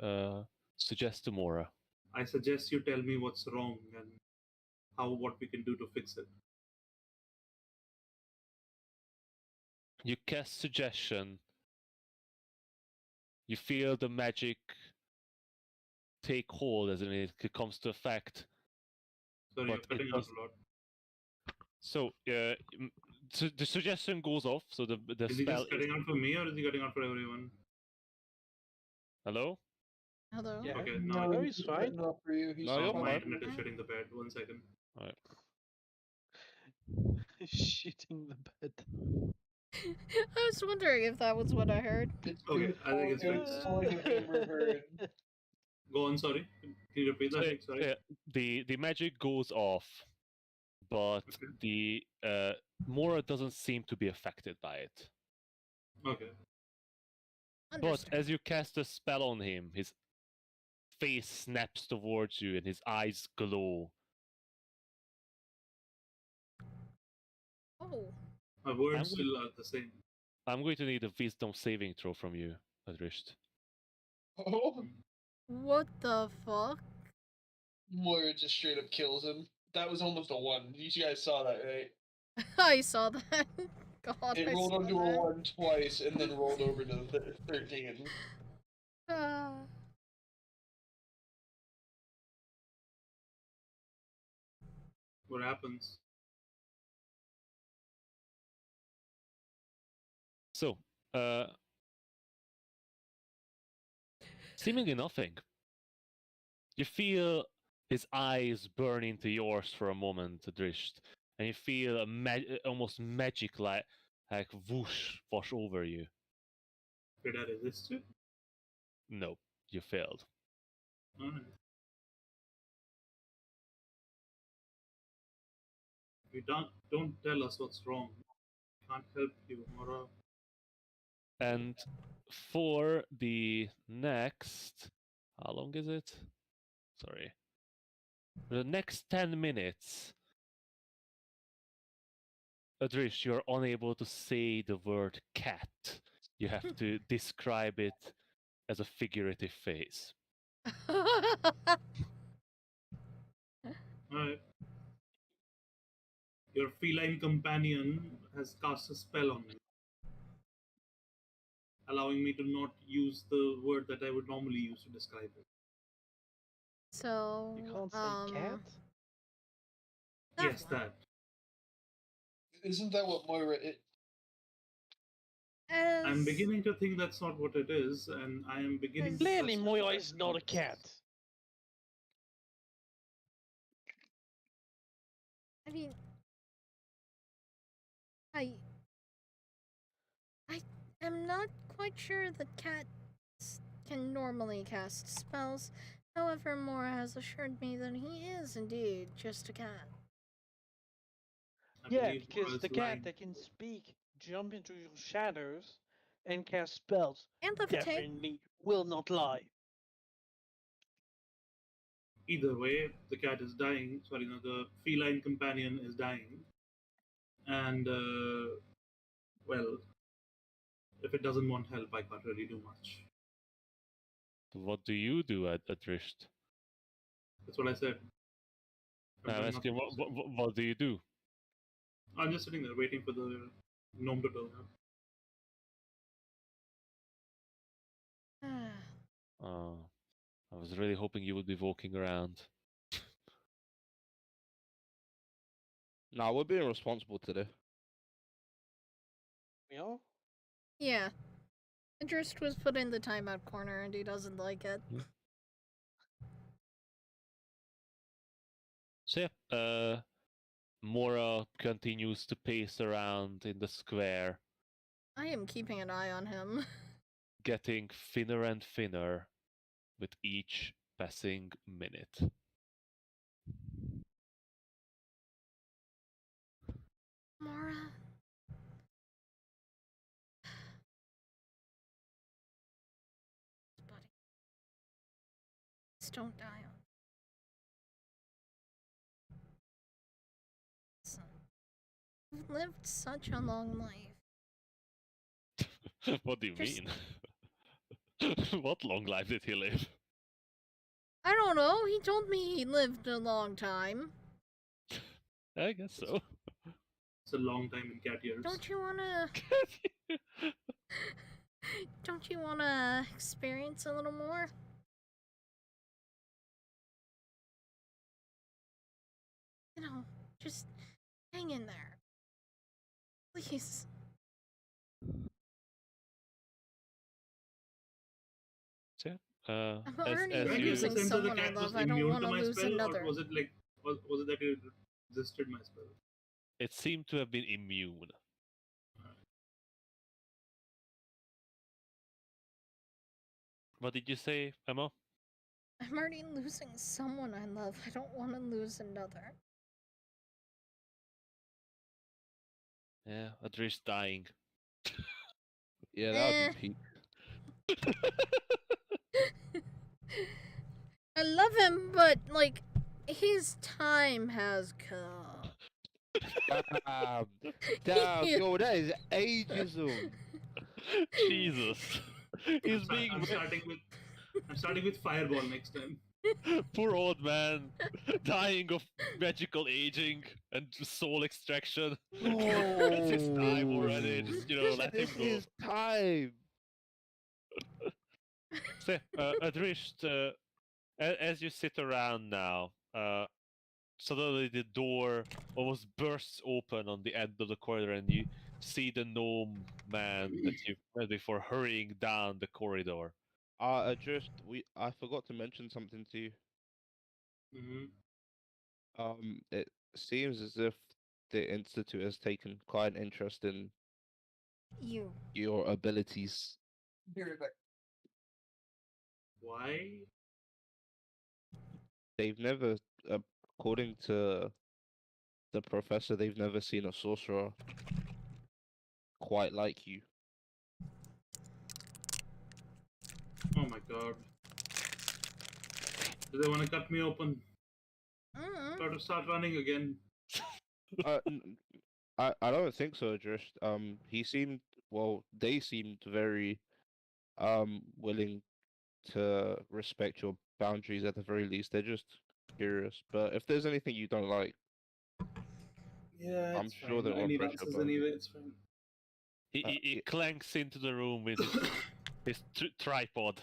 suggest to Mora? I suggest you tell me what's wrong and what we can do to fix it. You cast suggestion. You feel the magic take hold as in it comes to effect. Sorry, But you're cutting it out does- a lot. So, so the suggestion goes off. So the Is he spell just cutting out for me or is he cutting out for everyone? Hello? Hello? Yeah, Okay, now no, I he's fine. Not for you. He's No, you're my fine. internet is shitting the bed. 1 second. Shitting the bed. I was wondering if that was what I heard. It's Okay, I think it's fixed. Go on, sorry. Can you repeat that? Nick? Sorry. The magic goes off, but Okay. the Mora doesn't seem to be affected by it. Okay. But Understood. as you cast a spell on him, his face snaps towards you and his eyes glow. Oh, My words I'm still are the same. I'm going to need a wisdom saving throw from you, Adrisht. Oh, what the fuck? Moira just straight up kills him. That was almost a 1. You guys saw that, right? I saw that. God, It I rolled saw onto a that. 1 twice and then rolled over to the 13. Ah. What happens? So, seemingly nothing. You feel his eyes burn into yours for a moment, Adrisht, and you feel almost magic like whoosh wash over you. Did I resist it? No, you failed. Alright. You don't tell us what's wrong. Can't help you, Mora. And for the next, how long is it? Sorry. For the next 10 minutes, Adrish, you're unable to say the word cat. You have to describe it as a figurative face. Alright. Your feline companion has cast a spell on me, allowing me to not use the word that I would normally use to describe it. So, You can't say cat? that Yes, one. that. Isn't that what Moira... I'm As beginning to think that's not what it is, and I am beginning to Clearly, trust Moira my is not a cat. I mean, I am not quite sure that cats can normally cast spells. However, Mora has assured me that he is indeed just a cat. I Yeah, believe because Mora's the cat lying. that can speak, jump into your shadows, and cast spells And levitate. definitely will not lie. Either way, the cat is dying. Sorry, no, the feline companion is dying. And, well, if it doesn't want help, I can't really do much. What do you do, Adrisht? That's what I said. I'm doing asking, nothing to say. what do you do? I'm just sitting there waiting for the gnome to turn up. I was really hoping you would be walking around. Nah, we're being responsible today. You know? Yeah. Interest was put in the timeout corner and he doesn't like it. So yeah, Mora continues to pace around in the square, I am keeping an eye on him. getting thinner and thinner with each passing minute. Mora. Buddy. Just don't die on. Son. You've lived such a long life. What do you Just- mean? What long life did he live? I don't know. He told me he lived a long time. I guess so. It's a long time in cat years. Don't you wanna? Don't you wanna experience a little more? You know, just hang in there. Please. Yeah. I'm As, already as Did I get you the losing sense that the someone I cat was love. I don't immune want to to my lose spell, another. or was it that it resisted my spell? it seemed to have been immune. What did you say, Emma? I'm already losing someone I love. I don't want to lose another. Yeah, Adrish dying. Yeah, that Eh. would be peak. I love him, but like, his time has come. Damn, yo, that is ageism. Jesus. He's being I'm starting with fireball next time. poor old man dying of magical aging and soul extraction. It's his time already. Just let him This go. is time. So, Adrish, as you sit around now, suddenly the door almost bursts open on the end of the corridor, and you see the gnome man that you've met before hurrying down the corridor. I forgot to mention something to you. Mm-hmm. It seems as if the Institute has taken quite an interest in You. your abilities. Be right back. Why? They've never, according to the professor, they've never seen a sorcerer quite like you. Oh my god. Do they want to cut me open? Mm. Got to start running again. I don't think so, just they seemed very willing to respect your boundaries at the very least. They're just curious. But if there's anything you don't like, Yeah, I'm it's sure fine. they I won't need press your answers buttons. anyway. It's fine. He clanks into the room with his tripod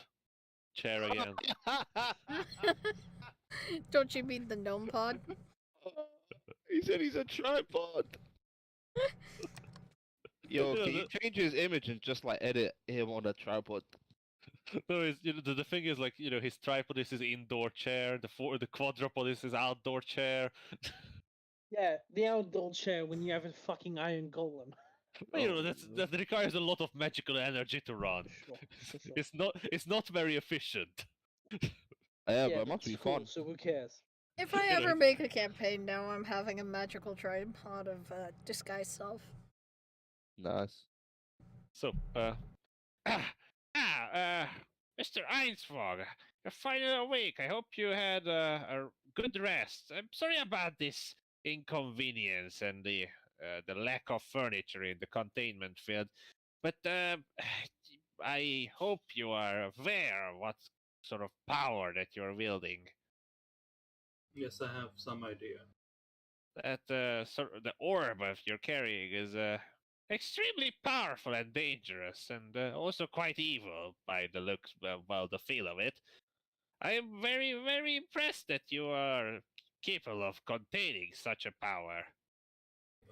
chair again. Don't you mean the gnome pod? He said he's a tripod. Yo, can you change his image and just like edit him on a tripod? No, the thing is, like, his tripod is his indoor chair, the quadrupod is his outdoor chair. Yeah, the outdoor chair when you have a fucking iron golem. That requires a lot of magical energy to run. For sure. It's not very efficient. Yeah, Yeah, but it must it's be cool, fun. so who cares? If I ever make a campaign now, I'm having a magical tripod of disguise self. Nice. So, Mr. Einsfog, you're finally awake. I hope you had a good rest. I'm sorry about this inconvenience and the lack of furniture in the containment field, but I hope you are aware of what sort of power that you're wielding. Yes, I have some idea. That the orb that you're carrying is extremely powerful and dangerous, and also quite evil by the looks, the feel of it. I am very, very impressed that you are capable of containing such a power.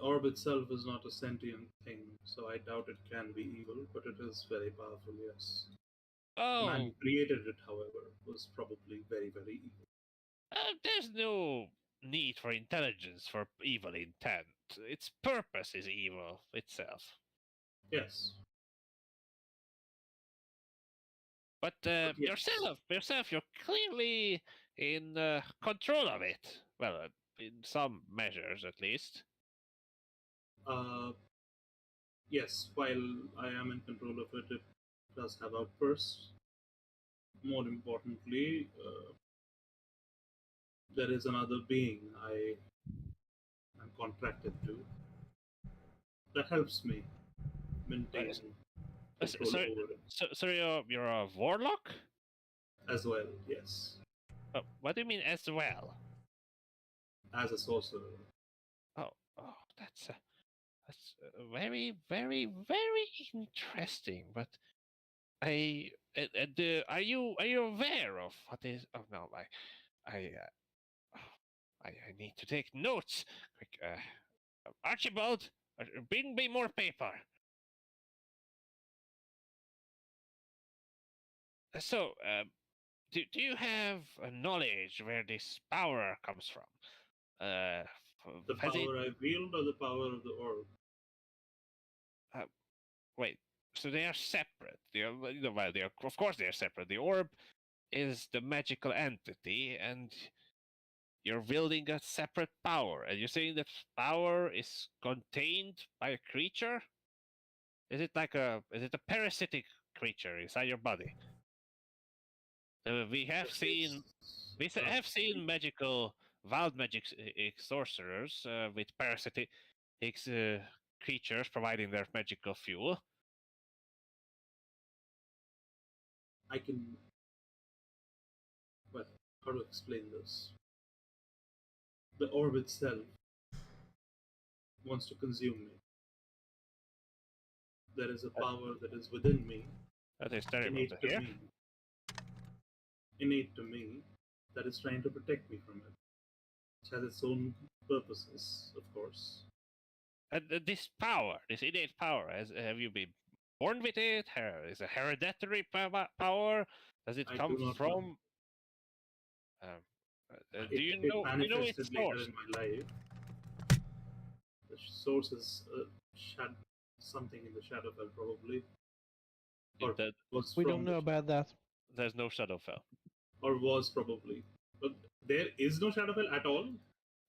Orb itself is not a sentient thing, so I doubt it can be evil, but it is very powerful, yes. The man Oh, who created it, however, was probably very, very evil. there's no need for intelligence for evil intent. Its purpose is evil itself. Yes. But yes. yourself, you're clearly in control of it. Well, in some measures, at least. Yes, while I am in control of it, it does have outbursts. More importantly, there is another being I am contracted to that helps me maintain control So, over it so you're a warlock? as well. Yes, What do you mean as well? as a sorcerer. Oh, that's very, very, very interesting. But are you aware of what is? Oh no, I need to take notes. Quick, Archibald, bring me more paper. So, do you have knowledge where this power comes from? The Has it? power I wield or the power of the orb? Wait. So they are separate. Well, they are, of course, they are separate. The orb is the magical entity, and you're wielding a separate power. And you're saying that power is contained by a creature? Is it a parasitic creature inside your body? We have seen have seen magical wild magic sorcerers with parasitic creatures providing their magical fuel. I can. Well, how to explain this? The orb itself wants to consume me. There is a power that is within me, That is terrible innate to to hear. me, innate to me, that is trying to protect me from it. It has its own purposes, of course. And this power, this innate power, have you been born with it? Is it hereditary power? Does it I come do not know. from? Do you It know? You know its manifested later source? in my life. The source is something in the Shadowfell, probably, or That was We from don't the know about that. there's no Shadowfell. or was probably. But there is no Shadowfell at all.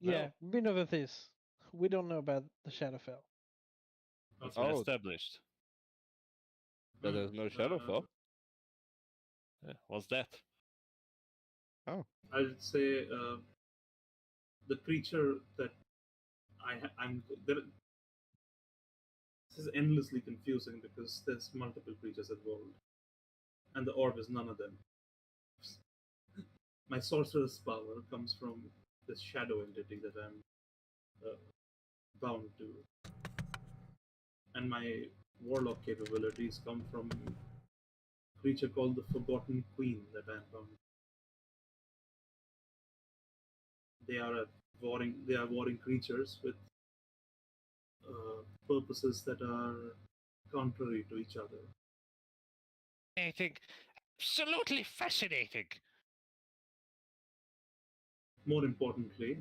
Yeah, we know that this. We don't know about the Shadowfell. It's Okay. been Oh, established. but there's no Uh, Shadowfell. What's that? I'd say the creature that I'm there. This is endlessly confusing because there's multiple creatures involved, and the orb is none of them. My sorcerer's power comes from this shadow entity that I'm bound to, and my warlock capabilities come from a creature called the Forgotten Queen that I'm bound. They are warring creatures with purposes that are contrary to each other. I think absolutely fascinating. More importantly,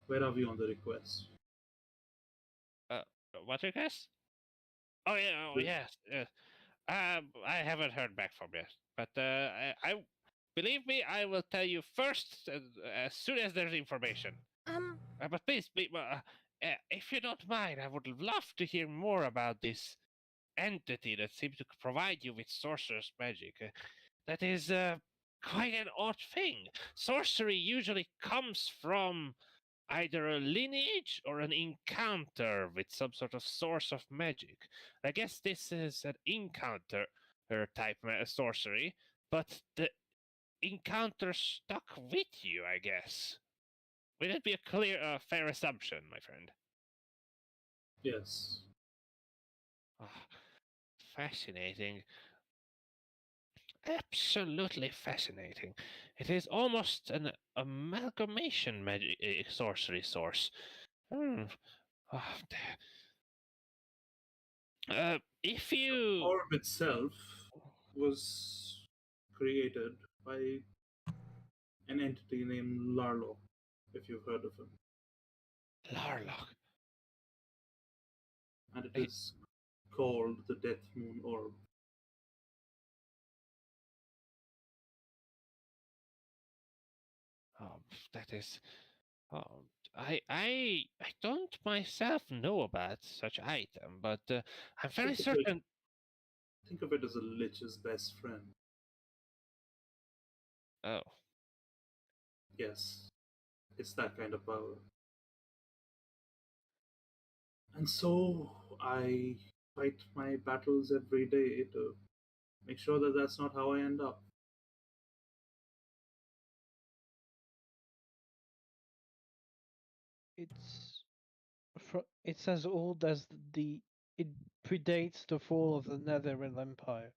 where are we on the request? What request? Oh yeah, oh The- yes. I haven't heard back from you, but I believe me, I will tell you first as soon as there's information. But please, if you don't mind, I would love to hear more about this entity that seems to provide you with sorcerer's magic. That is quite an odd thing. Sorcery usually comes from either a lineage or an encounter with some sort of source of magic. I guess this is an encounter type sorcery, but the encounter stuck with you, I guess. Would that be a fair assumption, my friend? yes. Ah, fascinating. Absolutely fascinating. It is almost an amalgamation magic sorcery source. Hmm. Ah, if The you orb itself was created by an entity named Larlo, if you've heard of him. Larlock, And it He- is called the Death Moon Orb. oh, that is Oh, I don't myself know about such item, but I'm very Think of it- certain. Think of it as a lich's best friend. Oh, Yes, it's that kind of power. And so I fight my battles every day to make sure that that's not how I end up. It's as old as it predates the fall of the Netherrealm Empire.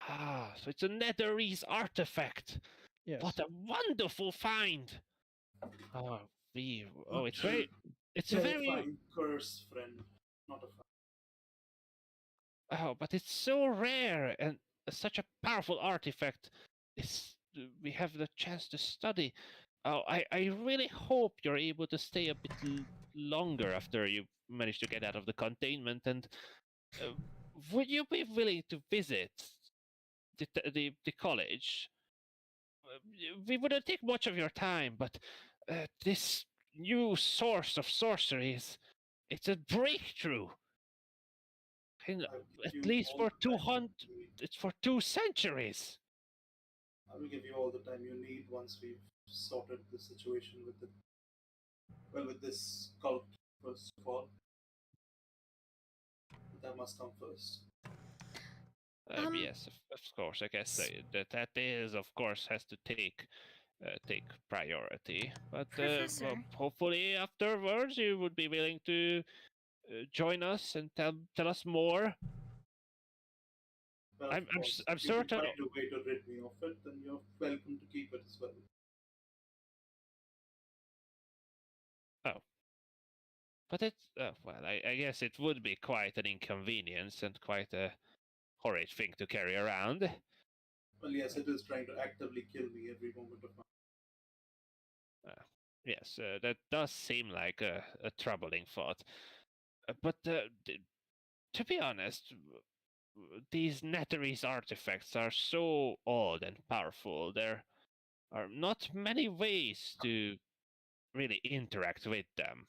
so it's a Netherese artifact. Yes. What a wonderful find! Oh, it's very, it's a very. Terrifying curse, friend, not a fight. Oh, but it's so rare and such a powerful artifact. We have the chance to study. Oh, I really hope you're able to stay a bit longer after you manage to get out of the containment. And uh, would you be willing to visit the college? We wouldn't take much of your time, but this new source of sorcery it's a breakthrough. I'll give At you least all for the time 200, you need. it's for 2 centuries. I will give you all the time you need once we've sorted the situation with with this cult first of all. That must come first. Yes, of course. I guess that is, of course, has to take priority. But Professor. hopefully afterwards you would be willing to join us and tell us more. Well, I'm of I'm course, I'm if you can certain. find a way to rid me of it, then you're welcome to keep it as well. Oh, but it's well, I guess it would be quite an inconvenience and quite a horrid thing to carry around. Well, yes, it is trying to actively kill me every moment of my. Yes, that does seem like a troubling thought. But to be honest, these Netherese artifacts are so old and powerful. There are not many ways to really interact with them.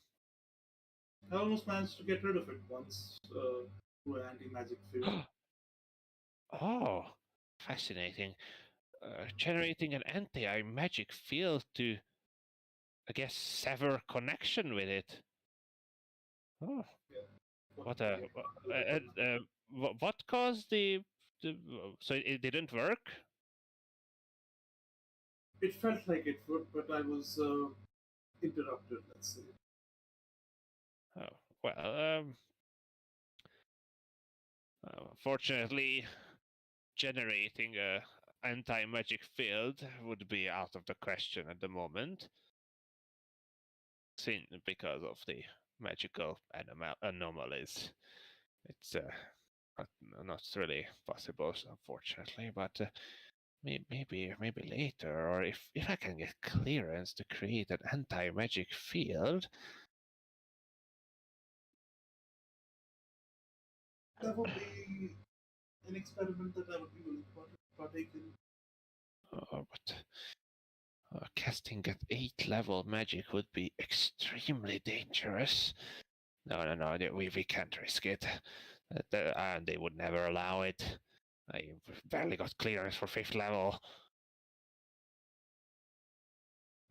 I almost managed to get rid of it once through an anti-magic field. Oh, fascinating. Generating an anti-magic field to, I guess, sever connection with it. Oh, Yeah. what a what caused the so it didn't work? It felt like it would, but I was interrupted. Let's say. Oh, well, fortunately, generating a anti-magic field would be out of the question at the moment, because of the magical anomalies. It's not really possible, unfortunately, but maybe later, or if I can get clearance to create an anti-magic field. That would be an experiment that I would be willing to partake in. But casting at 8th level magic would be extremely dangerous. No, we can't risk it. And they would never allow it. I barely got clearance for 5th level.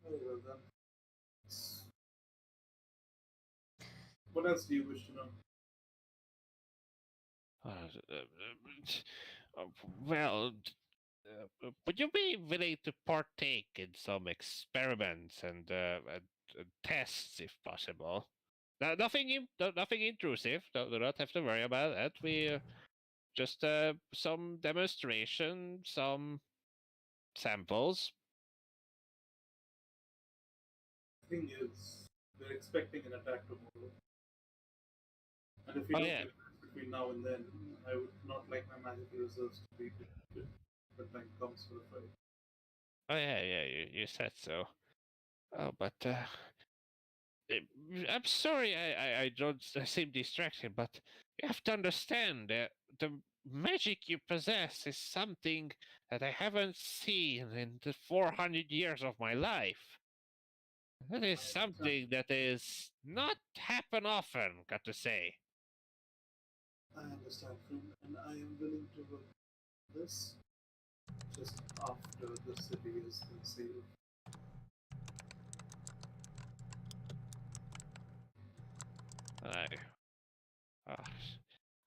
Very well then. What else do you wish to know? Well, would you be willing to partake in some experiments and tests, if possible? Nothing intrusive. Do not have to worry about that. We just some demonstration, some samples. The thing is, we're expecting an attack tomorrow. And if we Oh don't yeah, get this between now and then, I would not like my magical reserves to be depleted when time comes for the fight. yeah. You said so. Oh, but I'm sorry. I don't seem distracted, but you have to understand that the magic you possess is something that I haven't seen in the 400 years of my life. That is something that is not happen often, got to say. I understand, friend, and I am willing to work this just after the city has been saved.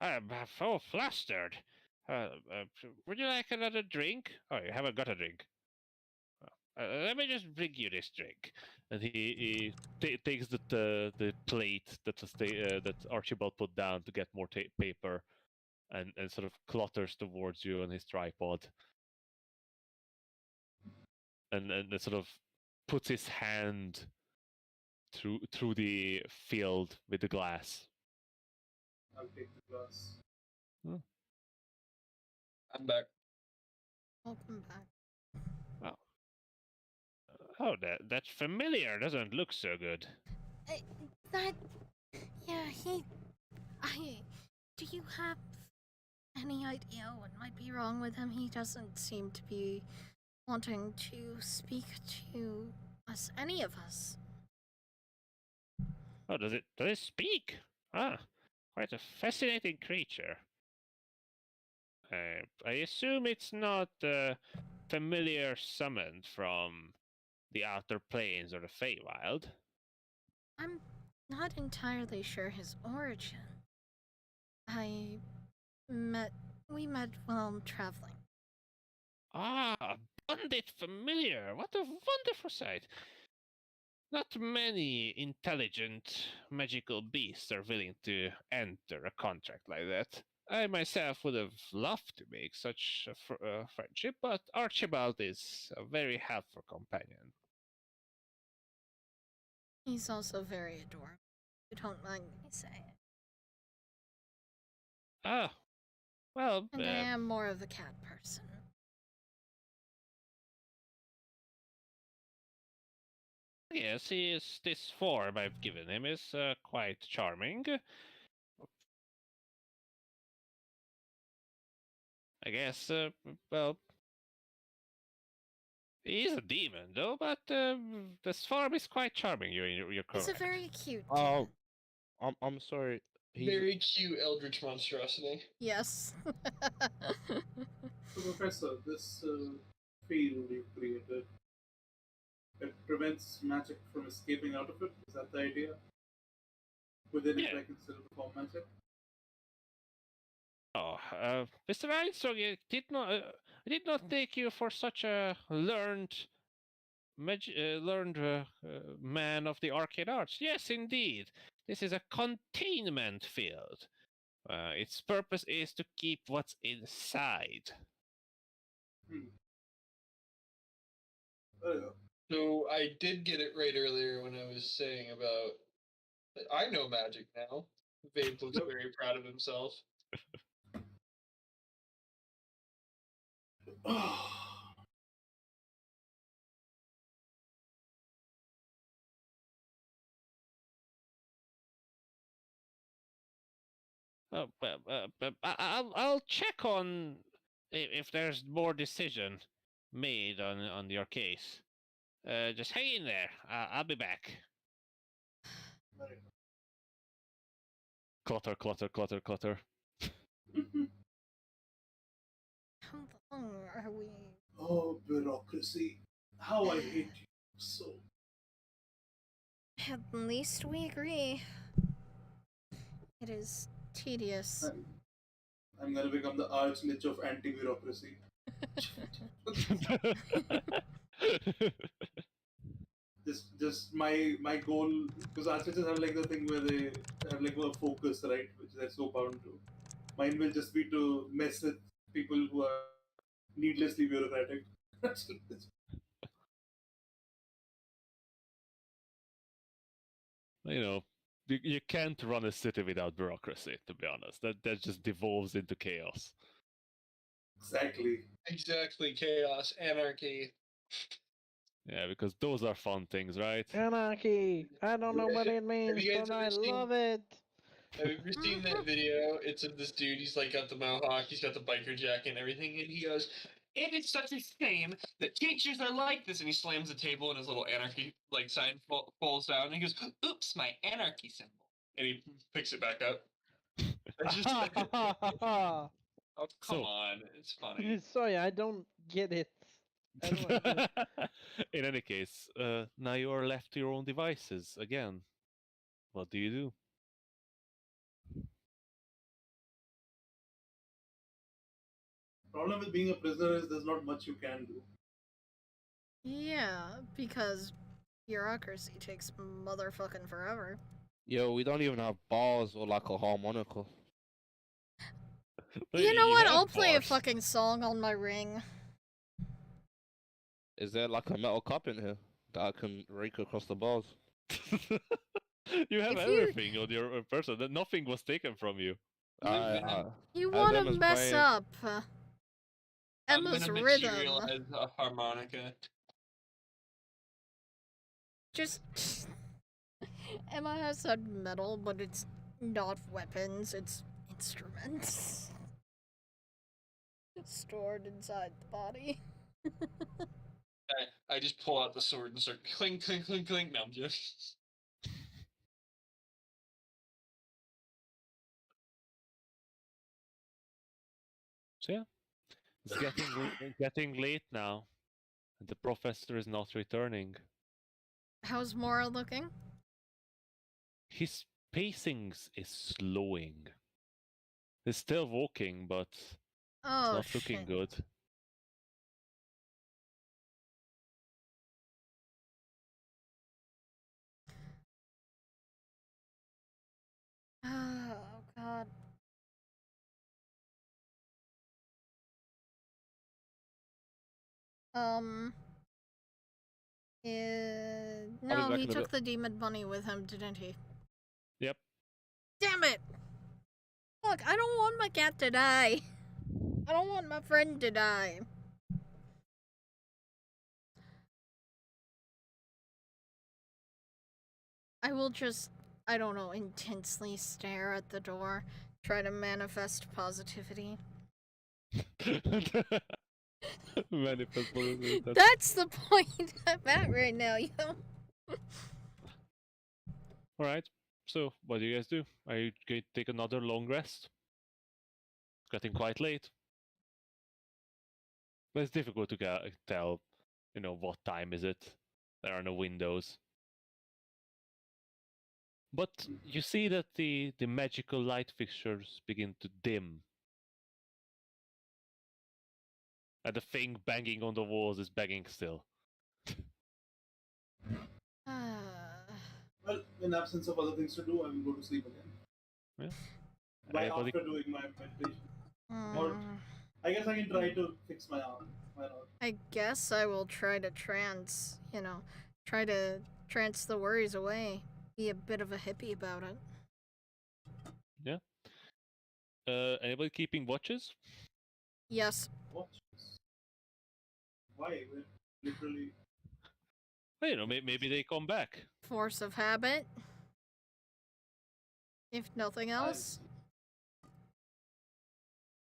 I'm so flustered. Would you like another drink? Oh, you haven't got a drink. Let me just bring you this drink. And he takes the plate that was that Archibald put down to get more paper, and sort of clutters towards you on his tripod, and sort of puts his hand through the field with the glass. I'll take the glass. I'm back. Welcome back. Oh, that's familiar. Doesn't look so good. Do you have any idea what might be wrong with him? He doesn't seem to be wanting to speak to us, any of us. Oh, does it speak? Ah, quite a fascinating creature. I assume it's not familiar summoned from the outer planes or the Feywild. I'm not entirely sure his origin. We met while traveling. Ah, a bandit familiar. What a wonderful sight. Not many intelligent magical beasts are willing to enter a contract like that. I myself would have loved to make such a friendship, but Archibald is a very helpful companion. He's also very adorable. You don't mind me saying. Ah, well, And I am more of a cat person. yes, this form I've given him is quite charming. I guess, well, he is a demon, though, but this form is quite charming. You're correct. He's a very cute Oh, demon. I'm sorry. He's Very cute eldritch monstrosity. Yes. So, Professor, this field you've created, it prevents magic from escaping out of it? Is that the idea? Within it, Yeah. I can still perform magic? Oh, Mr. Armstrong, I did not take you for such a learned man of the arcane arts. Yes, indeed. This is a containment field. Its purpose is to keep what's inside. So I did get it right earlier when I was saying about that I know magic now. Vabe looks very proud of himself. I'll check on if there's more decision made on your case. Just hang in there. I'll be back. Clutter, clutter, clutter, clutter. How long are we? Oh, bureaucracy. How I hate you so. At least we agree. It is tedious. I'm gonna become the arch lich of anti-bureaucracy. just my goal, because arch liches have like the thing where they have like a focus, right, which they're so bound to. Mine will just be to mess with people who are needlessly bureaucratic. You know, you can't run a city without bureaucracy, to be honest. That just devolves into chaos. Exactly. Chaos, anarchy. Yeah, because those are fun things, right? Anarchy! I don't know what it means, you guys but I ever seen- love it! Have you ever seen that video? It's of this dude, he's like got the mohawk, he's got the biker jacket and everything, and he goes, It is such a shame that teachers are like this. And he slams the table and his little anarchy sign falls down. And he goes, oops, my anarchy symbol. And he picks it back up. It's just, oh, come So- on. It's funny. Sorry, I don't get it. I don't understand. In any case, now you are left to your own devices again. What do you do? Problem with being a prisoner is there's not much you can do. Yeah, because bureaucracy takes motherfucking forever. Yo, we don't even have bars or like a harmonica. But You know what? have I'll play a bars. fucking song on my ring. Is there like a metal cup in here that I can rake across the bars? You have If you- everything on your person. That nothing was taken from you. You As want to Emma's mess playing- up I'm Emma's gonna rhythm. materialize a harmonica. Just Emma has said metal, but it's not weapons, it's instruments. Stored inside the body. I just pull out the sword and start clink, clink, clink, clink. No, I'm just. So yeah, it's getting late now, and the professor is not returning. How's Mora looking? His pacings is slowing. He's still walking, but it's Oh, not looking shit. good. Oh, God. No, back he in a took bit. the demon bunny with him, didn't he? Yep. Damn it! Look, I don't want my cat to die. I don't want my friend to die. I will just, I don't know, intensely stare at the door, try to manifest positivity. Manifest positive. That's the point I'm at right now, yo. Alright, so what do you guys do? Are you going to take another long rest? It's getting quite late. But it's difficult to tell, what time is it. There are no windows. But you see that the magical light fixtures begin to dim. And the thing banging on the walls is banging still. Well, in absence of other things to do, I will go to sleep again. Yeah. By Anybody- after doing my meditation. Or I guess I can try to fix my arm. Why not? I guess I will try to trance the worries away. Be a bit of a hippie about it. Yeah. Anybody keeping watches? Yes. Watches. Why? We're literally. Well, maybe they come back. Force of habit. If nothing else.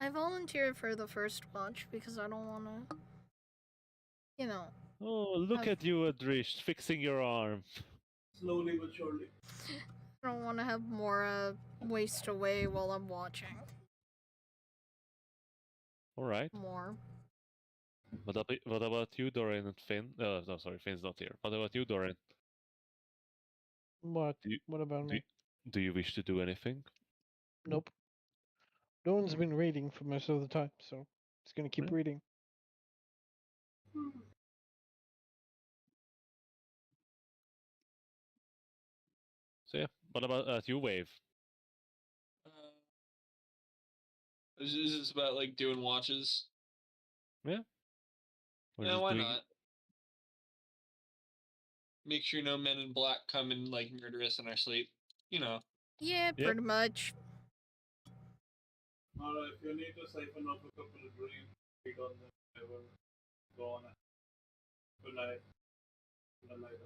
I volunteered for the first watch because I don't want to, Oh, look Have- at you, Adrish, fixing your arm. Slowly but surely. I don't want to have Mora waste away while I'm watching Alright. more. What about you, Dorian and Finn? No, sorry, Finn's not here. What about you, Dorian? What? Do you, What about do, me? do you wish to do anything? Nope. No one's been reading for most of the time, so it's gonna keep Yeah. reading. So yeah, what about you, Wave? Is this about like doing watches? Or Yeah, just why doing- not? Make sure no men in black come and like murder us in our sleep. Yeah, Yep. pretty much. Or if you need to siphon off a couple of dreams, read on them, never go on. Good night. Good night.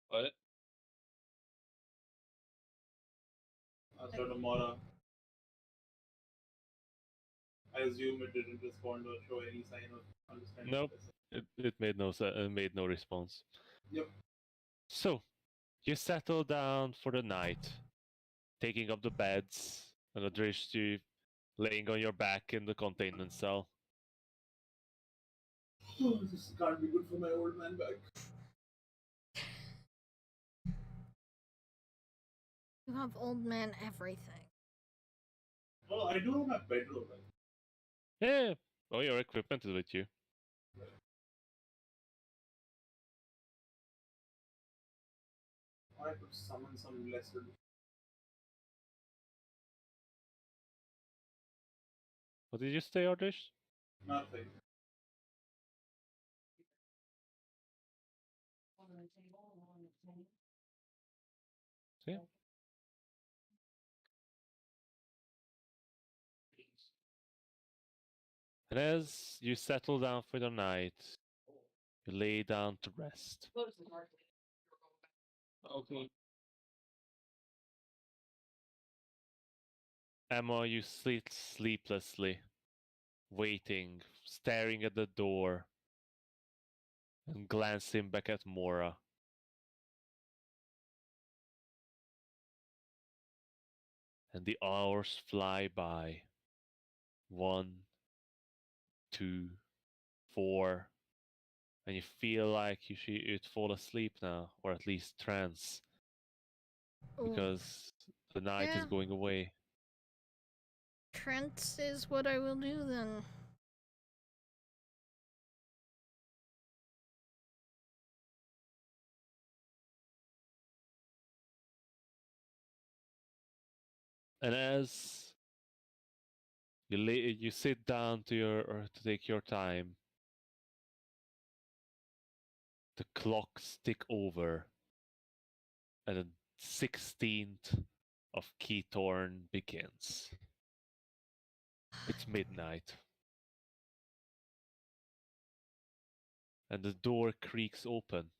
What? After tomorrow. I assume it didn't respond or show any sign of understanding. Nope. It made no response. Yep. So you settle down for the night, taking up the beds and Adrishti laying on your back in the containment cell. This can't be good for my old man back. You have old man everything. Well, I do have my bedroom. Yeah. Oh, your equipment is with you. I could summon some lesser. What did you say, Adrish? Nothing. See? And as you settle down for the night, you lay down to rest. Okay. Emma, you sleep sleeplessly, waiting, staring at the door, and glancing back at Mora. And the hours fly by. 1, 2, 4, and you feel like you'd fall asleep now, or at least trance, Ooh. because the night is Yeah. going away. Trance is what I will do then. And as you sit down to take your time, the clocks tick over, and the 16th of Keythorn begins. It's midnight. And the door creaks open.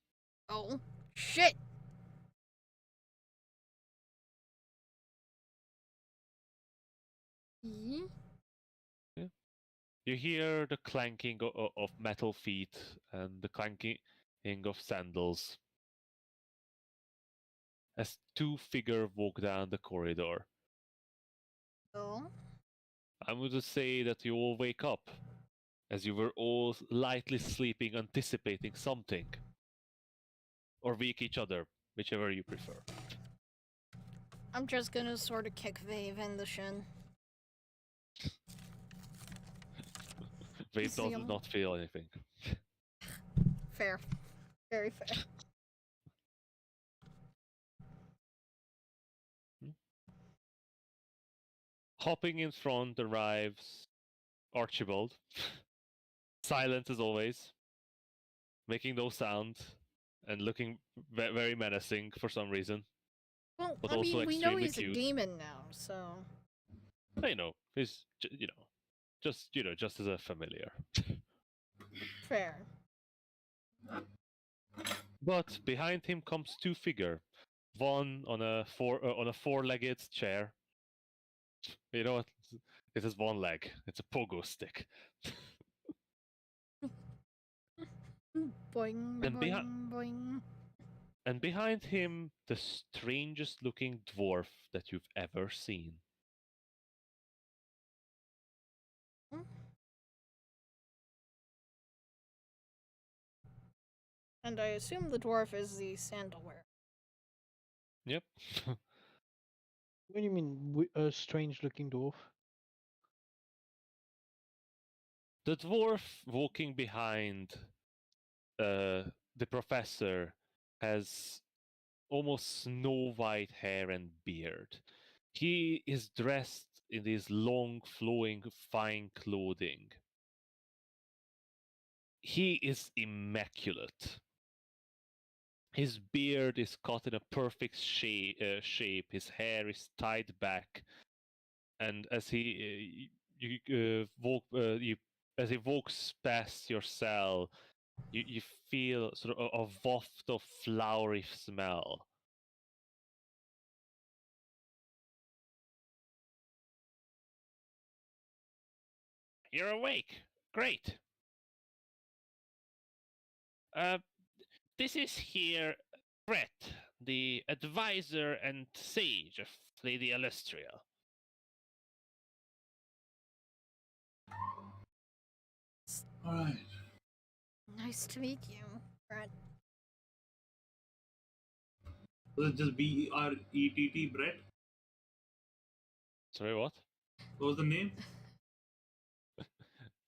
Oh, shit! Yeah. You hear the clanking of metal feet and the clanking of sandals as two figures walk down the corridor. Oh? I'm going to say that you all wake up as you were all lightly sleeping, anticipating something. Or wake each other, whichever you prefer. I'm just gonna sort of kick Vave in the shin. Wave See does him. not feel anything. Fair. Very fair. Hopping in front arrives Archibald. Silent as always. Making no sound. And looking very menacing for some reason. Well, But I also mean, we know extremely he's cute. a demon now, so... I know. He's, just as a familiar. Fair. But behind him comes two figures. One on a four-legged chair. You know what? It has one leg. It's a pogo stick. Boing, And boing, boing. And behind him, the strangest looking dwarf that you've ever seen. Hmm? And I assume the dwarf is the sandalware. Yep. What do you mean, a strange-looking dwarf? The dwarf walking behind the professor has almost snow white hair and beard. He is dressed in this long, flowing, fine clothing. He is immaculate. His beard is cut in a perfect shape. His hair is tied back, and as as he walks past your cell, you feel sort of a waft of flowery smell. you're awake. Great. This is here Brett, the advisor and sage of Lady Alestria. Alright. Nice to meet you, Brett. Was it just B-R-E-T-T, Brett? Sorry, what? What was the name?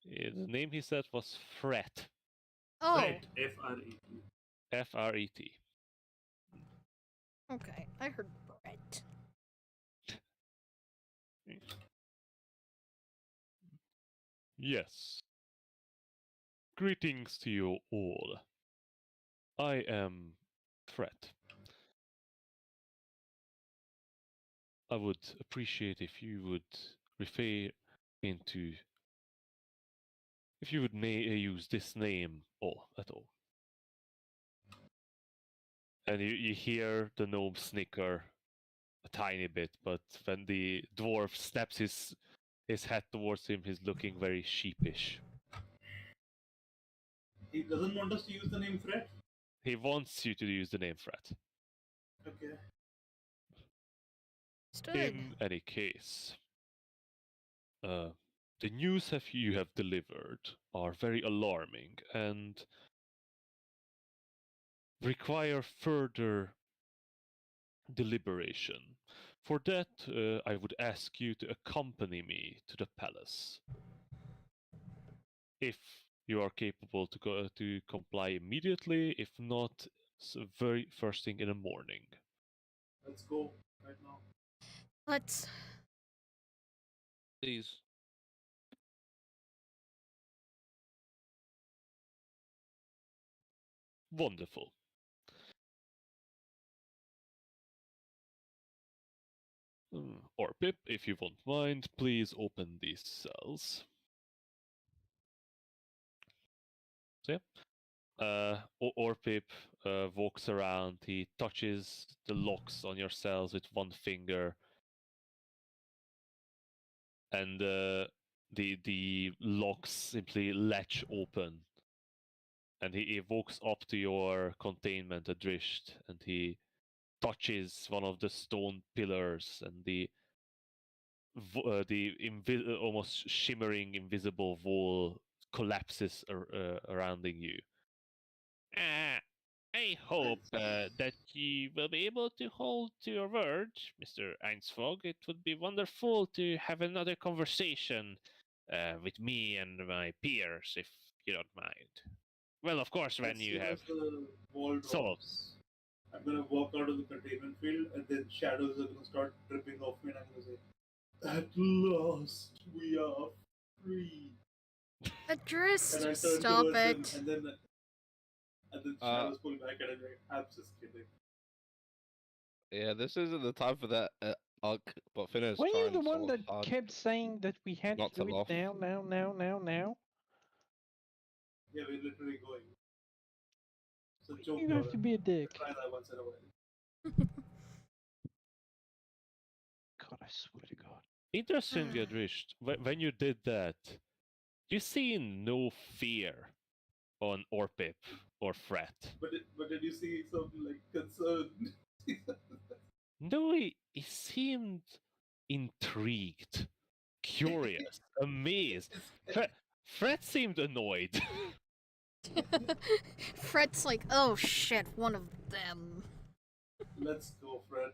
The name he said was Fret. Oh, Fred. F-R-E-T. F-R-E-T. okay. I heard Brett. Yes. Greetings to you all. I am Fret. I would appreciate if you would refer into if you would use this name at all. And you hear the gnome snicker a tiny bit, but when the dwarf snaps his head towards him, he's looking very sheepish. He doesn't want us to use the name Fred? He wants you to use the name Fret. Okay. Stood. In any case, the news you have delivered are very alarming and require further deliberation. For that, I would ask you to accompany me to the palace. If you are capable to comply immediately, if not, very first thing in the morning. Let's go right now. Let's. Please. Wonderful. Or Pip, if you won't mind, please open these cells. So yeah. Orpip walks around. He touches the locks on your cells with one finger, and the locks simply latch open. And he walks up to your containment adrift, and he touches one of the stone pillars, and the almost shimmering invisible wall collapses surrounding you. I hope that you will be able to hold to your word, Mr. Einsfog. It would be wonderful to have another conversation with me and my peers, if you don't mind. Well, of course, when As you soon have as the wall solved. drops, I'm gonna walk out of the containment field, and then shadows are gonna start dripping off me, and I'm gonna say, "At last, we are free." Adrist, And I turn stop towards it. him, and then shadows pull back, and I'm like, "I'm just kidding." Yeah, this isn't the time for that arc, but Finna's Were you trying the so one that hard kept saying that we had not to to do laugh. it now? Yeah, we're literally going. It's a joke, You have to Lauren. be a dick. Try that once in a while. God, I swear to God. Interestingly, Adrish, when you did that, you see no fear on Orpip or Fret. But did you see some like concern? No, he seemed intrigued, curious, amazed. Fret seemed annoyed. Fred's like, oh shit, one of them. Let's go, Fred.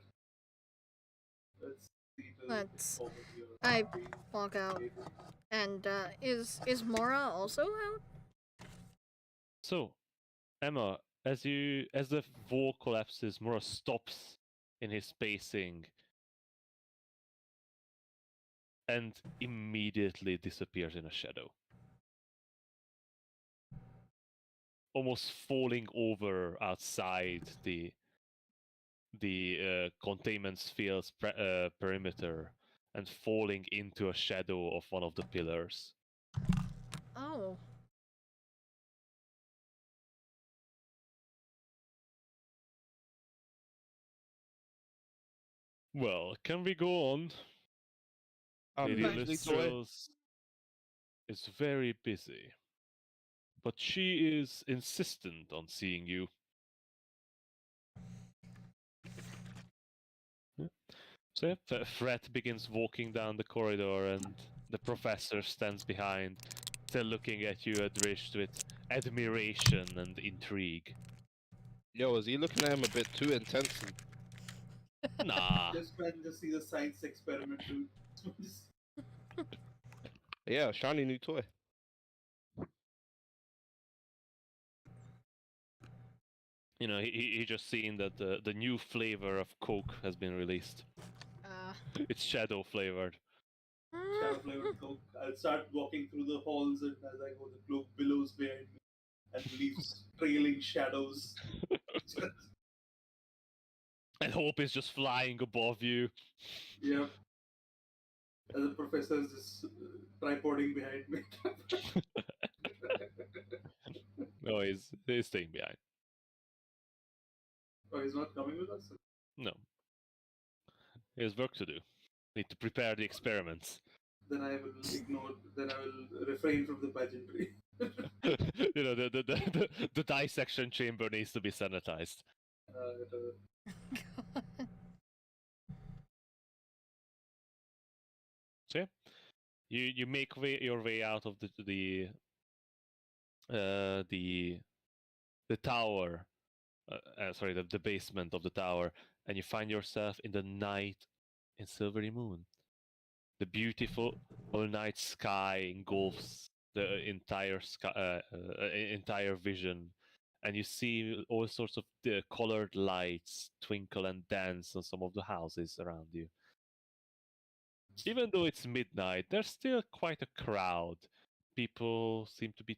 Let's see the Let's- performance here. I walk out. And is Mora also out? So, Emma, as the wall collapses, Mora stops in his pacing and immediately disappears in a shadow. Almost falling over outside the containment sphere's perimeter and falling into a shadow of one of the pillars. Oh. Well, can we go on? Lady Please, Leroy. Lystra's is very busy, but she is insistent on seeing you. So yeah, Fred begins walking down the corridor, and the professor stands behind, still looking at you, Adrish, with admiration and intrigue. Yo, is he looking at him a bit too intense? Nah. Just trying to see the science experiment, dude. Just- Yeah, shiny new toy. You know, he just seen that the new flavor of Coke has been released. It's shadow flavored. Shadow flavored Coke. I'll start walking through the halls, and as I go, the cloak billows behind me and leaves trailing shadows. And Hope is just flying above you. Yeah. As the professor is just tripoding behind me. No, he's staying behind. Oh, he's not coming with us? No. He has work to do. Need to prepare the experiments. Then I will ignore, then I will refrain from the pageantry. You know, the dissection chamber needs to be sanitized. God. So yeah, you make your way out of the tower. Sorry, the basement of the tower, and you find yourself in the night in Silvery Moon. The beautiful all-night sky engulfs the entire sky, entire vision, and you see all sorts of colored lights twinkle and dance on some of the houses around you. Even though it's midnight, there's still quite a crowd. People seem to be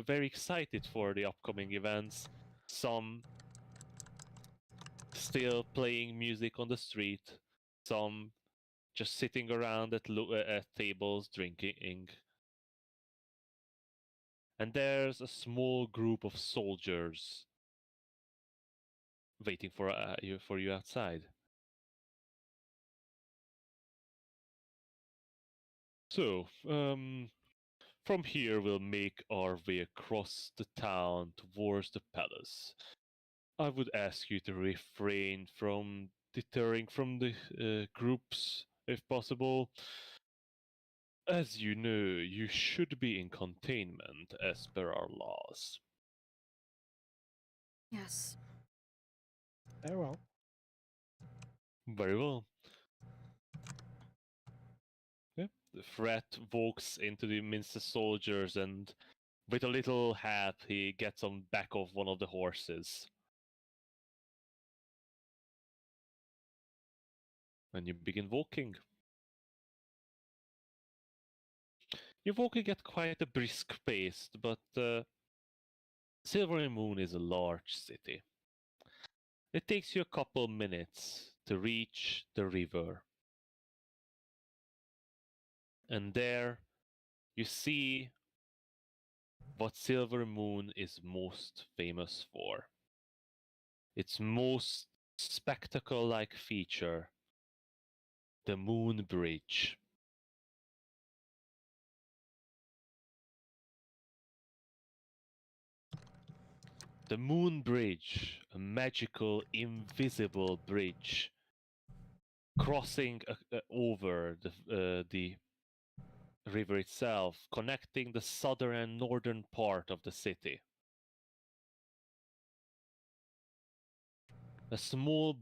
very excited for the upcoming events. Some still playing music on the street. Some just sitting around at tables drinking. And there's a small group of soldiers waiting for you outside. So, from here we'll make our way across the town towards the palace. I would ask you to refrain from deterring from the groups if possible. As you know, you should be in containment as per our laws. Yes. Very well. Very well. Yeah. Fred walks into the Minster soldiers, and with a little hat, he gets on back of one of the horses. And you begin walking. You're walking at quite a brisk pace, but Silver Moon is a large city. It takes you a couple minutes to reach the river. And there you see what Silver Moon is most famous for. Its most spectacle-like feature, the Moon Bridge. The Moon Bridge, a magical, invisible bridge crossing over the river itself, connecting the southern and northern part of the city. A small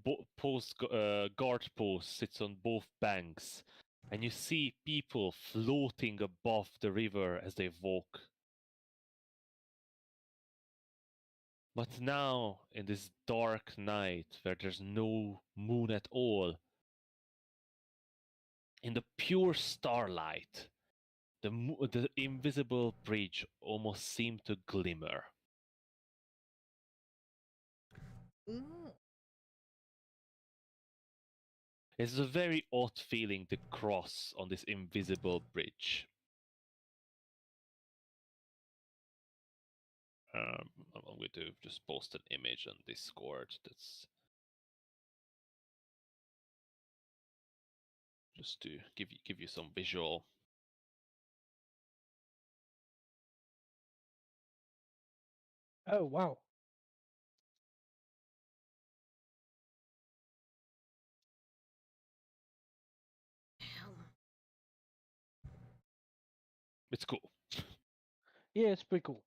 guard post sits on both banks, and you see people floating above the river as they walk. But now, in this dark night where there's no moon at all, in the pure starlight, the invisible bridge almost seemed to glimmer. Ooh. It's a very odd feeling to cross on this invisible bridge. I'm going to just post an image on Discord that's just to give you some visual. Oh wow. Damn. It's cool. Yeah, it's pretty cool.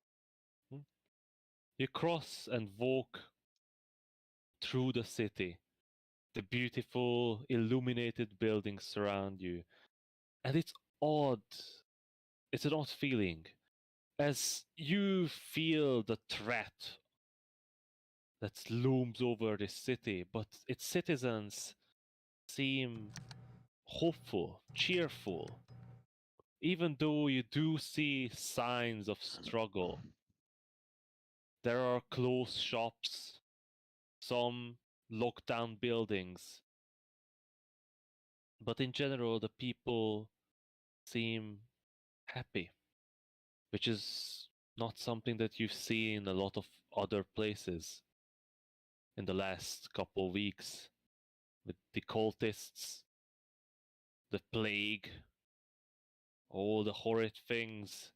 You cross and walk through the city. The beautiful illuminated buildings surround you. And it's odd. It's an odd feeling. As you feel the threat that looms over this city, but its citizens seem hopeful, cheerful, even though you do see signs of struggle. There are closed shops, some locked down buildings, but in general, the people seem happy, which is not something that you've seen in a lot of other places in the last couple weeks with the cultists, the plague, all the horrid things.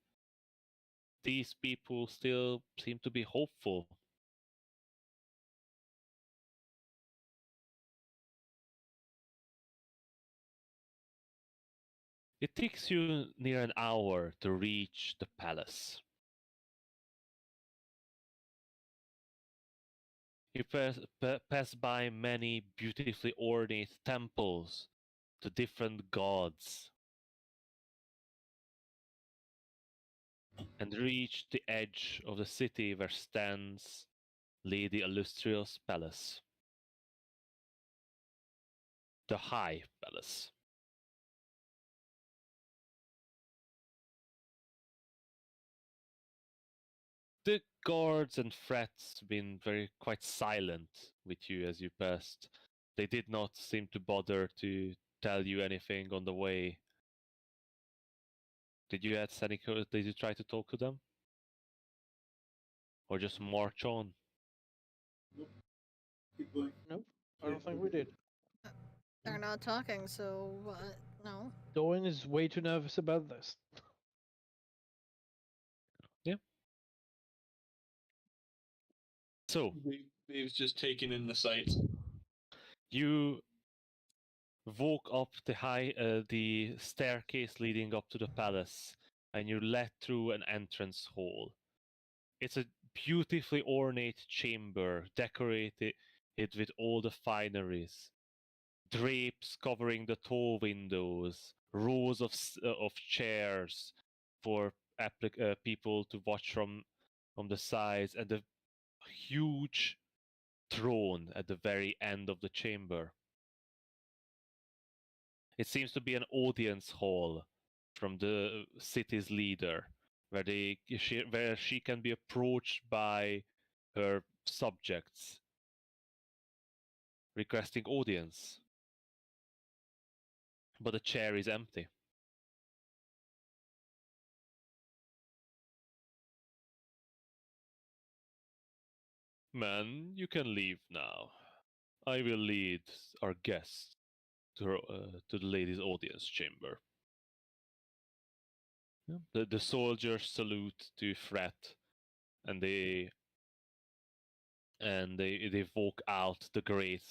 These people still seem to be hopeful. It takes you near an hour to reach the palace. You pass by many beautifully ornate temples to different gods and reach the edge of the city where stands Lady Illustrious Palace. The High Palace. The guards and frats been quite silent with you as you passed. They did not seem to bother to tell you anything on the way. Did you did you try to talk to them? Or just march on? Nope. Keep going. Nope, I don't think we did. They're not talking, so what? No. Doran is way too nervous about this. Yeah. So, Dave's just taking in the sights. you walk up the staircase leading up to the palace, and you're led through an entrance hall. It's a beautifully ornate chamber, decorated with all the fineries, drapes covering the tall windows, rows of chairs for people to watch from the sides, and a huge throne at the very end of the chamber. It seems to be an audience hall from the city's leader, where she can be approached by her subjects requesting audience. But the chair is empty. Man, you can leave now. I will lead our guests to the lady's audience chamber. Yeah. The soldiers salute to Fret, and they walk out the great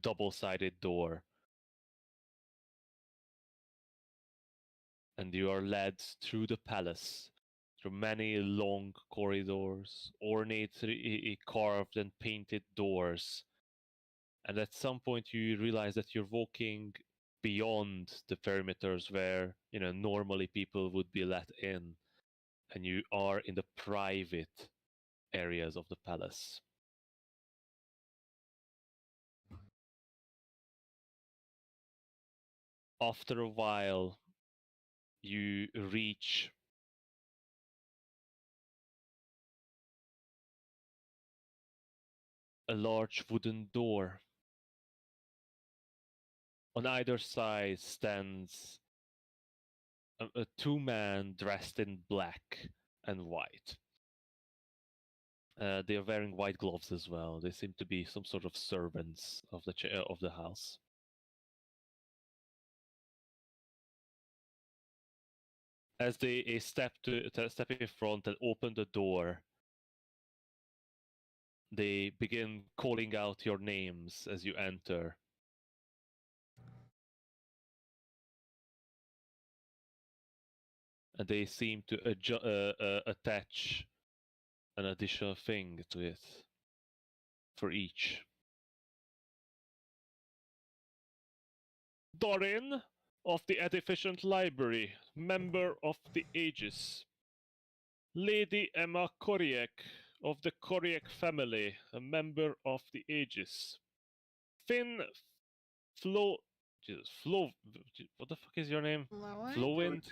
double-sided door, and you are led through the palace, through many long corridors, ornately carved and painted doors, and at some point you realize that you're walking beyond the perimeters where normally people would be let in, and you are in the private areas of the palace. After a while, you reach a large wooden door. On either side stands a two-man dressed in black and white. They are wearing white gloves as well. They seem to be some sort of servants of the house. As they step in front and open the door, they begin calling out your names as you enter. And they seem to attach an additional thing to it for each. Dorin of the Edificient Library, member of the Aegis. Lady Emma Koriek of the Koriek family, a member of the Aegis. Finn Flo... Jesus, Flo... What the fuck is your name? Lower? Flowwind?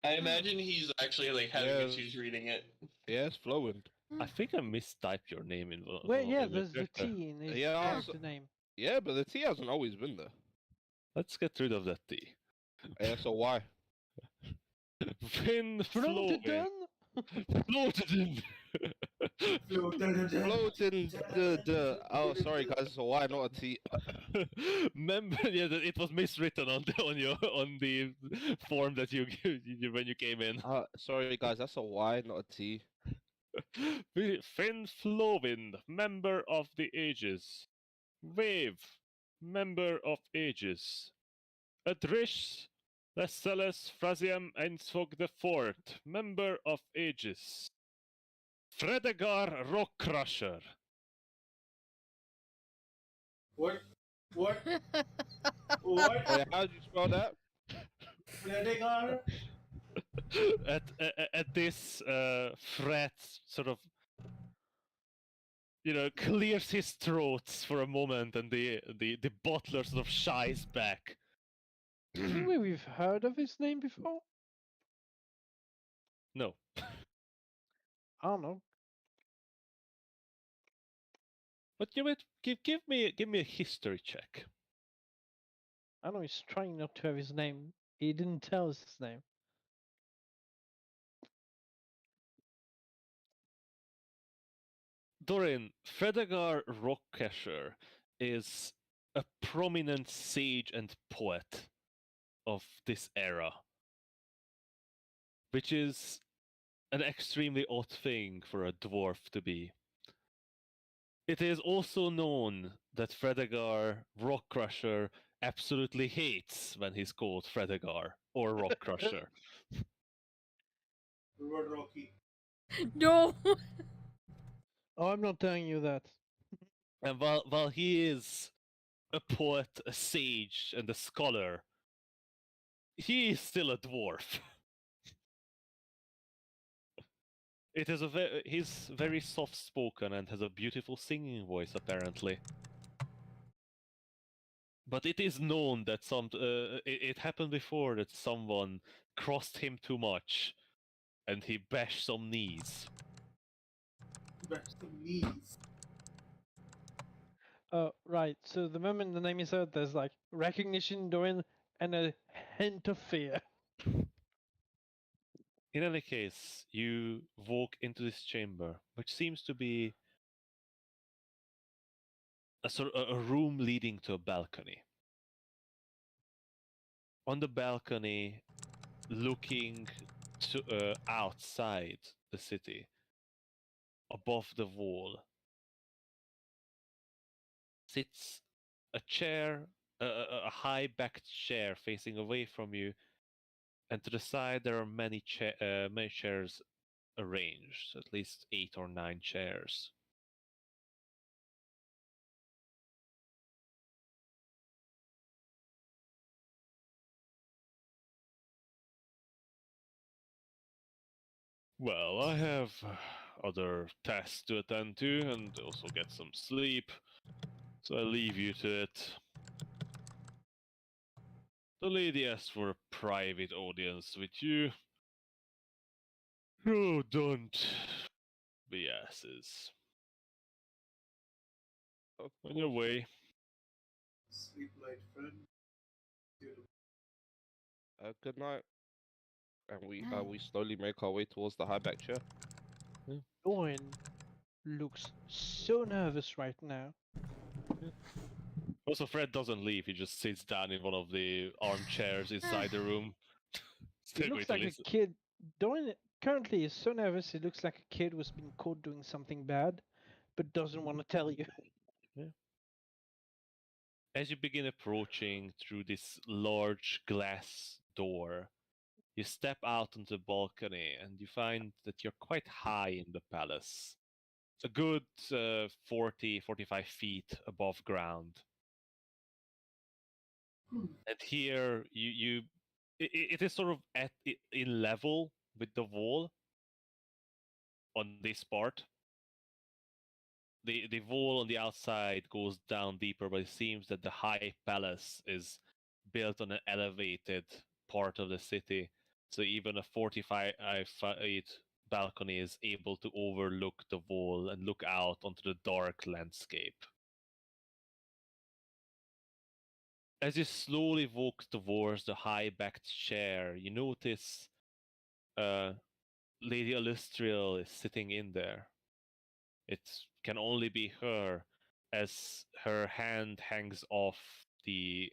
I imagine he's actually like having Yeah. issues reading it. Yeah, it's Flowing. I think I mistyped your name in the. Well, yeah, in the there's the character. T in his Yeah, character name. Yeah, but the T hasn't always been there. Let's get rid of that T. Yeah, so why? Finn Floated Flowwind. done? Floating the. Oh, sorry guys. So why not a T? Remember, yeah, it was miswritten on the form that you when you came in. Sorry guys. That's a Y, not a T. Finn Flowwind, member of the Aegis. Wave, member of Aegis. Adrish Lascelles Frasium Einsfog the Fourth, member of Aegis. Fredegar Rockcrusher. What? What? Wait, how do you spell that? Fredegar? At this, Fred sort of, clears his throat for a moment, and the butler sort of shies back. Anyway, we've heard of his name before? No. I don't know. But give me a history check. I know he's trying not to have his name. He didn't tell us his name. Dorin, Fredegar Rockcrusher is a prominent sage and poet of this era, which is an extremely odd thing for a dwarf to be. It is also known that Fredegar Rockcrusher absolutely hates when he's called Fredegar or Rockcrusher. What about Rocky? No! Oh, I'm not telling you that. And while he is a poet, a sage, and a scholar, he is still a dwarf. It is he's very soft-spoken and has a beautiful singing voice, apparently. But it is known that it happened before that someone crossed him too much, and he bashed some knees. That's the knees. Right. So the moment the name is heard, there's like recognition, Dorin, and a hint of fear. In any case, you walk into this chamber, which seems to be a room leading to a balcony. On the balcony, looking outside the city, above the wall, sits a chair, a high-backed chair facing away from you, and to the side there are many chairs arranged, at least 8 or 9 chairs. Well, I have other tasks to attend to and also get some sleep, so I leave you to it. The lady asked for a private audience with you. Oh, don't be asses. Of On your course. way. Sleep light, friend. Beautiful. Good night. And we Night. we slowly make our way towards the high back chair. Dorin looks so nervous right now. Also, Fred doesn't leave, he just sits down in one of the armchairs inside the room. He Still looks going like to a listen. kid. Dorin currently is so nervous he looks like a kid who's been caught doing something bad, but doesn't want to tell you. As you begin approaching through this large glass door, you step out onto the balcony and you find that you're quite high in the palace. It's a good 45 feet above ground. And here it is sort of in level with the wall on this part. The wall on the outside goes down deeper, but it seems that the high palace is built on an elevated part of the city. So even a 45-feet balcony is able to overlook the wall and look out onto the dark landscape. As you slowly walk towards the high-backed chair, you notice Lady Alustriel is sitting in there. It can only be her, as her hand hangs off the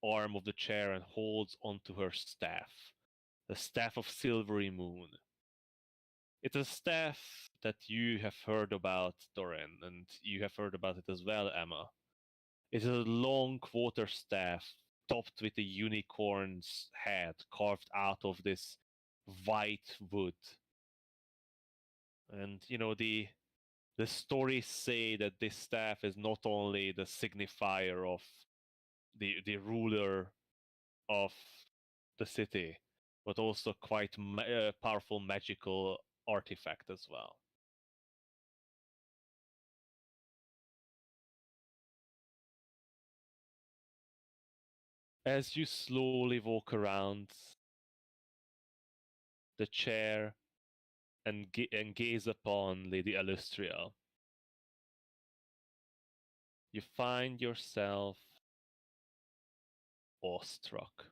arm of the chair and holds onto her staff, the staff of Silvery Moon. It's a staff that you have heard about, Doran, and you have heard about it as well, Emma. It is a long quarterstaff topped with a unicorn's head carved out of this white wood. And the stories say that this staff is not only the signifier of the ruler of the city, but also quite powerful magical artifact as well. As you slowly walk around the chair and gaze upon Lady Alustriel, you find yourself awestruck.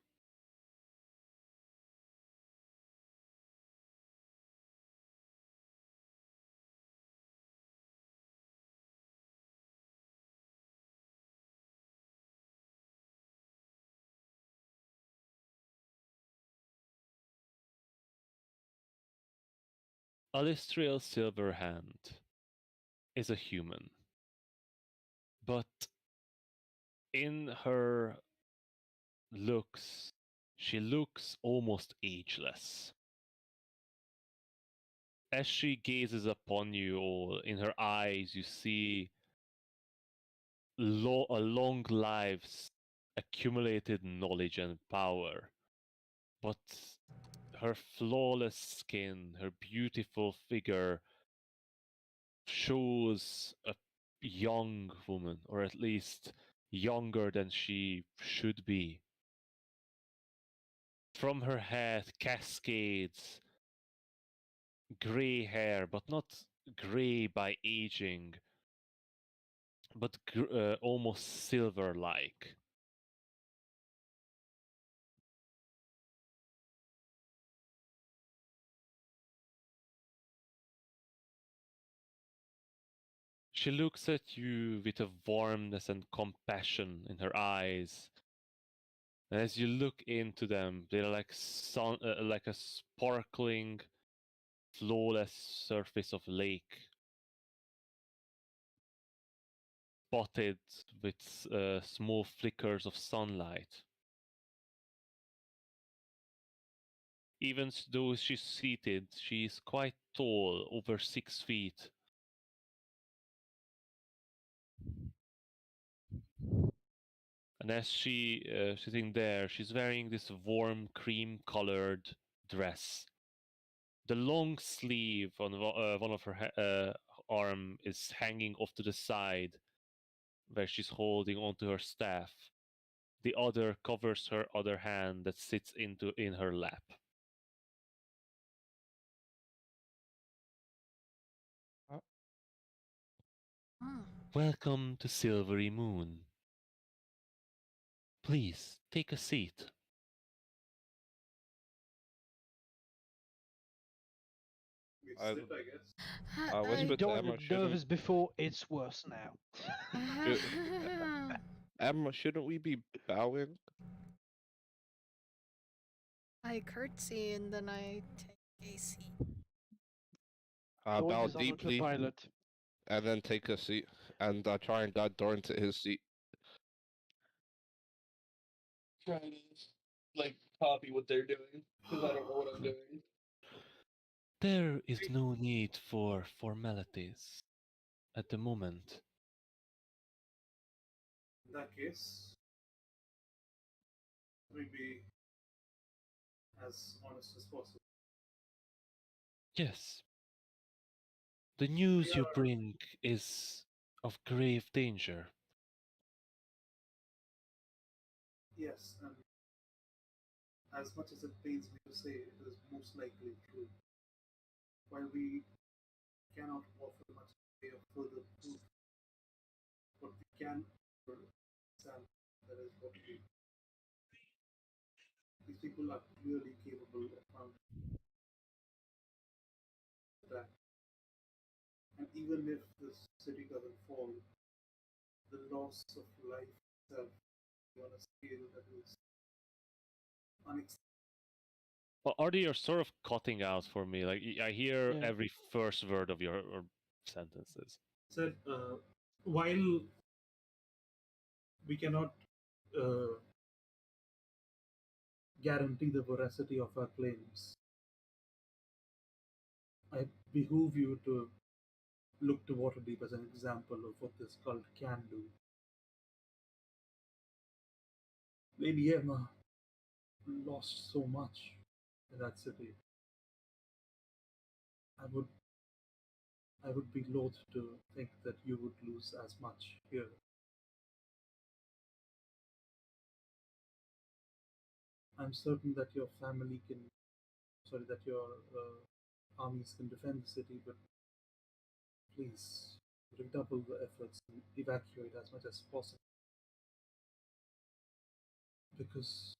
Alustriel Silverhand is a human, but in her looks, she looks almost ageless. As she gazes upon you all, in her eyes you see a long life's accumulated knowledge and power. But her flawless skin, her beautiful figure shows a young woman, or at least younger than she should be. From her head cascades gray hair, but not gray by aging, but almost silver-like. She looks at you with a warmness and compassion in her eyes. And as you look into them, they're like like a sparkling, flawless surface of lake, spotted with small flickers of sunlight. Even though she's seated, she's quite tall, over 6 feet. And as she sitting there, she's wearing this warm cream-colored dress. The long sleeve on one of her arm is hanging off to the side, where she's holding onto her staff. The other covers her other hand that sits in her lap. Hmm. Welcome to Silvery Moon. Please take a seat. We I- sit, I guess. I You whispered to don't Emma, look nervous before, it's worse now. Emma, shouldn't we be bowing? I curtsy and then I take AC. I Join bow is on deeply autopilot. and then take a seat, and I try and guide Doran to his seat. Try to like copy what they're doing because I don't know what I'm doing. There is no need for formalities at the moment. In that case, let me be as honest as possible. Yes. The news you are- bring is of grave danger. Yes, and as much as it pains me to say, it is most likely true. While we cannot offer much in the way of further proof, what we can offer Sam, that is what we. These people are clearly capable of mounting attack. And even if this city doesn't fall, the loss of life itself on a scale that is unexpected. Artie, you're sort of cutting out for me. Like I hear Yeah. every first word of your sentences. Said, while we cannot guarantee the veracity of our claims, I behoove you to look to Waterdeep as an example of what this cult can do. Lady Emma lost so much in that city. I would be loath to think that you would lose as much here. I'm certain that your family can, that your armies can defend the city, but please redouble the efforts and evacuate as much as possible. Because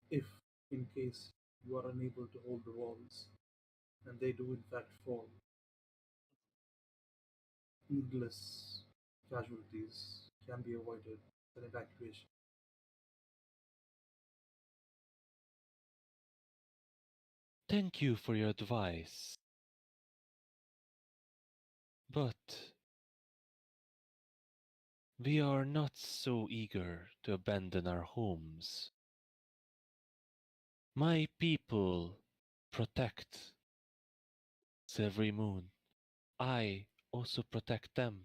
if, in case, you are unable to hold the walls, and they do in fact fall, needless casualties can be avoided with an evacuation. Thank you for your advice. But we are not so eager to abandon our homes. My people protect Silvery Moon. I also protect them.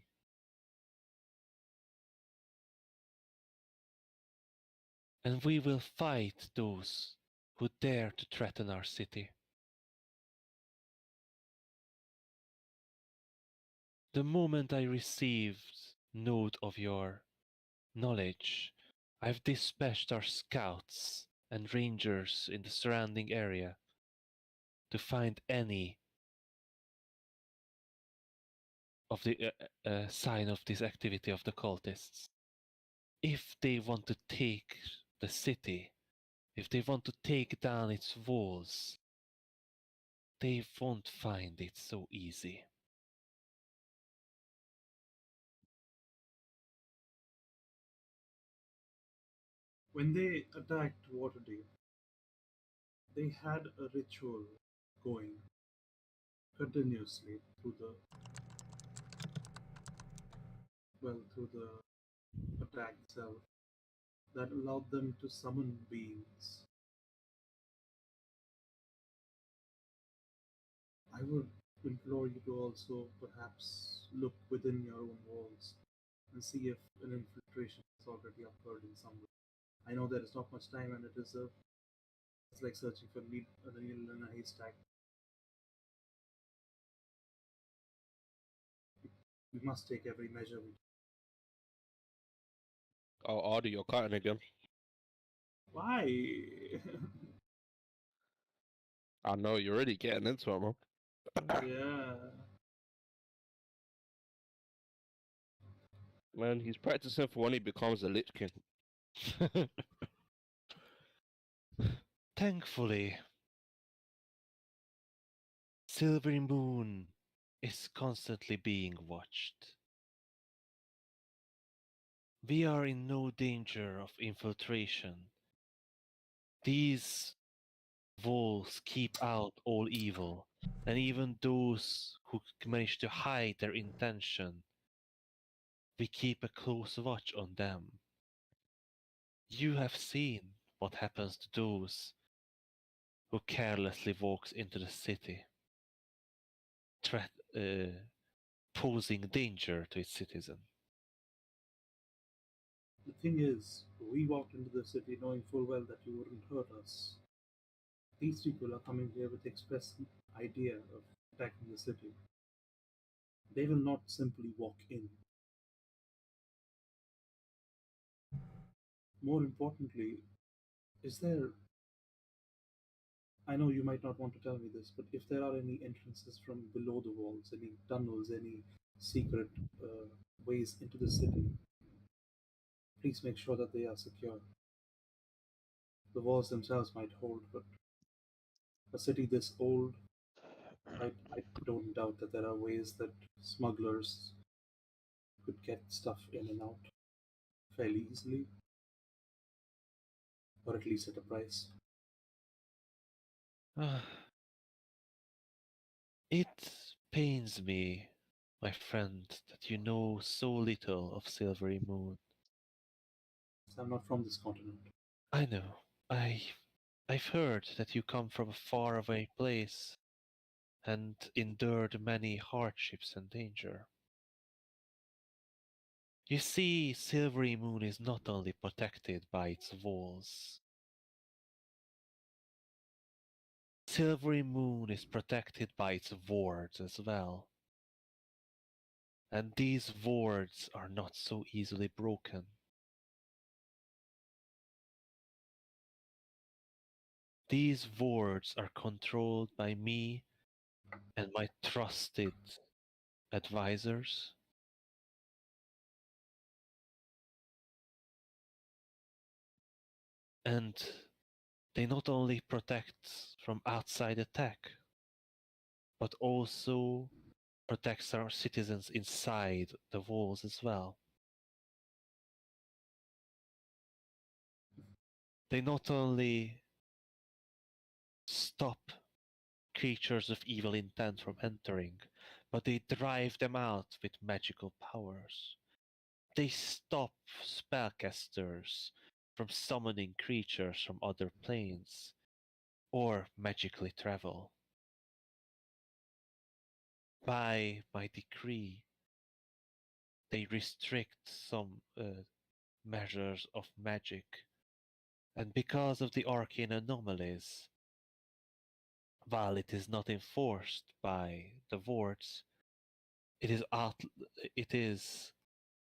And we will fight those who dare to threaten our city. The moment I received note of your knowledge, I've dispatched our scouts and rangers in the surrounding area to find any of the sign of this activity of the cultists. If they want to take the city, if they want to take down its walls, they won't find it so easy. When they attacked Waterdeep, they had a ritual going continuously through the attack itself that allowed them to summon beings. I would implore you to also perhaps look within your own walls and see if an infiltration has already occurred in some way. I know there is not much time, and it's like searching for a needle in a haystack. We must take every measure we. Oh, Artie, you're cutting again. Why? I know you're really getting into it, man. Yeah. Man, he's practicing for when he becomes a Lich King. Thankfully, Silvery Moon is constantly being watched. We are in no danger of infiltration. These Wolves keep out all evil, and even those who manage to hide their intention. We keep a close watch on them. You have seen what happens to those who carelessly walks into the city, posing danger to its citizen. The thing is, we walked into the city knowing full well that you wouldn't hurt us. These people are coming here with the express idea of attacking the city. They will not simply walk in. More importantly, is there. I know you might not want to tell me this, but if there are any entrances from below the walls, any tunnels, any secret ways into the city, please make sure that they are secure. The walls themselves might hold, but a city this old, I don't doubt that there are ways that smugglers could get stuff in and out fairly easily, or at least at a price. It pains me, my friend, that you know so little of Silvery Moon. I'm not from this continent. I know. I've heard that you come from a faraway place and endured many hardships and danger. You see, Silvery Moon is not only protected by its walls. Silvery Moon is protected by its wards as well. And these wards are not so easily broken. These wards are controlled by me and my trusted advisors. And they not only protect from outside attack, but also protects our citizens inside the walls as well. They not only stop creatures of evil intent from entering, but they drive them out with magical powers. They stop spellcasters from summoning creatures from other planes or magically travel. By my decree, they restrict some measures of magic, and because of the arcane anomalies, while it is not enforced by the wards, it is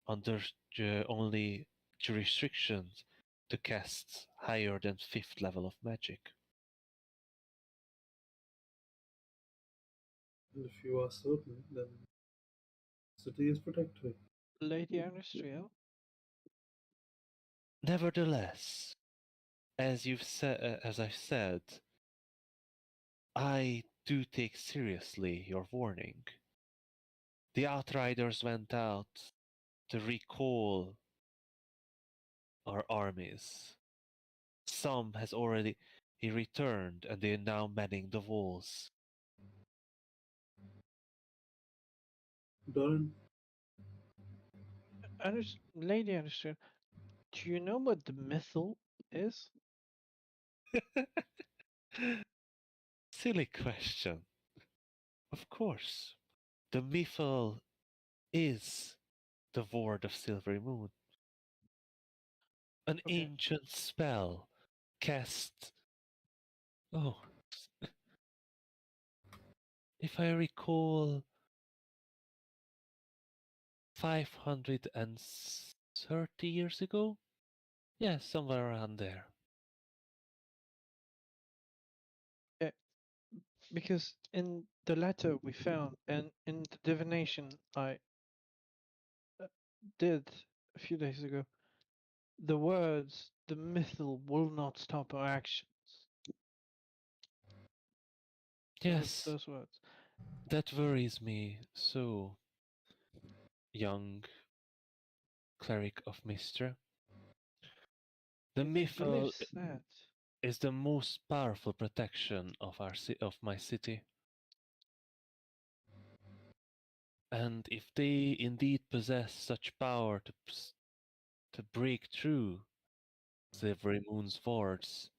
under only jurisdictions to cast higher than 5th level of magic. And if you are certain, then the city is protected. Lady Anastriel? Nevertheless, as I've said, I do take seriously your warning. The Outriders went out to recall our armies. Some has already returned, and they are now manning the walls. Doran, Lady Anastriel, do you know what the mythal is? Silly question. Of course, the Mythal is the ward of Silvery Moon. An Okay. ancient spell cast. Oh, if I recall, 530 years ago? Yeah, somewhere around there. Because in the letter we found and in the divination I did a few days ago, the words "the mythal will not stop our actions." Yes, Those words. that worries me so, young cleric of Mistra. The He Mythal, believes that. is the most powerful protection of of my city. And if they indeed possess such power to break through Silvery Moon's wards,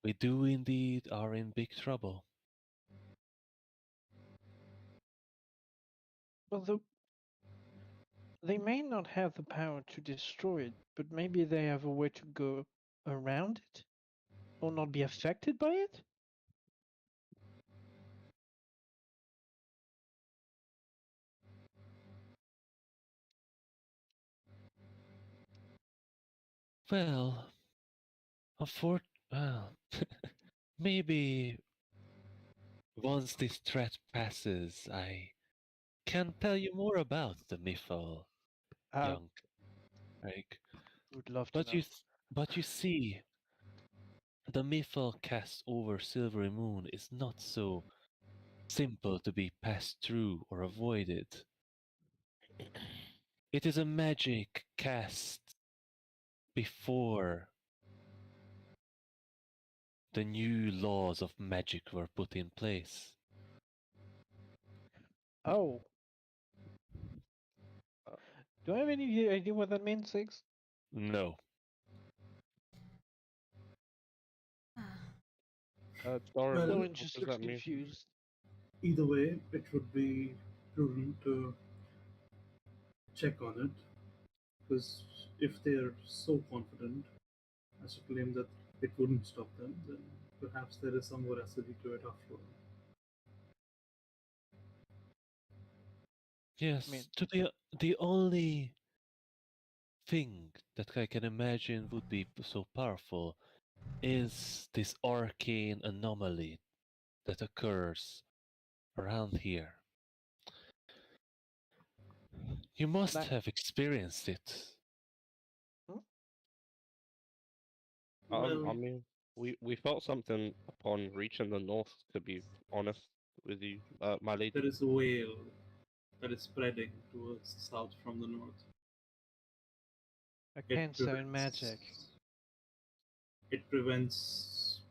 we do indeed are in big trouble. Well, they may not have the power to destroy it, but maybe they have a way to go around it? Or not be affected by it? Well, well, maybe once this threat passes, I can tell you more about the Miffle, I young Craig. would love to But know. but you see, the Miffle cast over Silvery Moon is not so simple to be passed through or avoided. It is a magic cast before the new laws of magic were put in place. Oh, Uh, do I have any idea what that means, Six? No. Dora, Well, Lauren what just does looks that mean? confused. either way, it would be prudent to check on it, because if they're so confident as to claim that it wouldn't stop them, then perhaps there is some veracity to it after all. Yes, I mean, to the only thing that I can imagine would be so powerful is this arcane anomaly that occurs around here. You must that, have experienced it. hmm? Well, I mean, we felt something upon reaching the north. To be honest with you, my there lady. is a whale that is spreading towards the south from the north. a It cancer in prevents magic. it prevents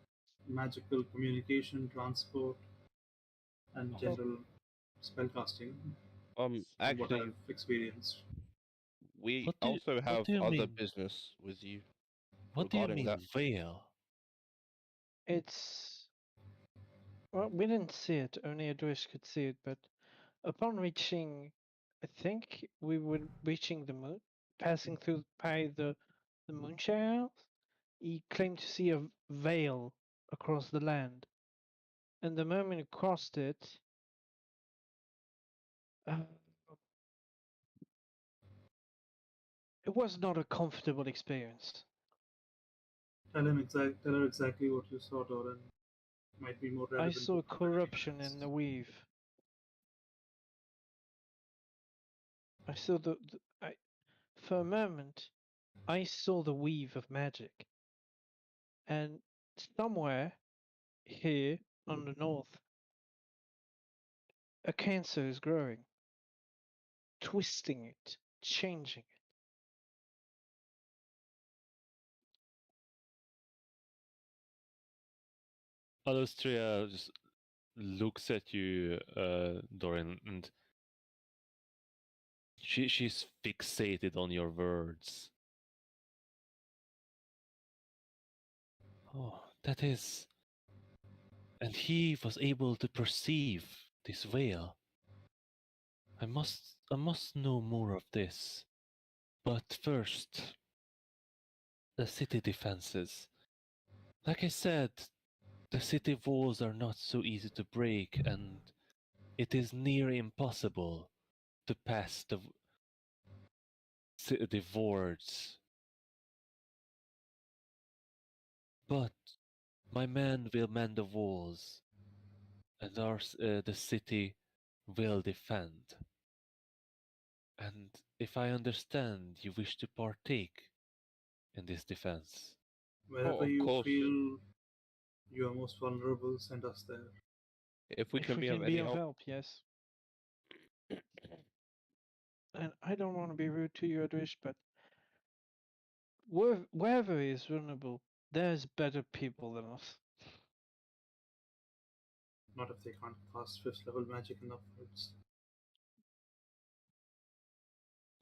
magical communication, transport, and Oh, general spellcasting, from what actually, I've experienced. we also What have do you other mean? business with you What do you regarding that. mean veil? It's well, we didn't see it. Only Adwish could see it. But upon reaching, I think we were reaching the moon, passing through by the moonshine house. He claimed to see a veil across the land, and the moment he crossed it, uh, it was not a comfortable experience. Tell her exactly what you saw, Doran. Might be more I relevant to saw her than anyone corruption else. in the weave. I saw for a moment, I saw the weave of magic, and somewhere here on the north, a cancer is growing, twisting it, changing it. Alustria just looks at you, Dorian, and she's fixated on your words. Oh, that is. And he was able to perceive this veil. I must know more of this. But first, the city defenses. Like I said, the city walls are not so easy to break, and it is near impossible to pass the wards. But my men will man the walls, and the city will defend. And if I understand, you wish to partake in this defense. Oh, Wherever of you course. feel you are most vulnerable, send us there. If we If can we be of can be any of help, help, yes. And I don't want to be rude to you, Adwish, but wherever is vulnerable, There's better people than us. Not if they can't cast 5th level magic in upwards.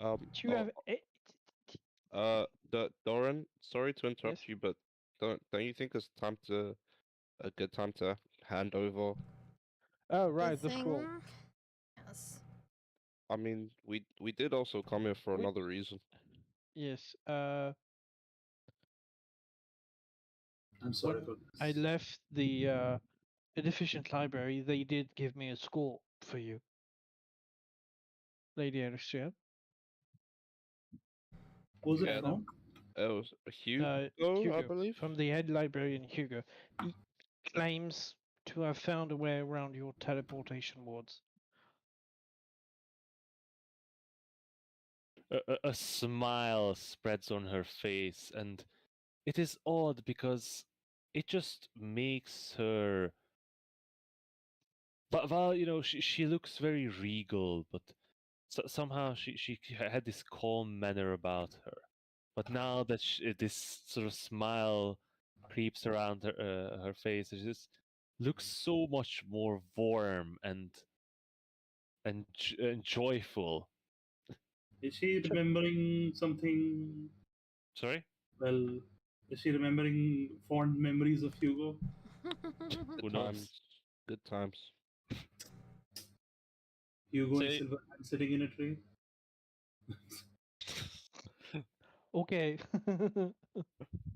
Do you have Doran, sorry to interrupt Yes? you, but don't you think it's a good time to hand over? Oh right, the scroll. thing? Yes. I mean, we did also come here for We- another reason. Yes. I'm sorry When for I this. left the deficient library, they did give me a scroll for you, Lady Alicia. Who's Yeah, it from? It was Hugo, I Hugo, believe. from the head librarian Hugo. He claims to have found a way around your teleportation wards. A smile spreads on her face, and it is odd because it just makes her. But well, she looks very regal, but somehow she had this calm manner about her. But now that this sort of smile creeps around her face, it just looks so much more warm and joyful. Is she remembering something? Sorry, Well, is she remembering fond memories of Hugo? who Good knows? times, good times. Hugo and Say- Silverhand sitting in a tree? Okay.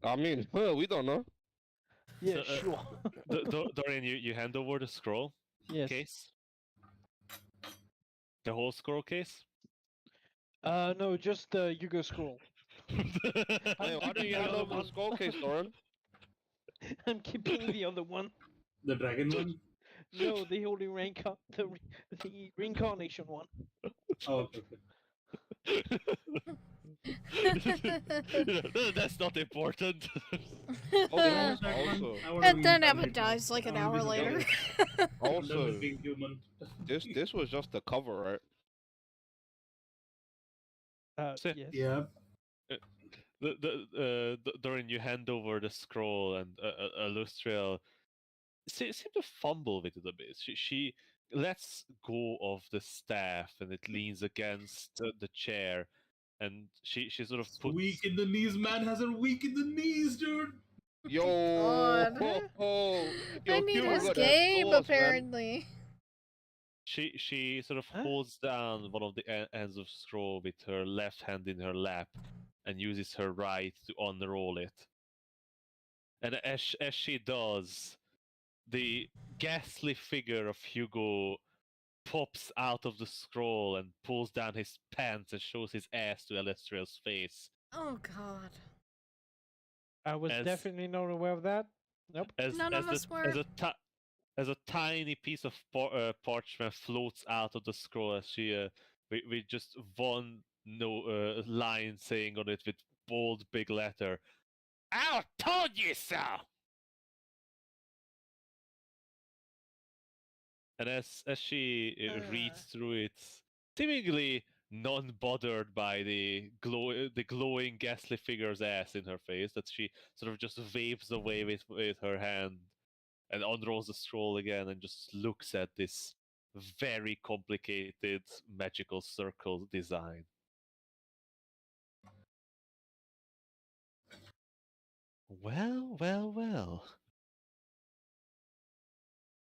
I mean, we don't know. Yeah, So, sure. Dorian, you hand over the scroll Yes. case, the whole scroll case. No, just the Hugo scroll. Hey, why don't keeping you the hand other over the one. scroll case, Doran? I'm keeping the other one. The dragon one? No, the holy the reincarnation one. Oh, okay. That's not important. Also, That one, also, I wanna And be then Emma incarnated. dies like an I wanna hour be later. together. I'm done also, with being human. this was just the cover, right? So- Yes. Yeah. During you hand over the scroll, and Lustriel seem to fumble with it a bit. She lets go of the staff, and it leans against the chair, and she sort of It's puts. weak in the knees. Man has her weak in the knees, dude. Yo, God. yo, I need Hugo his got that game, sauce, man. apparently. She sort of Huh? holds down one of the ends of scroll with her left hand in her lap, and uses her right to unroll it. And as she does, the ghastly figure of Hugo pops out of the scroll and pulls down his pants and shows his ass to Alestriel's face. Oh god. I was As- definitely not aware of that. Nope. None of us were. As a tiny piece of parchment floats out of the scroll, as she with just one line saying on it with bold big letter, "I told you so." And as she reads through it, seemingly non-bothered by the glowing ghastly figure's ass in her face, that she sort of just waves away with her hand and unrolls the scroll again and just looks at this very complicated magical circle design. Well, well, well.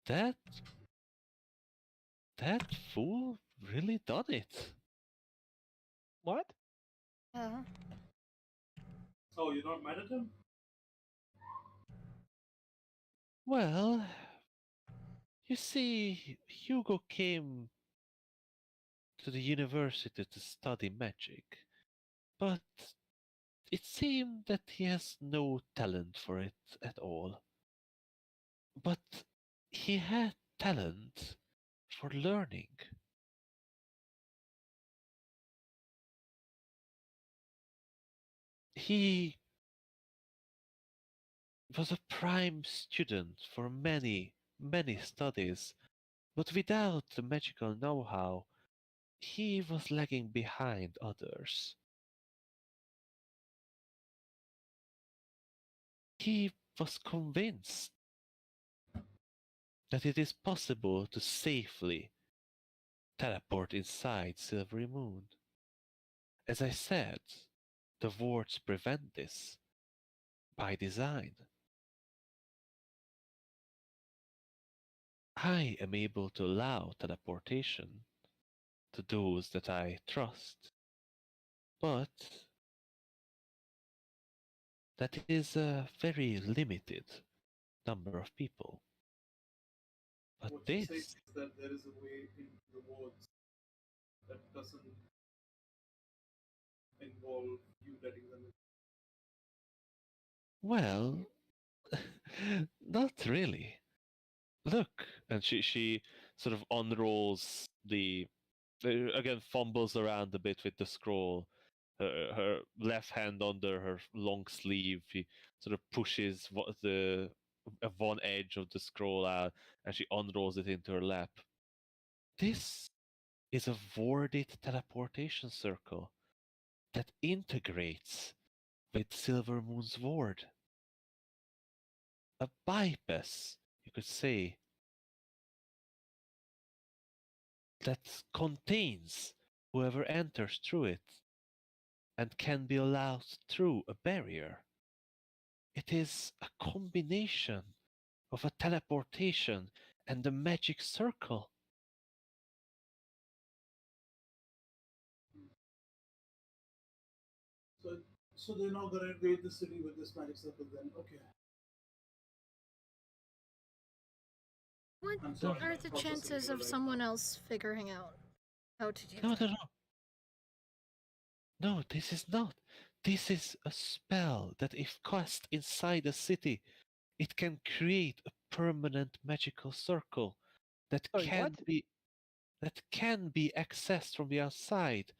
That fool really done it. What? Oh, you're not mad at him? Well, you see, Hugo came to the university to study magic, but it seemed that he has no talent for it at all. But he had talent for learning. He was a prime student for many, many studies, but without the magical know-how, he was lagging behind others. he was convinced that it is possible to safely teleport inside Silvery Moon. As I said, the wards prevent this by design. I am able to allow teleportation to those that I trust, but that is a very limited number of people. But What you say this, is that there is a way in the wards that doesn't involve you letting them in. well, not really. Look, and she sort of unrolls the again fumbles around a bit with the scroll. Her left hand under her long sleeve, she sort of pushes one edge of the scroll out, and she unrolls it into her lap. This is a warded teleportation circle that integrates with Silver Moon's ward. A bypass, you could say, that contains whoever enters through it and can be allowed through a barrier. It is a combination of a teleportation and a magic circle. So they're not gonna invade the city with this magic circle then? Okay. What I'm sorry, are I the thought chances city of was someone else figuring out how to do No, that? no, this is not. This is a spell that, if cast inside a city, it can create a permanent magical circle that Sorry, what? can be accessed from the outside,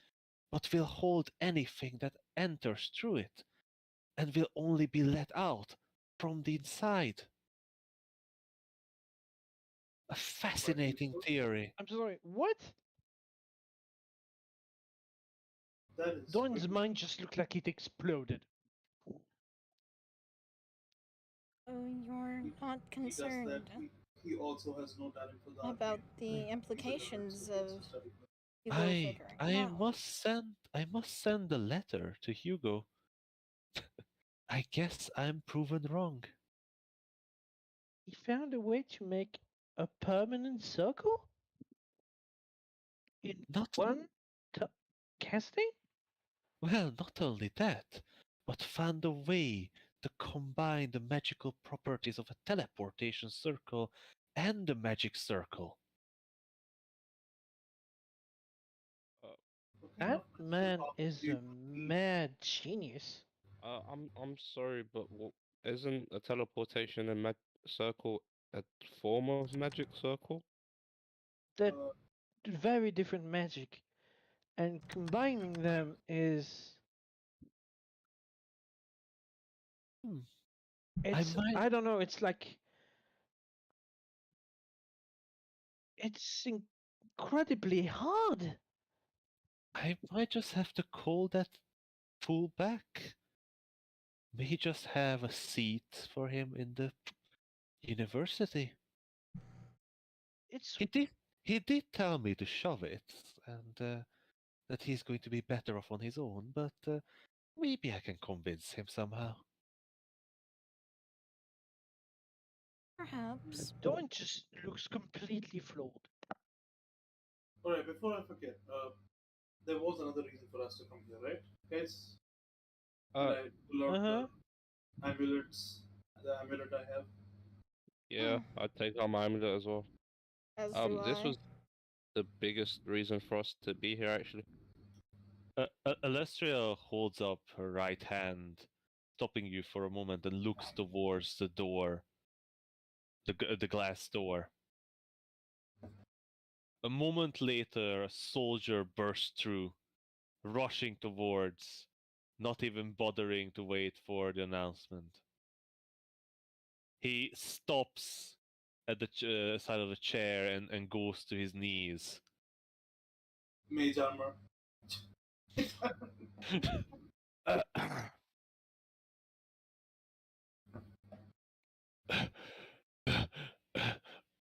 but will hold anything that enters through it, and will only be let out from the inside. A fascinating theory. I'm sorry, what? That is Dawn's pretty- mind just looked like it exploded. Oh, you're He- not He does that. concerned He also has no talent for that. about the implications of Hugo figuring I it out. I must send a letter to Hugo. I guess I'm proven wrong. He found a way to make a permanent circle? In Not one casting? well, not only that, but found a way to combine the magical properties of a teleportation circle and a magic circle. Okay, That enough. man How is do you- a mad genius. I'm sorry, but isn't a teleportation and circle a form of magic circle? They're uh, very different magic, and combining them is Hmm. it's might I don't know, it's like it's incredibly hard. I might just have to call that fool back. May just have a seat for him in the university. It's He did tell me to shove it, and that he's going to be better off on his own, but maybe I can convince him somehow. Perhaps. Dawn just looks completely flawed. Alright, before I forget, there was another reason for us to come here, right? Guys? Did Uh, I pull out Uh-huh. the amulets, the amulet I have? yeah, Hmm. I'd take on my amulet as well. As do This I. was the biggest reason for us to be here, actually. Alestria holds up her right hand, stopping you for a moment, and looks towards the door, the glass door. A moment later, a soldier bursts through, rushing towards, not even bothering to wait for the announcement. He stops at the side of the chair and goes to his knees. Mage armor.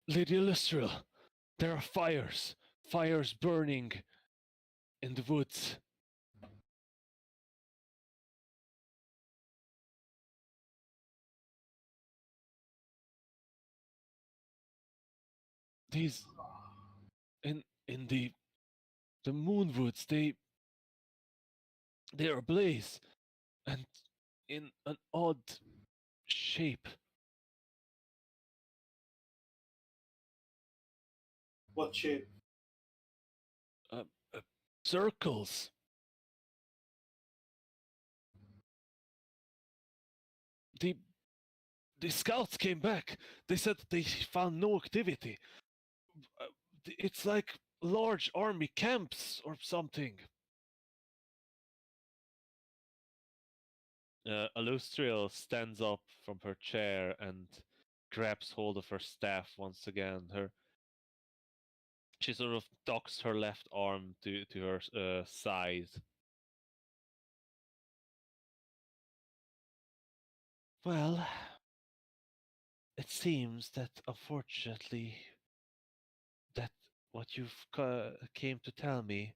Lady Illustrial, there are fires burning in the woods. These in the moonwoods, they are ablaze and in an odd shape. What shape? Uh, circles. The scouts came back. They said they found no activity. It's like large army camps or something. Alustriel stands up from her chair and grabs hold of her staff once again. She sort of docks her left arm to her side. Well, it seems that unfortunately, that what you've came to tell me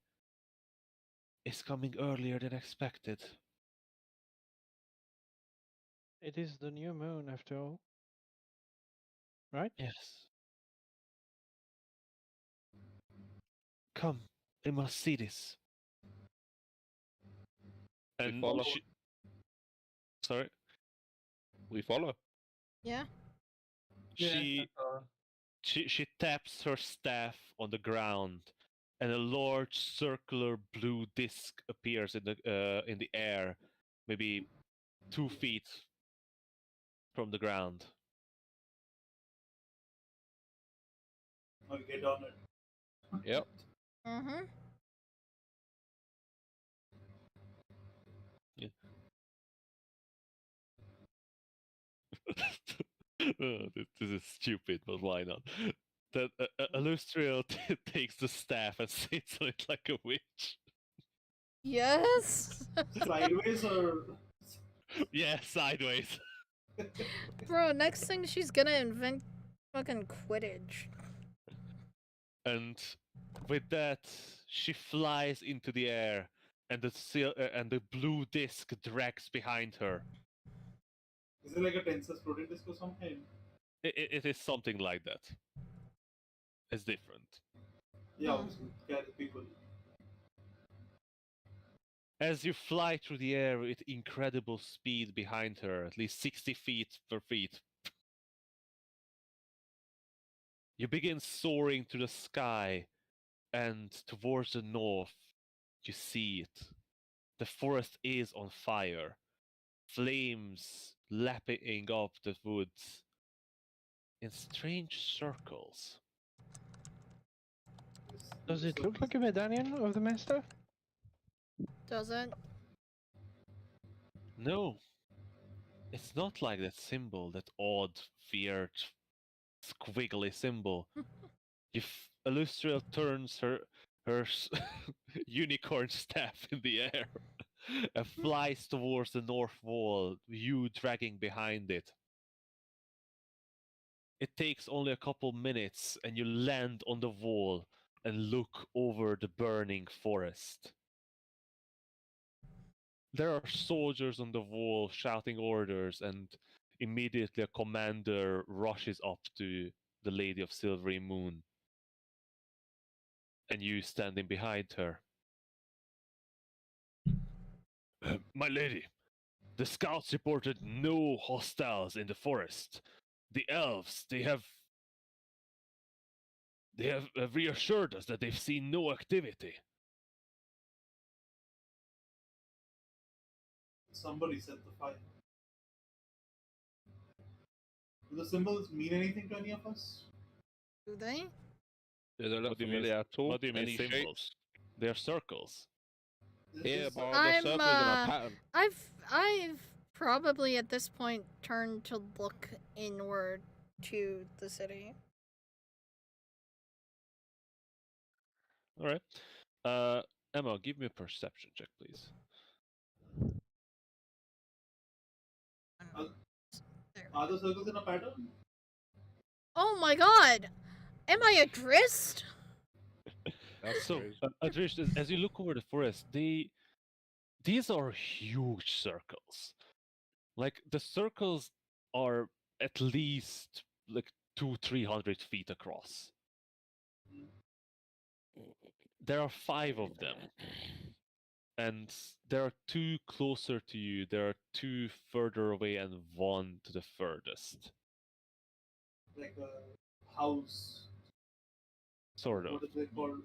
is coming earlier than expected. It is the new moon after all. Right? Yes. Come, I must see this. And follow. sorry? We follow. Yeah. She taps her staff on the ground, and a large circular blue disc appears in the air, maybe 2 feet from the ground. I'll get on it. Yep. Mm-hmm. Yeah. This is stupid, but why not? That Illustrial takes the staff and sits on it like a witch. Yes. Sideways or Yeah, sideways. Bro, next thing she's gonna invent fucking Quidditch. And with that, she flies into the air, and the blue disc drags behind her. is it like a tensor floating disc or something? It is something like that. It's different. Yeah, Hmm. obviously. Carry people. As you fly through the air with incredible speed behind her, at least 60 feet per feet, you begin soaring to the sky, and towards the north, you see it. The forest is on fire. Flames lapping up the woods in strange circles. Does it look like a medallion of the master? Does it? No, it's not like that symbol, that odd, weird, squiggly symbol. Illustrial turns her unicorn staff in the air and flies towards the north wall, you dragging behind it. It takes only a couple minutes, and you land on the wall and look over the burning forest. There are soldiers on the wall shouting orders, and immediately a commander rushes up to the Lady of Silvery Moon. And you standing behind her. My lady, the scouts reported no hostiles in the forest. The elves, they have reassured us that they've seen no activity. Somebody set the fire. Do the symbols mean anything to any of us? Do they? They don't look What do you mean? familiar at all. What do you mean Any symbols? shapes? They are circles. Is it Yeah, just but are the I'm, circles in a pattern? I've probably at this point turned to look inward to the city. All right. Emma, give me a perception check, please. There Are the circles in a pattern? Oh my god! Am I a grist? That's So, crazy. Adrish, as you look over the forest, these are huge circles. Like the circles are at least like 200-300 feet across. There are 5 of them, and there are 2 closer to you. There are 2 further away, and 1 to the furthest. Like a house. Sort of. What is it called?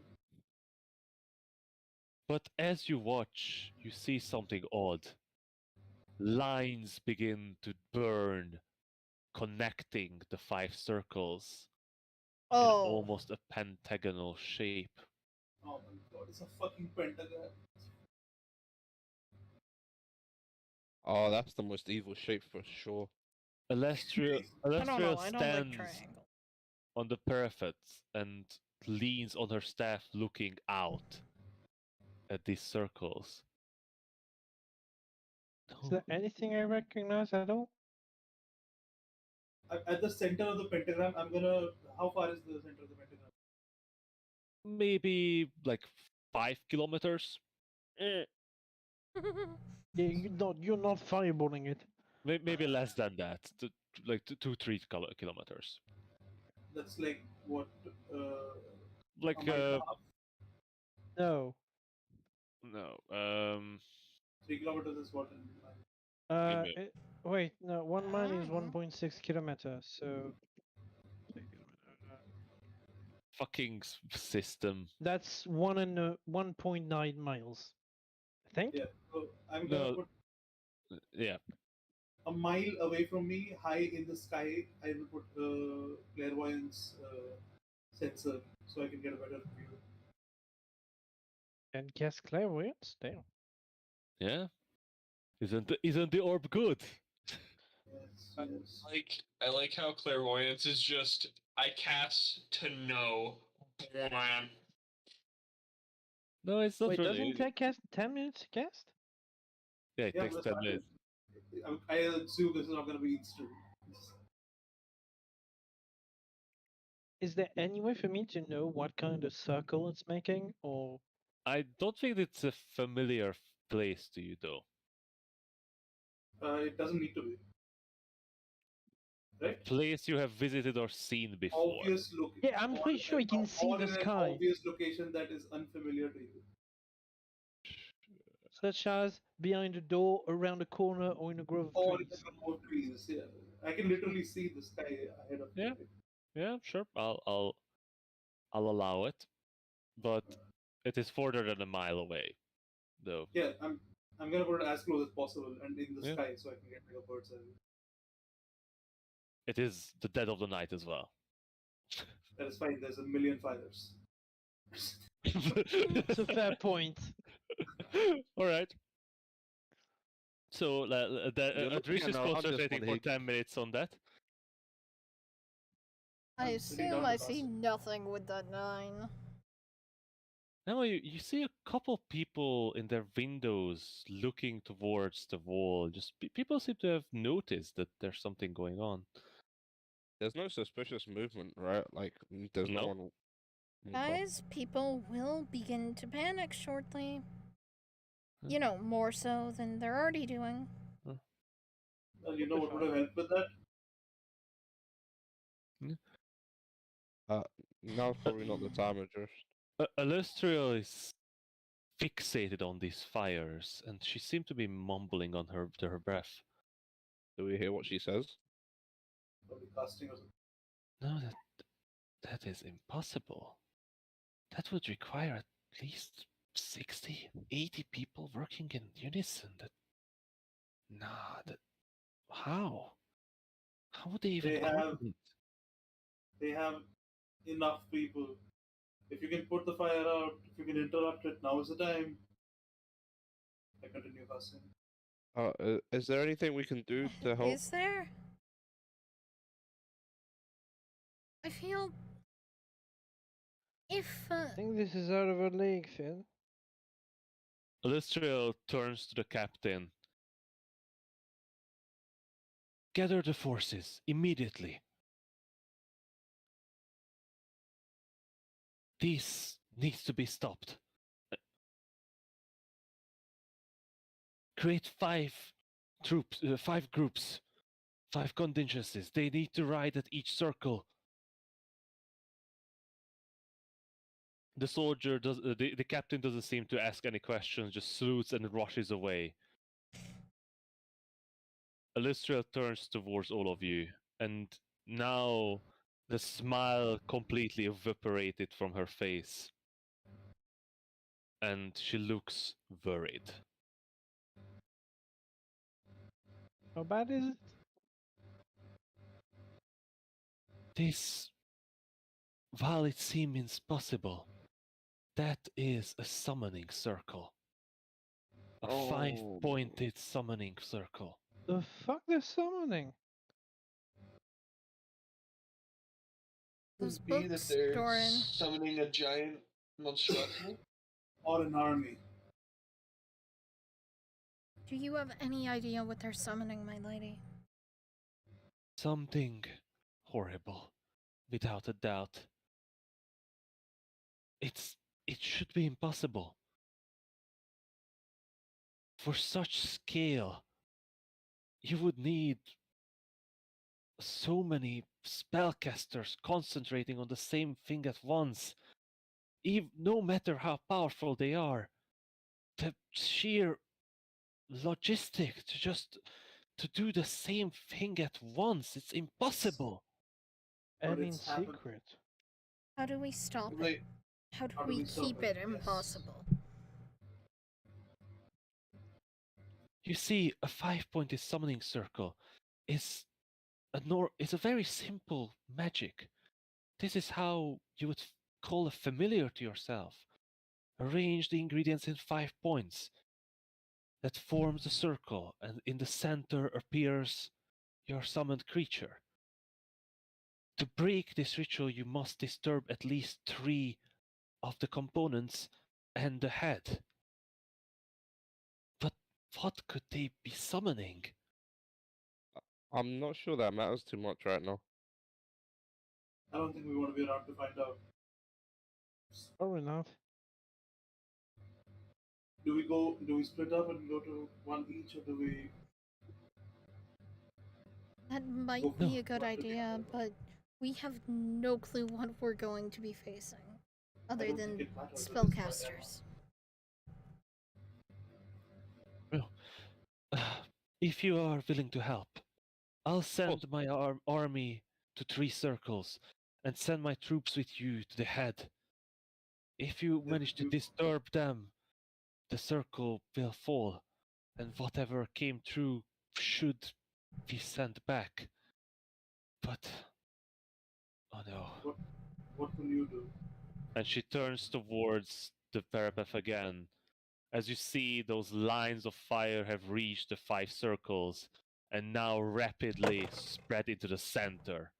But as you watch, you see something odd. Lines begin to burn, connecting the 5 circles in Oh. almost a pentagonal shape. Oh my god, it's a fucking pentagram. Oh, that's the most evil shape for sure. Alestria, I don't know, Alestria I don't like stands triangles. on the parapet and leans on her staff looking out at these circles. Is there anything I recognize at all? At the center of the pentagram, I'm gonna. How far is the center of the pentagram? Maybe like 5 kilometers? Yeah, you're not fireballing it. Maybe less than that. Like 2-3 kilometers. That's like what? Like, a mile and a half? No. no. 3 kilometers is what? Maybe. Wait, no. 1 mile is Mhm. 1.6 kilometers. So Fucking system. that's 1.9 miles. I think. Yeah. So I'm gonna No. put Yeah. a mile away from me, high in the sky. I will put clairvoyance sensor so I can get a better view. And cast clairvoyance. Damn. Yeah. Isn't the orb good? Yes, I yes. I like how clairvoyance is just I cast to know. Blam. No, it's not Wait, really. doesn't that cast 10 minutes to cast? Yeah, it Yeah, takes but 10 minutes. I assume this is not gonna be instant. Is there any way for me to know what kind of circle it's making, or I don't think it's a familiar place to you, though. It doesn't need to be. A Right? place you have visited or seen before. Obvious look. Yeah, I'm pretty sure you can see or the in an sky. obvious location that is unfamiliar to you. such as behind a door, around a corner, or in a grove of Or in trees? a grove of trees. Yeah, I can literally see the sky ahead of Yeah. me. Yeah, sure. I'll allow it, but it is further than a mile away, though. Yeah, I'm gonna put it as close as possible and in the Yeah. sky so I can get like a bird's eye view. It is the dead of the night as well. That is fine. There's a million fires. It's a fair point. All right. So You're looking Adrish at is now on this concentrating one, for Higgs. 10 minutes on that. I I'm sitting assume down I to see cast. nothing with that 9. Now you see a couple people in their windows looking towards the wall. Just people seem to have noticed that there's something going on. There's no suspicious movement, right? Like, there's no No. one. Okay. Guys, people will begin to panic shortly. You know, more so than they're already doing. Well, you know what would have helped with that? Now's probably not the time, just. Alestria is fixated on these fires, and she seemed to be mumbling on her breath. Do we hear what she says? Probably casting or something. No, that is impossible. That would require at least 60, 80 people working in unison. How? How would they even They have- coordinate? They have enough people. If you can put the fire out, if you can interrupt it, now is the time. I continue casting. Is there anything we can do to help? Is there? I feel if I think this is out of our league, Phil. Alestria turns to the captain. gather the forces immediately. This needs to be stopped. Create 5 groups, 5 contingencies. They need to ride at each circle. The soldier does. The captain doesn't seem to ask any questions. Just salutes and rushes away. Alystriel turns towards all of you, and now the smile completely evaporated from her face, and she looks worried. How bad is it? This, while it seems possible, that is a summoning circle. A Oh. 5-pointed summoning circle. The fuck they're summoning? Those Could be that books, they're Doran. summoning a giant monstrosity. Or an army. Do you have any idea what they're summoning, my lady? Something horrible, without a doubt. It should be impossible. For such scale, you would need so many spellcasters concentrating on the same thing at once. No matter how powerful they are, the sheer logistic to do the same thing at once, it's impossible. But And in it's happened. secret. How do we stop it? Like, How do How do we we stop keep it? it Yes. impossible? You see, a 5-pointed summoning circle is a very simple magic. This is how you would call a familiar to yourself. Arrange the ingredients in 5 points. That forms a circle, and in the center appears your summoned creature. To break this ritual, you must disturb at least 3 of the components and the head. But what could they be summoning? I'm not sure that matters too much right now. I don't think we want to be around to find out. Probably not. Do we split up and go to one each, or do we That might go be for a good one idea, together? but we have no clue what we're going to be facing, other don't than think it matters at this point, Emma. spellcasters. If you are willing to help, I'll send my army to 3 circles and send my troops with you to the head. If you Then manage to you- disturb them, the circle will fall, and whatever came through should be sent back. But oh no. What will you do? And she turns towards the parapet again. As you see, those lines of fire have reached the 5 circles and now rapidly spread into the center,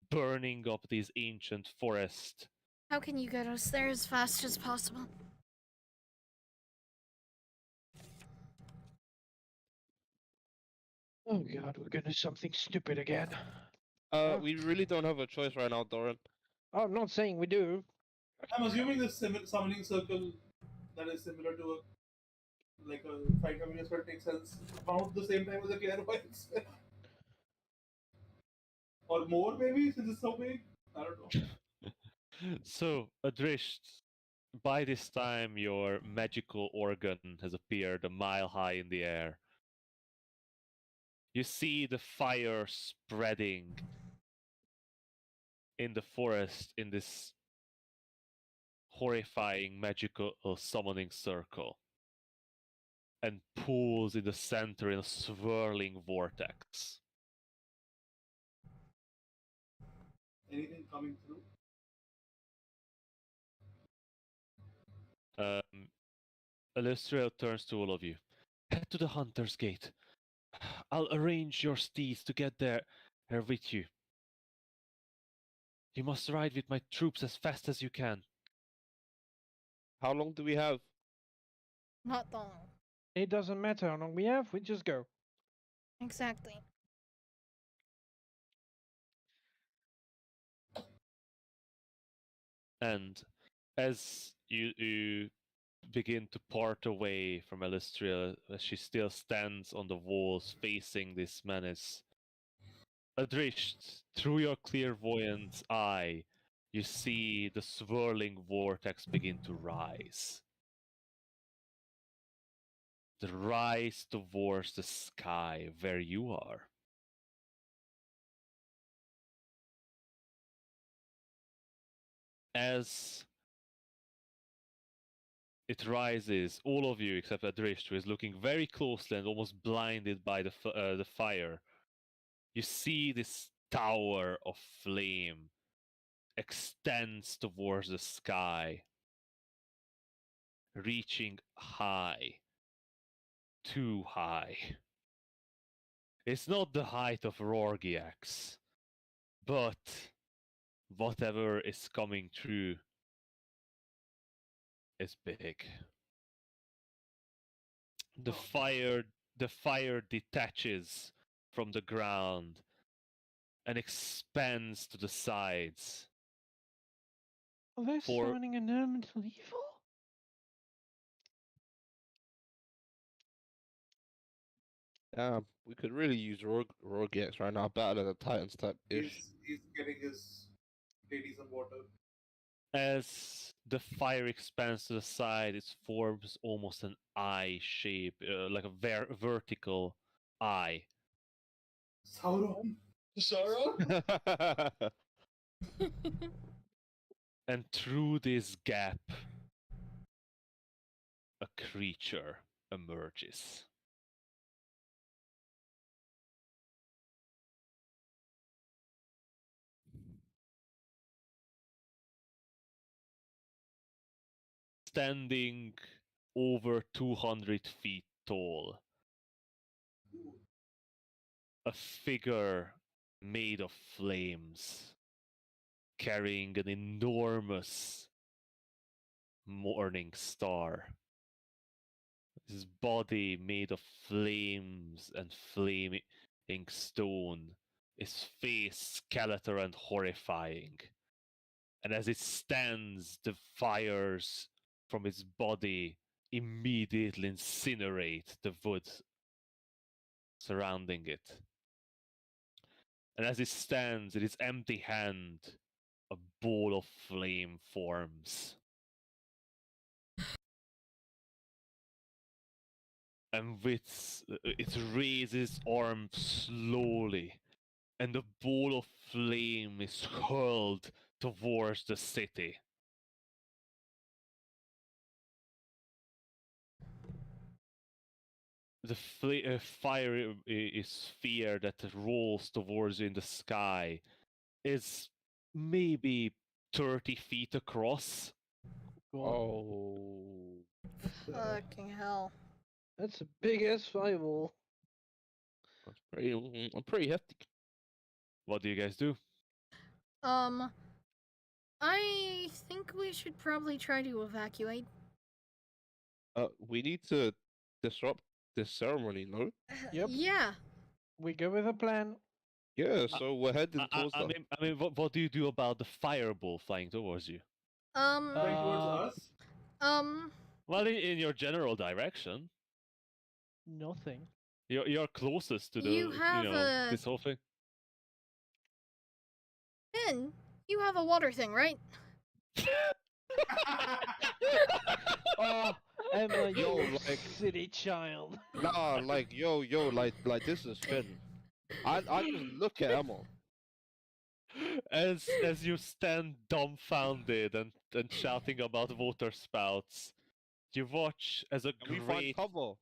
burning up this ancient forest. How can you get us there as fast as possible? Oh god, we're gonna do something stupid again. Huh? We really don't have a choice right now, Doran. I'm not saying we do. I'm assuming this summoning circle that is similar to a like a fight familiar spell takes sense about the same time as a clairvoyant spell. Or more maybe, since it's so big. I don't know. So, Adrisht, by this time your magical organ has appeared a mile high in the air. You see the fire spreading in the forest in this horrifying magical summoning circle, and pools in the center in a swirling vortex. Anything coming through? Alystriel turns to all of you. Head to the Hunter's Gate. I'll arrange your steeds to get there with you. You must ride with my troops as fast as you can. How long do we have? Not long. It doesn't matter how long we have, we just go. Exactly. And as you begin to part away from Elistria, as she still stands on the walls facing this menace, Adrisht, through your clairvoyant eye, you see the swirling vortex begin to rise. The rise towards the sky where you are. As it rises, all of you except Adrisht, who is looking very closely and almost blinded by the fire, you see this tower of flame extends towards the sky, reaching high, too high. It's not the height of Rorgiax, but whatever is coming through is big. The fire detaches from the ground and expands to the sides. Are they For- summoning an elemental evil? We could really use Rogex right now, better than the Titans type ish. He's getting his lady some water. As the fire expands to the side, it forms almost an eye shape, like a vertical eye. Sauron. Sorrow? And through this gap, a creature emerges. Standing over 200 feet tall, a figure made of flames, carrying an enormous morning star. His body made of flames and flaming stone, his face skeletal and horrifying. And as it stands, the fires from its body immediately incinerate the wood surrounding it. And as it stands, in its empty hand, a ball of flame forms. And with it raises arms slowly, and the ball of flame is hurled towards the city. The fire sphere that rolls towards you in the sky is maybe 30 feet across. God, Oh. Fucking hell. that's a big ass fireball. That's pretty hefty. What do you guys do? I think we should probably try to evacuate. We need to disrupt this ceremony, no? Yep. Yeah. We go with a plan. Yeah, so we're heading towards I mean, what do you do about the fireball flying towards you? Going towards us. Well, in your general direction, Nothing. you're closest to the You have this whole thing. Ben, you have a water thing, right? Oh, Emma, you Yo, like- city child. Nah, like like this is Finn. I just look at Emma. As you stand dumbfounded and shouting about water spouts, you watch as a And we find great cover.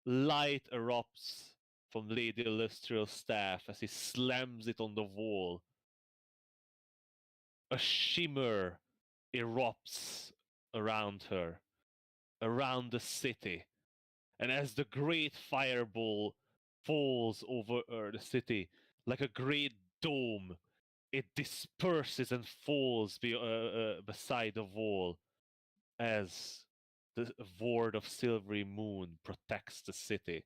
light erupts from Lady Illustrial's staff as he slams it on the wall. A shimmer erupts around her, around the city, and as the great fireball falls over the city like a great dome, it disperses and falls beside the wall as the ward of silvery moon protects the city.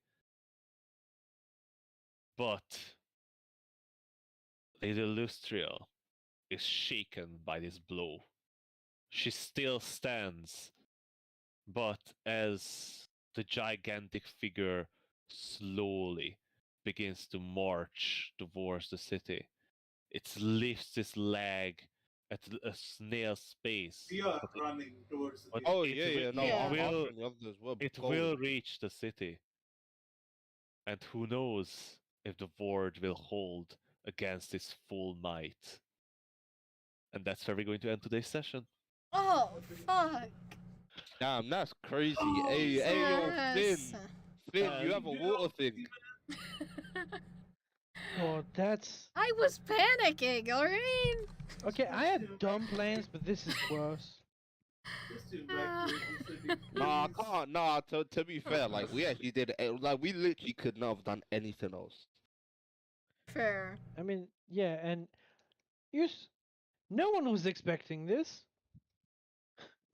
But Lady Lustriel is shaken by this blow. she still stands, but as the gigantic figure slowly begins to march towards the city, it lifts its leg at a snail's pace. We are but it- running towards the but gate. Oh it yeah, wi- yeah. No, it Yeah. will Arthur and the others were it going. will reach the city. And who knows if the ward will hold against its full might. And that's where we're going to end today's session. Oh, fuck. Damn, that's crazy. Oh, Hey, yo, Jesus. Finn, you have a And- water thing. God, that's I was panicking, alright? okay. I had dumb plans, but this is worse. Just evacuate the city, Nah, I please. can't. Nah, to be fair, like we actually did. Like we literally could not have done anything else. Fair. I mean, yeah, and no one was expecting this.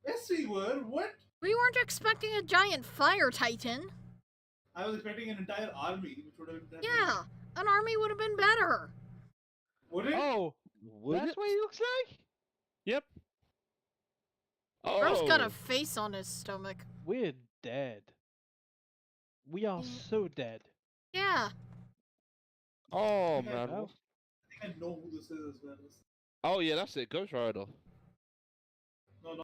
Yes, we were. What? We weren't expecting a giant fire titan. I was expecting an entire army, which would have been Yeah, an army would have been better. Would it? Oh, Would that's it? what he looks like. Yep. Bro's got Oh. a face on his stomach. We're dead. We are Mm. so dead. Yeah. Oh Yeah, man. well. I think I know who this is as well. Oh yeah, that's it. Ghost Rider.